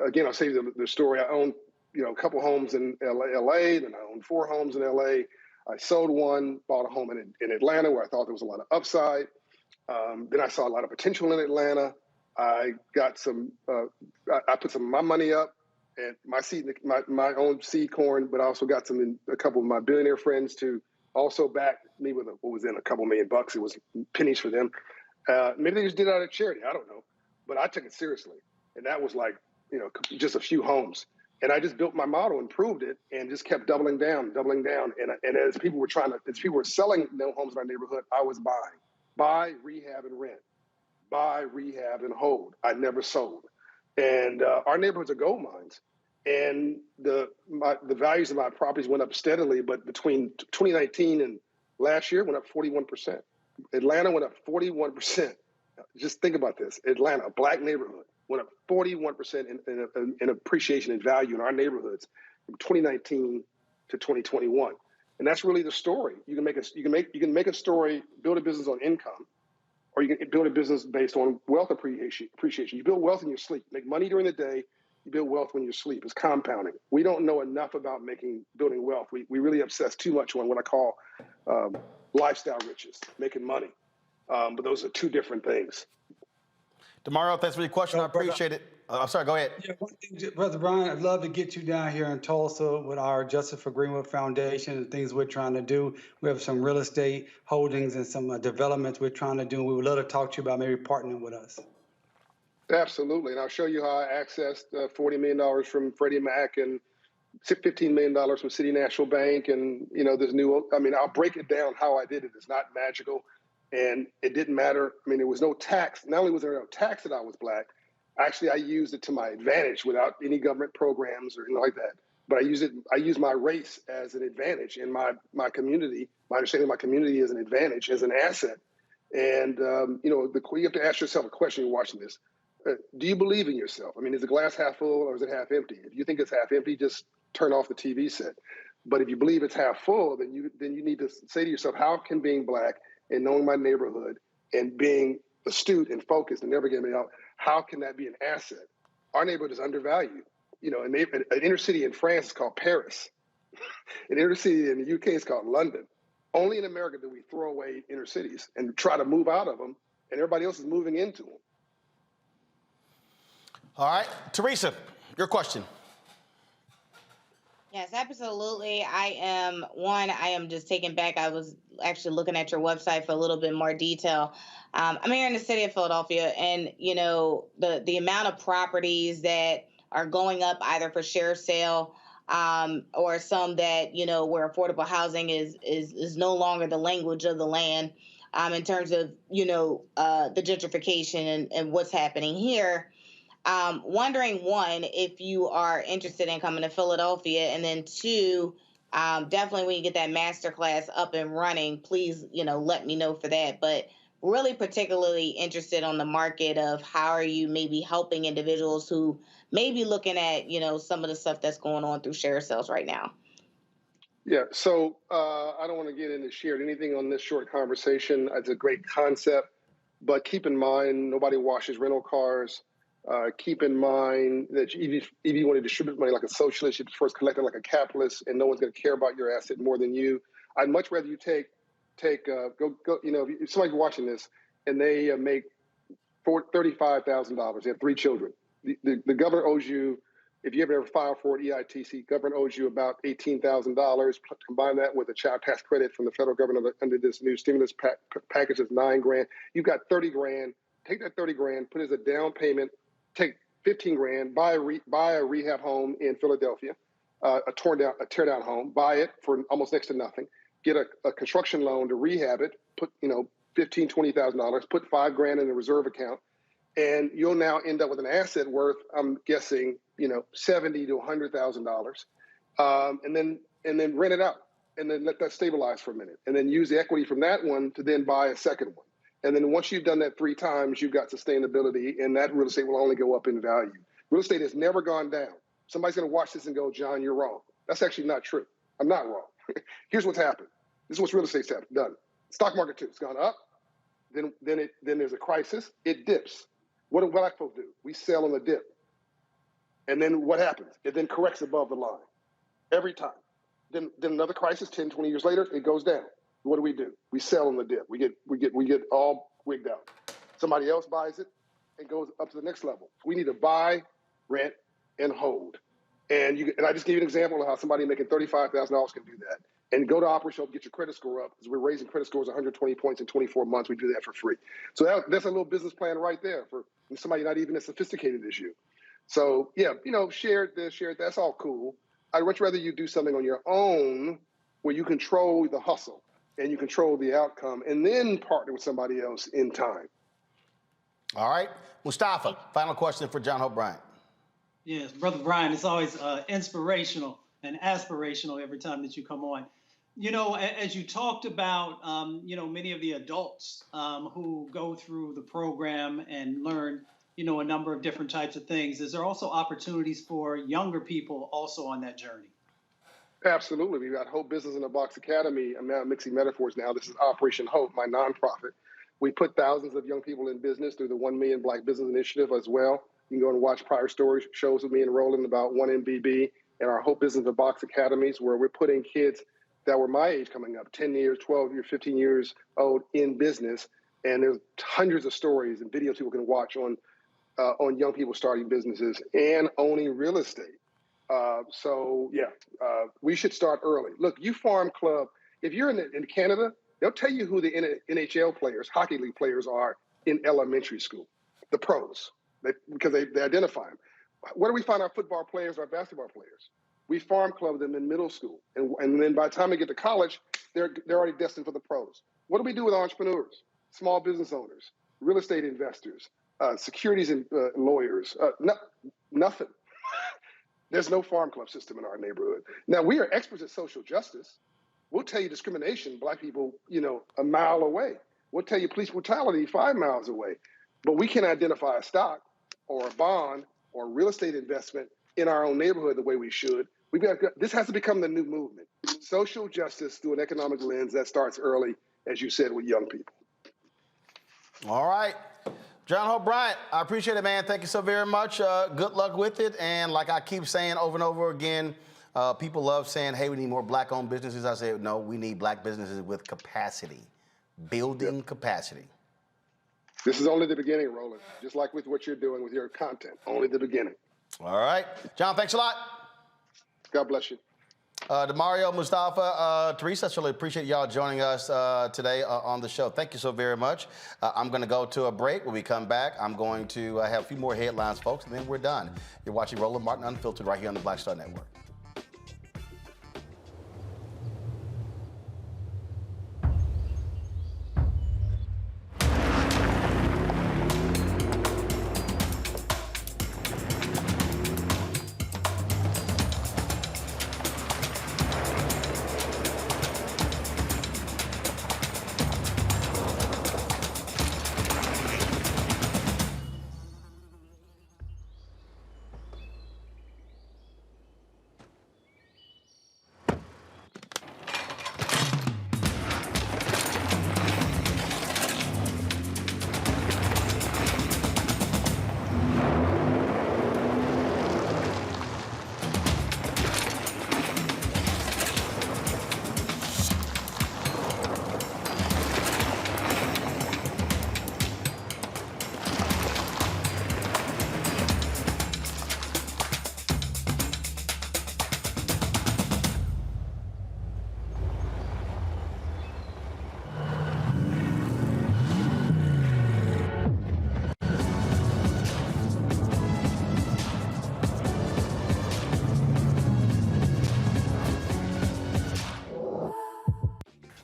Again, I'll say the story. I owned a couple homes in LA, then I owned 4 homes in LA. I sold one, bought a home in Atlanta where I thought there was a lot of upside. Then I saw a lot of potential in Atlanta. I got I put some of my money up and my own seed corn, but I also got a couple of my billionaire friends to also back me with what was in a couple $1 million. It was pennies for them. Maybe they just did it out of charity. I don't know, but I took it seriously. And that was like, just a few homes. And I just built my model and proved it, and just kept doubling down. And as people were selling no homes in our neighborhood, I was buying. Buy, rehab, and rent. Buy, rehab, and hold. I never sold. And our neighborhoods are gold mines. And the values of my properties went up steadily, but between 2019 and last year, went up 41%. Atlanta went up 41%. Just think about this. Atlanta, a Black neighborhood, went up 41% in appreciation and value in our neighborhoods from 2019 to 2021. And that's really the story. You can make a story, build a business on income, or you can build a business based on wealth appreciation. You build wealth in your sleep. Make money during the day. You build wealth when you sleep. It's compounding. We don't know enough about building wealth. We really obsess too much on what I call lifestyle riches, making money. But those are two different things. DeMario, thanks for your question. I appreciate it. I'm sorry, go ahead. Yeah, one thing, Brother Brian, I'd love to get you down here in Tulsa with our Justice for Greenwood Foundation and things we're trying to do. We have some real estate holdings and some developments we're trying to do. We would love to talk to you about maybe partnering with us. Absolutely. And I'll show you how I accessed $40 million from Freddie Mac and $15 million from City National Bank. And, I'll break it down how I did it. It's not magical. And it didn't matter. I mean, there was no tax. Not only was there no tax that I was Black, actually, I used it to my advantage without any government programs or anything like that. But I used my race as an advantage in my community. My understanding of my community as an advantage, as an asset. And, you have to ask yourself a question when you're watching this. Do you believe in yourself? I mean, is the glass half full or is it half empty? If you think it's half empty, just turn off the TV set. But if you believe it's half full, then you need to say to yourself, how can being Black and knowing my neighborhood and being astute and focused and never getting out, how can that be an asset? Our neighborhood is undervalued. An inner city in France is called Paris. An inner city in the UK is called London. Only in America do we throw away inner cities and try to move out of them, and everybody else is moving into them. All right, Teresa, your question. Yes, absolutely. I am just taken back. I was actually looking at your website for a little bit more detail. I'm here in the city of Philadelphia, and the amount of properties that are going up either for share sale or some that where affordable housing is no longer the language of the land in terms of the gentrification and what's happening here. Wondering, one, if you are interested in coming to Philadelphia, and then two, definitely when you get that masterclass up and running, please, let me know for that. But really particularly interested on the market of how are you maybe helping individuals who may be looking at, some of the stuff that's going on through share sales right now. Yeah, so I don't want to get into shared anything on this short conversation. It's a great concept, but keep in mind, nobody washes rental cars. Keep in mind that if you want to distribute money like a socialist, you first collect it like a capitalist, and no one's going to care about your asset more than you. I'd much rather you if somebody's watching this and they make $35,000, they have 3 children. The government owes you, if you ever file for an EITC, government owes you about $18,000. Combine that with a child tax credit from the federal government under this new stimulus package is $9 grand. You've got 30 grand. Take that 30 grand, put it as a down payment. Take 15 grand, buy a rehab home in Philadelphia, a tear down home, buy it for almost next to nothing, get a construction loan to rehab it, put $15,000, $20,000, put $5 grand in a reserve account, and you'll now end up with an asset worth, I'm guessing, $70,000 to $100,000, and then rent it out, and then let that stabilize for a minute, and then use the equity from that one to then buy a second one. And then once you've done that 3 times, you've got sustainability, and that real estate will only go up in value. Real estate has never gone down. Somebody's going to watch this and go, John, you're wrong. That's actually not true. I'm not wrong. Here's what's happened. This is what real estate's done. Stock market too. It's gone up. Then there's a crisis. It dips. What do Black folk do? We sell on the dip. And then what happens? It then corrects above the line every time. Then another crisis. 10, 20 years later, it goes down. What do? We sell on the dip. We get all wigged out. Somebody else buys it and goes up to the next level. We need to buy, rent, and hold. And I just gave you an example of how somebody making $35,000 can do that. And go to Operation Hope, get your credit score up, because we're raising credit scores 120 points in 24 months. We do that for free. So that's a little business plan right there for somebody not even as sophisticated as you. So yeah, shared this, shared that's all cool. I'd much rather you do something on your own where you control the hustle and you control the outcome, and then partner with somebody else in time. All right. Mustafa, final question for John Hope Bryant. Yes, Brother Brian, it's always inspirational and aspirational every time that you come on. As you talked about, many of the adults who go through the program and learn, a number of different types of things, is there also opportunities for younger people also on that journey? Absolutely. We've got Hope Business in a Box Academy. I'm now mixing metaphors now. This is Operation Hope, my nonprofit. We put thousands of young people in business through the 1 Million Black Business Initiative as well. You can go and watch prior stories, shows with me and Roland about 1MBB and our Hope Business and Box Academies, where we're putting kids that were my age coming up, 10 years, 12 years, 15 years old in business. And there's hundreds of stories and videos people can watch on young people starting businesses and owning real estate. We should start early. Look, you farm club, if you're in Canada, they'll tell you who the NHL players, hockey league players are in elementary school, the pros, because they identify them. Where do we find our football players, our basketball players? We farm club them in middle school. And then by the time they get to college, they're already destined for the pros. What do we do with entrepreneurs, small business owners, real estate investors, securities and lawyers? Nothing. There's no farm club system in our neighborhood. Now, we are experts at social justice. We'll tell you discrimination, Black people, a mile away. We'll tell you police brutality 5 miles away. But we can identify a stock or a bond or real estate investment in our own neighborhood the way we should. This has to become the new movement. Social justice through an economic lens that starts early, as you said, with young people. All right. John Hope Bryant, I appreciate it, man. Thank you so very much. Good luck with it. And like I keep saying over and over again, people love saying, hey, we need more Black-owned businesses. I say, no, we need Black businesses with capacity, building capacity. This is only the beginning, Roland, just like with what you're doing with your content, only the beginning. All right. John, thanks a lot. God bless you. DeMario, Mustafa, Teresa, I really appreciate y'all joining us today on the show. Thank you so very much. I'm going to go to a break. When we come back, I'm going to have a few more headlines, folks, and then we're done. You're watching Roland Martin Unfiltered right here on the Black Star Network.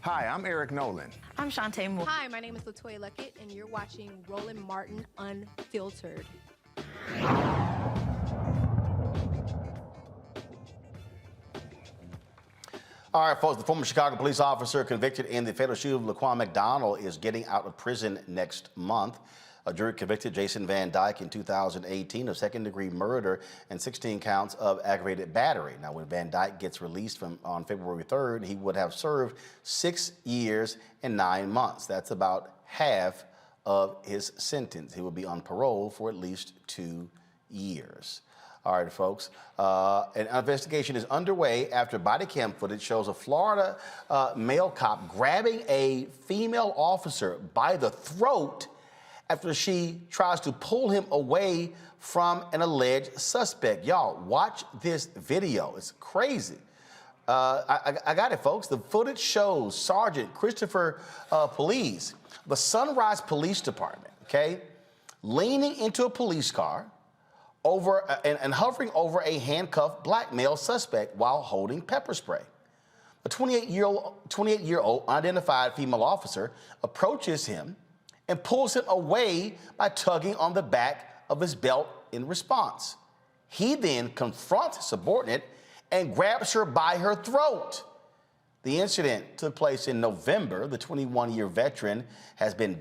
Hi, I'm Eric Nolan. I'm Shantae Moore. Hi, my name is LaToya Luckett, and you're watching Roland Martin Unfiltered. All right, folks, the former Chicago police officer convicted in the fatal shooting of Laquan McDonald is getting out of prison next month. A jury convicted Jason Van Dyke in 2018 of second-degree murder and 16 counts of aggravated battery. Now, when Van Dyke gets released on February 3rd, he would have served 6 years and 9 months. That's about half of his sentence. He will be on parole for at least 2 years. All right, folks. An investigation is underway after body cam footage shows a Florida male cop grabbing a female officer by the throat after she tries to pull him away from an alleged suspect. Y'all, watch this video. It's crazy. I got it, folks. The footage shows Sergeant Christopher Police, the Sunrise Police Department, okay, leaning into a police car and hovering over a handcuffed black male suspect while holding pepper spray. A 28-year-old unidentified female officer approaches him and pulls him away by tugging on the back of his belt in response. He then confronts his subordinate and grabs her by her throat. The incident took place in November. The 21-year veteran has been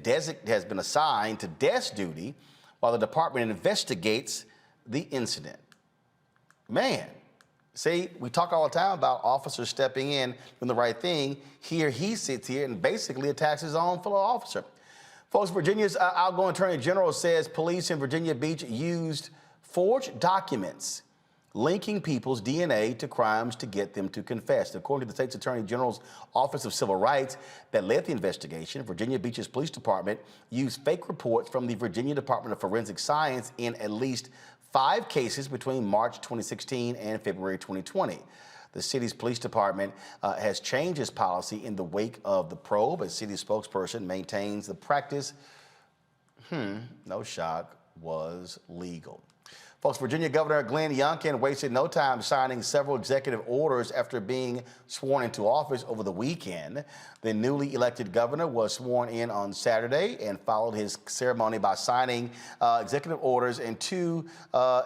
assigned to desk duty while the department investigates the incident. Man, see, we talk all the time about officers stepping in, doing the right thing. Here he sits here and basically attacks his own fellow officer. Folks, Virginia's outgoing Attorney General says police in Virginia Beach used forged documents linking people's DNA to crimes to get them to confess. According to the state's Attorney General's Office of Civil Rights that led the investigation, Virginia Beach's police department used fake reports from the Virginia Department of Forensic Science in at least 5 cases between March 2016 and February 2020. The city's police department has changed its policy in the wake of the probe. A city spokesperson maintains the practice, no shock, was legal. Folks, Virginia Governor Glenn Youngkin wasted no time signing several executive orders after being sworn into office over the weekend. The newly elected governor was sworn in on Saturday and followed his ceremony by signing executive orders and 2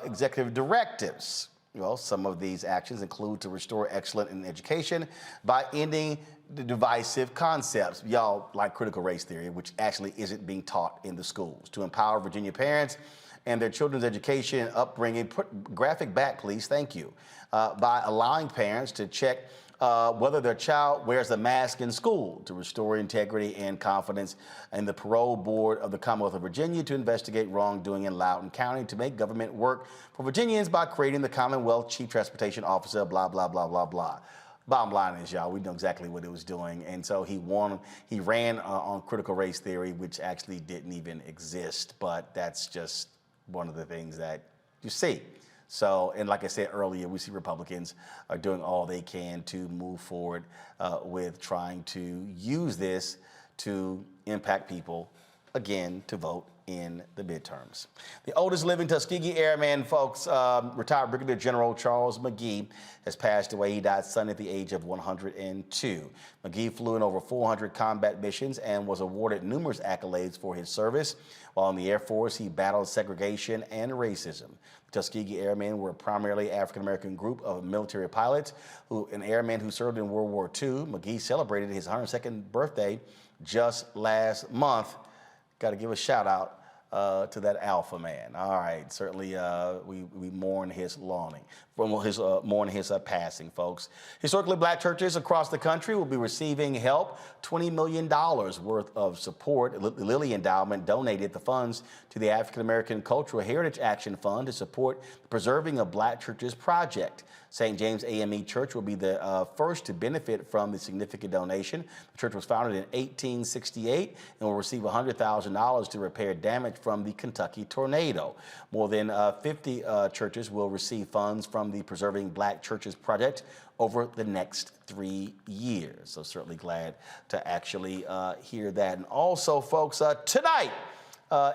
executive directives. Well, some of these actions include to restore excellence in education by ending the divisive concepts, y'all, like critical race theory, which actually isn't being taught in the schools, to empower Virginia parents and their children's education and upbringing. Put graphic back, please, thank you, by allowing parents to check whether their child wears a mask in school, to restore integrity and confidence in the parole board of the Commonwealth of Virginia, to investigate wrongdoing in Loudoun County, to make government work for Virginians by creating the Commonwealth Chief Transportation Officer, blah, blah, blah, blah, blah. Bottom line is, y'all, we know exactly what it was doing. And so he ran on critical race theory, which actually didn't even exist. But that's just one of the things that you see. So, and like I said earlier, we see Republicans are doing all they can to move forward with trying to use this to impact people, again, to vote in the midterms. The oldest living Tuskegee Airman, folks, retired Brigadier General Charles McGee, has passed away. He died Sunday at the age of 102. McGee flew in over 400 combat missions and was awarded numerous accolades for his service. While in the Air Force, he battled segregation and racism. The Tuskegee Airmen were a primarily African-American group of military pilots and airmen who served in World War II. McGee celebrated his 102nd birthday just last month. Got to give a shout out to that alpha man. All right, certainly we mourn his passing, folks. Historically Black churches across the country will be receiving help. $20 million worth of support. The Lilly Endowment donated the funds to the African American Cultural Heritage Action Fund to support the Preserving of Black Churches project. St. James AME Church will be the first to benefit from the significant donation. The church was founded in 1868 and will receive $100,000 to repair damage from the Kentucky tornado. More than 50 churches will receive funds from the Preserving Black Churches project over the next 3 years. So certainly glad to actually hear that. And also, folks, tonight,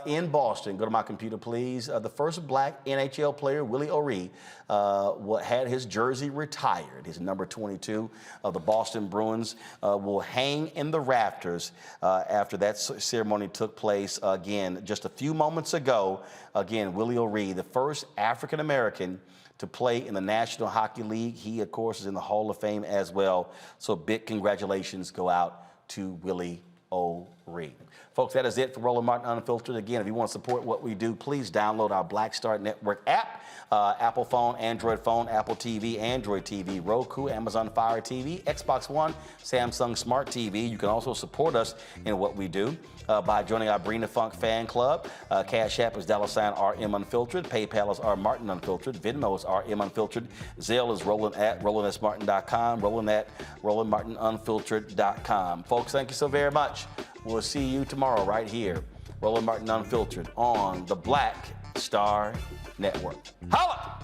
in Boston, go to my computer, please. The first Black NHL player, Willie O'Ree, had his jersey retired. His number 22 of the Boston Bruins will hang in the rafters after that ceremony took place. Again, just a few moments ago, again, Willie O'Ree, the first African-American to play in the National Hockey League. He, of course, is in the Hall of Fame as well. So big congratulations go out to Willie O'Ree. Folks, that is it for Roland Martin Unfiltered. Again, if you want to support what we do, please download our Black Star Network app. Apple phone, Android phone, Apple TV, Android TV, Roku, Amazon Fire TV, Xbox One, Samsung Smart TV. You can also support us in what we do by joining our Brina Funk fan club. Cash App is $RM Unfiltered. PayPal is R Martin Unfiltered. Venmo is RM Unfiltered. Zelle is Roland at RolandSMartin.com. Roland at RolandMartinUnfiltered.com. Folks, thank you so very much. We'll see you tomorrow right here. Roland Martin Unfiltered on the Black Star Network. Holla!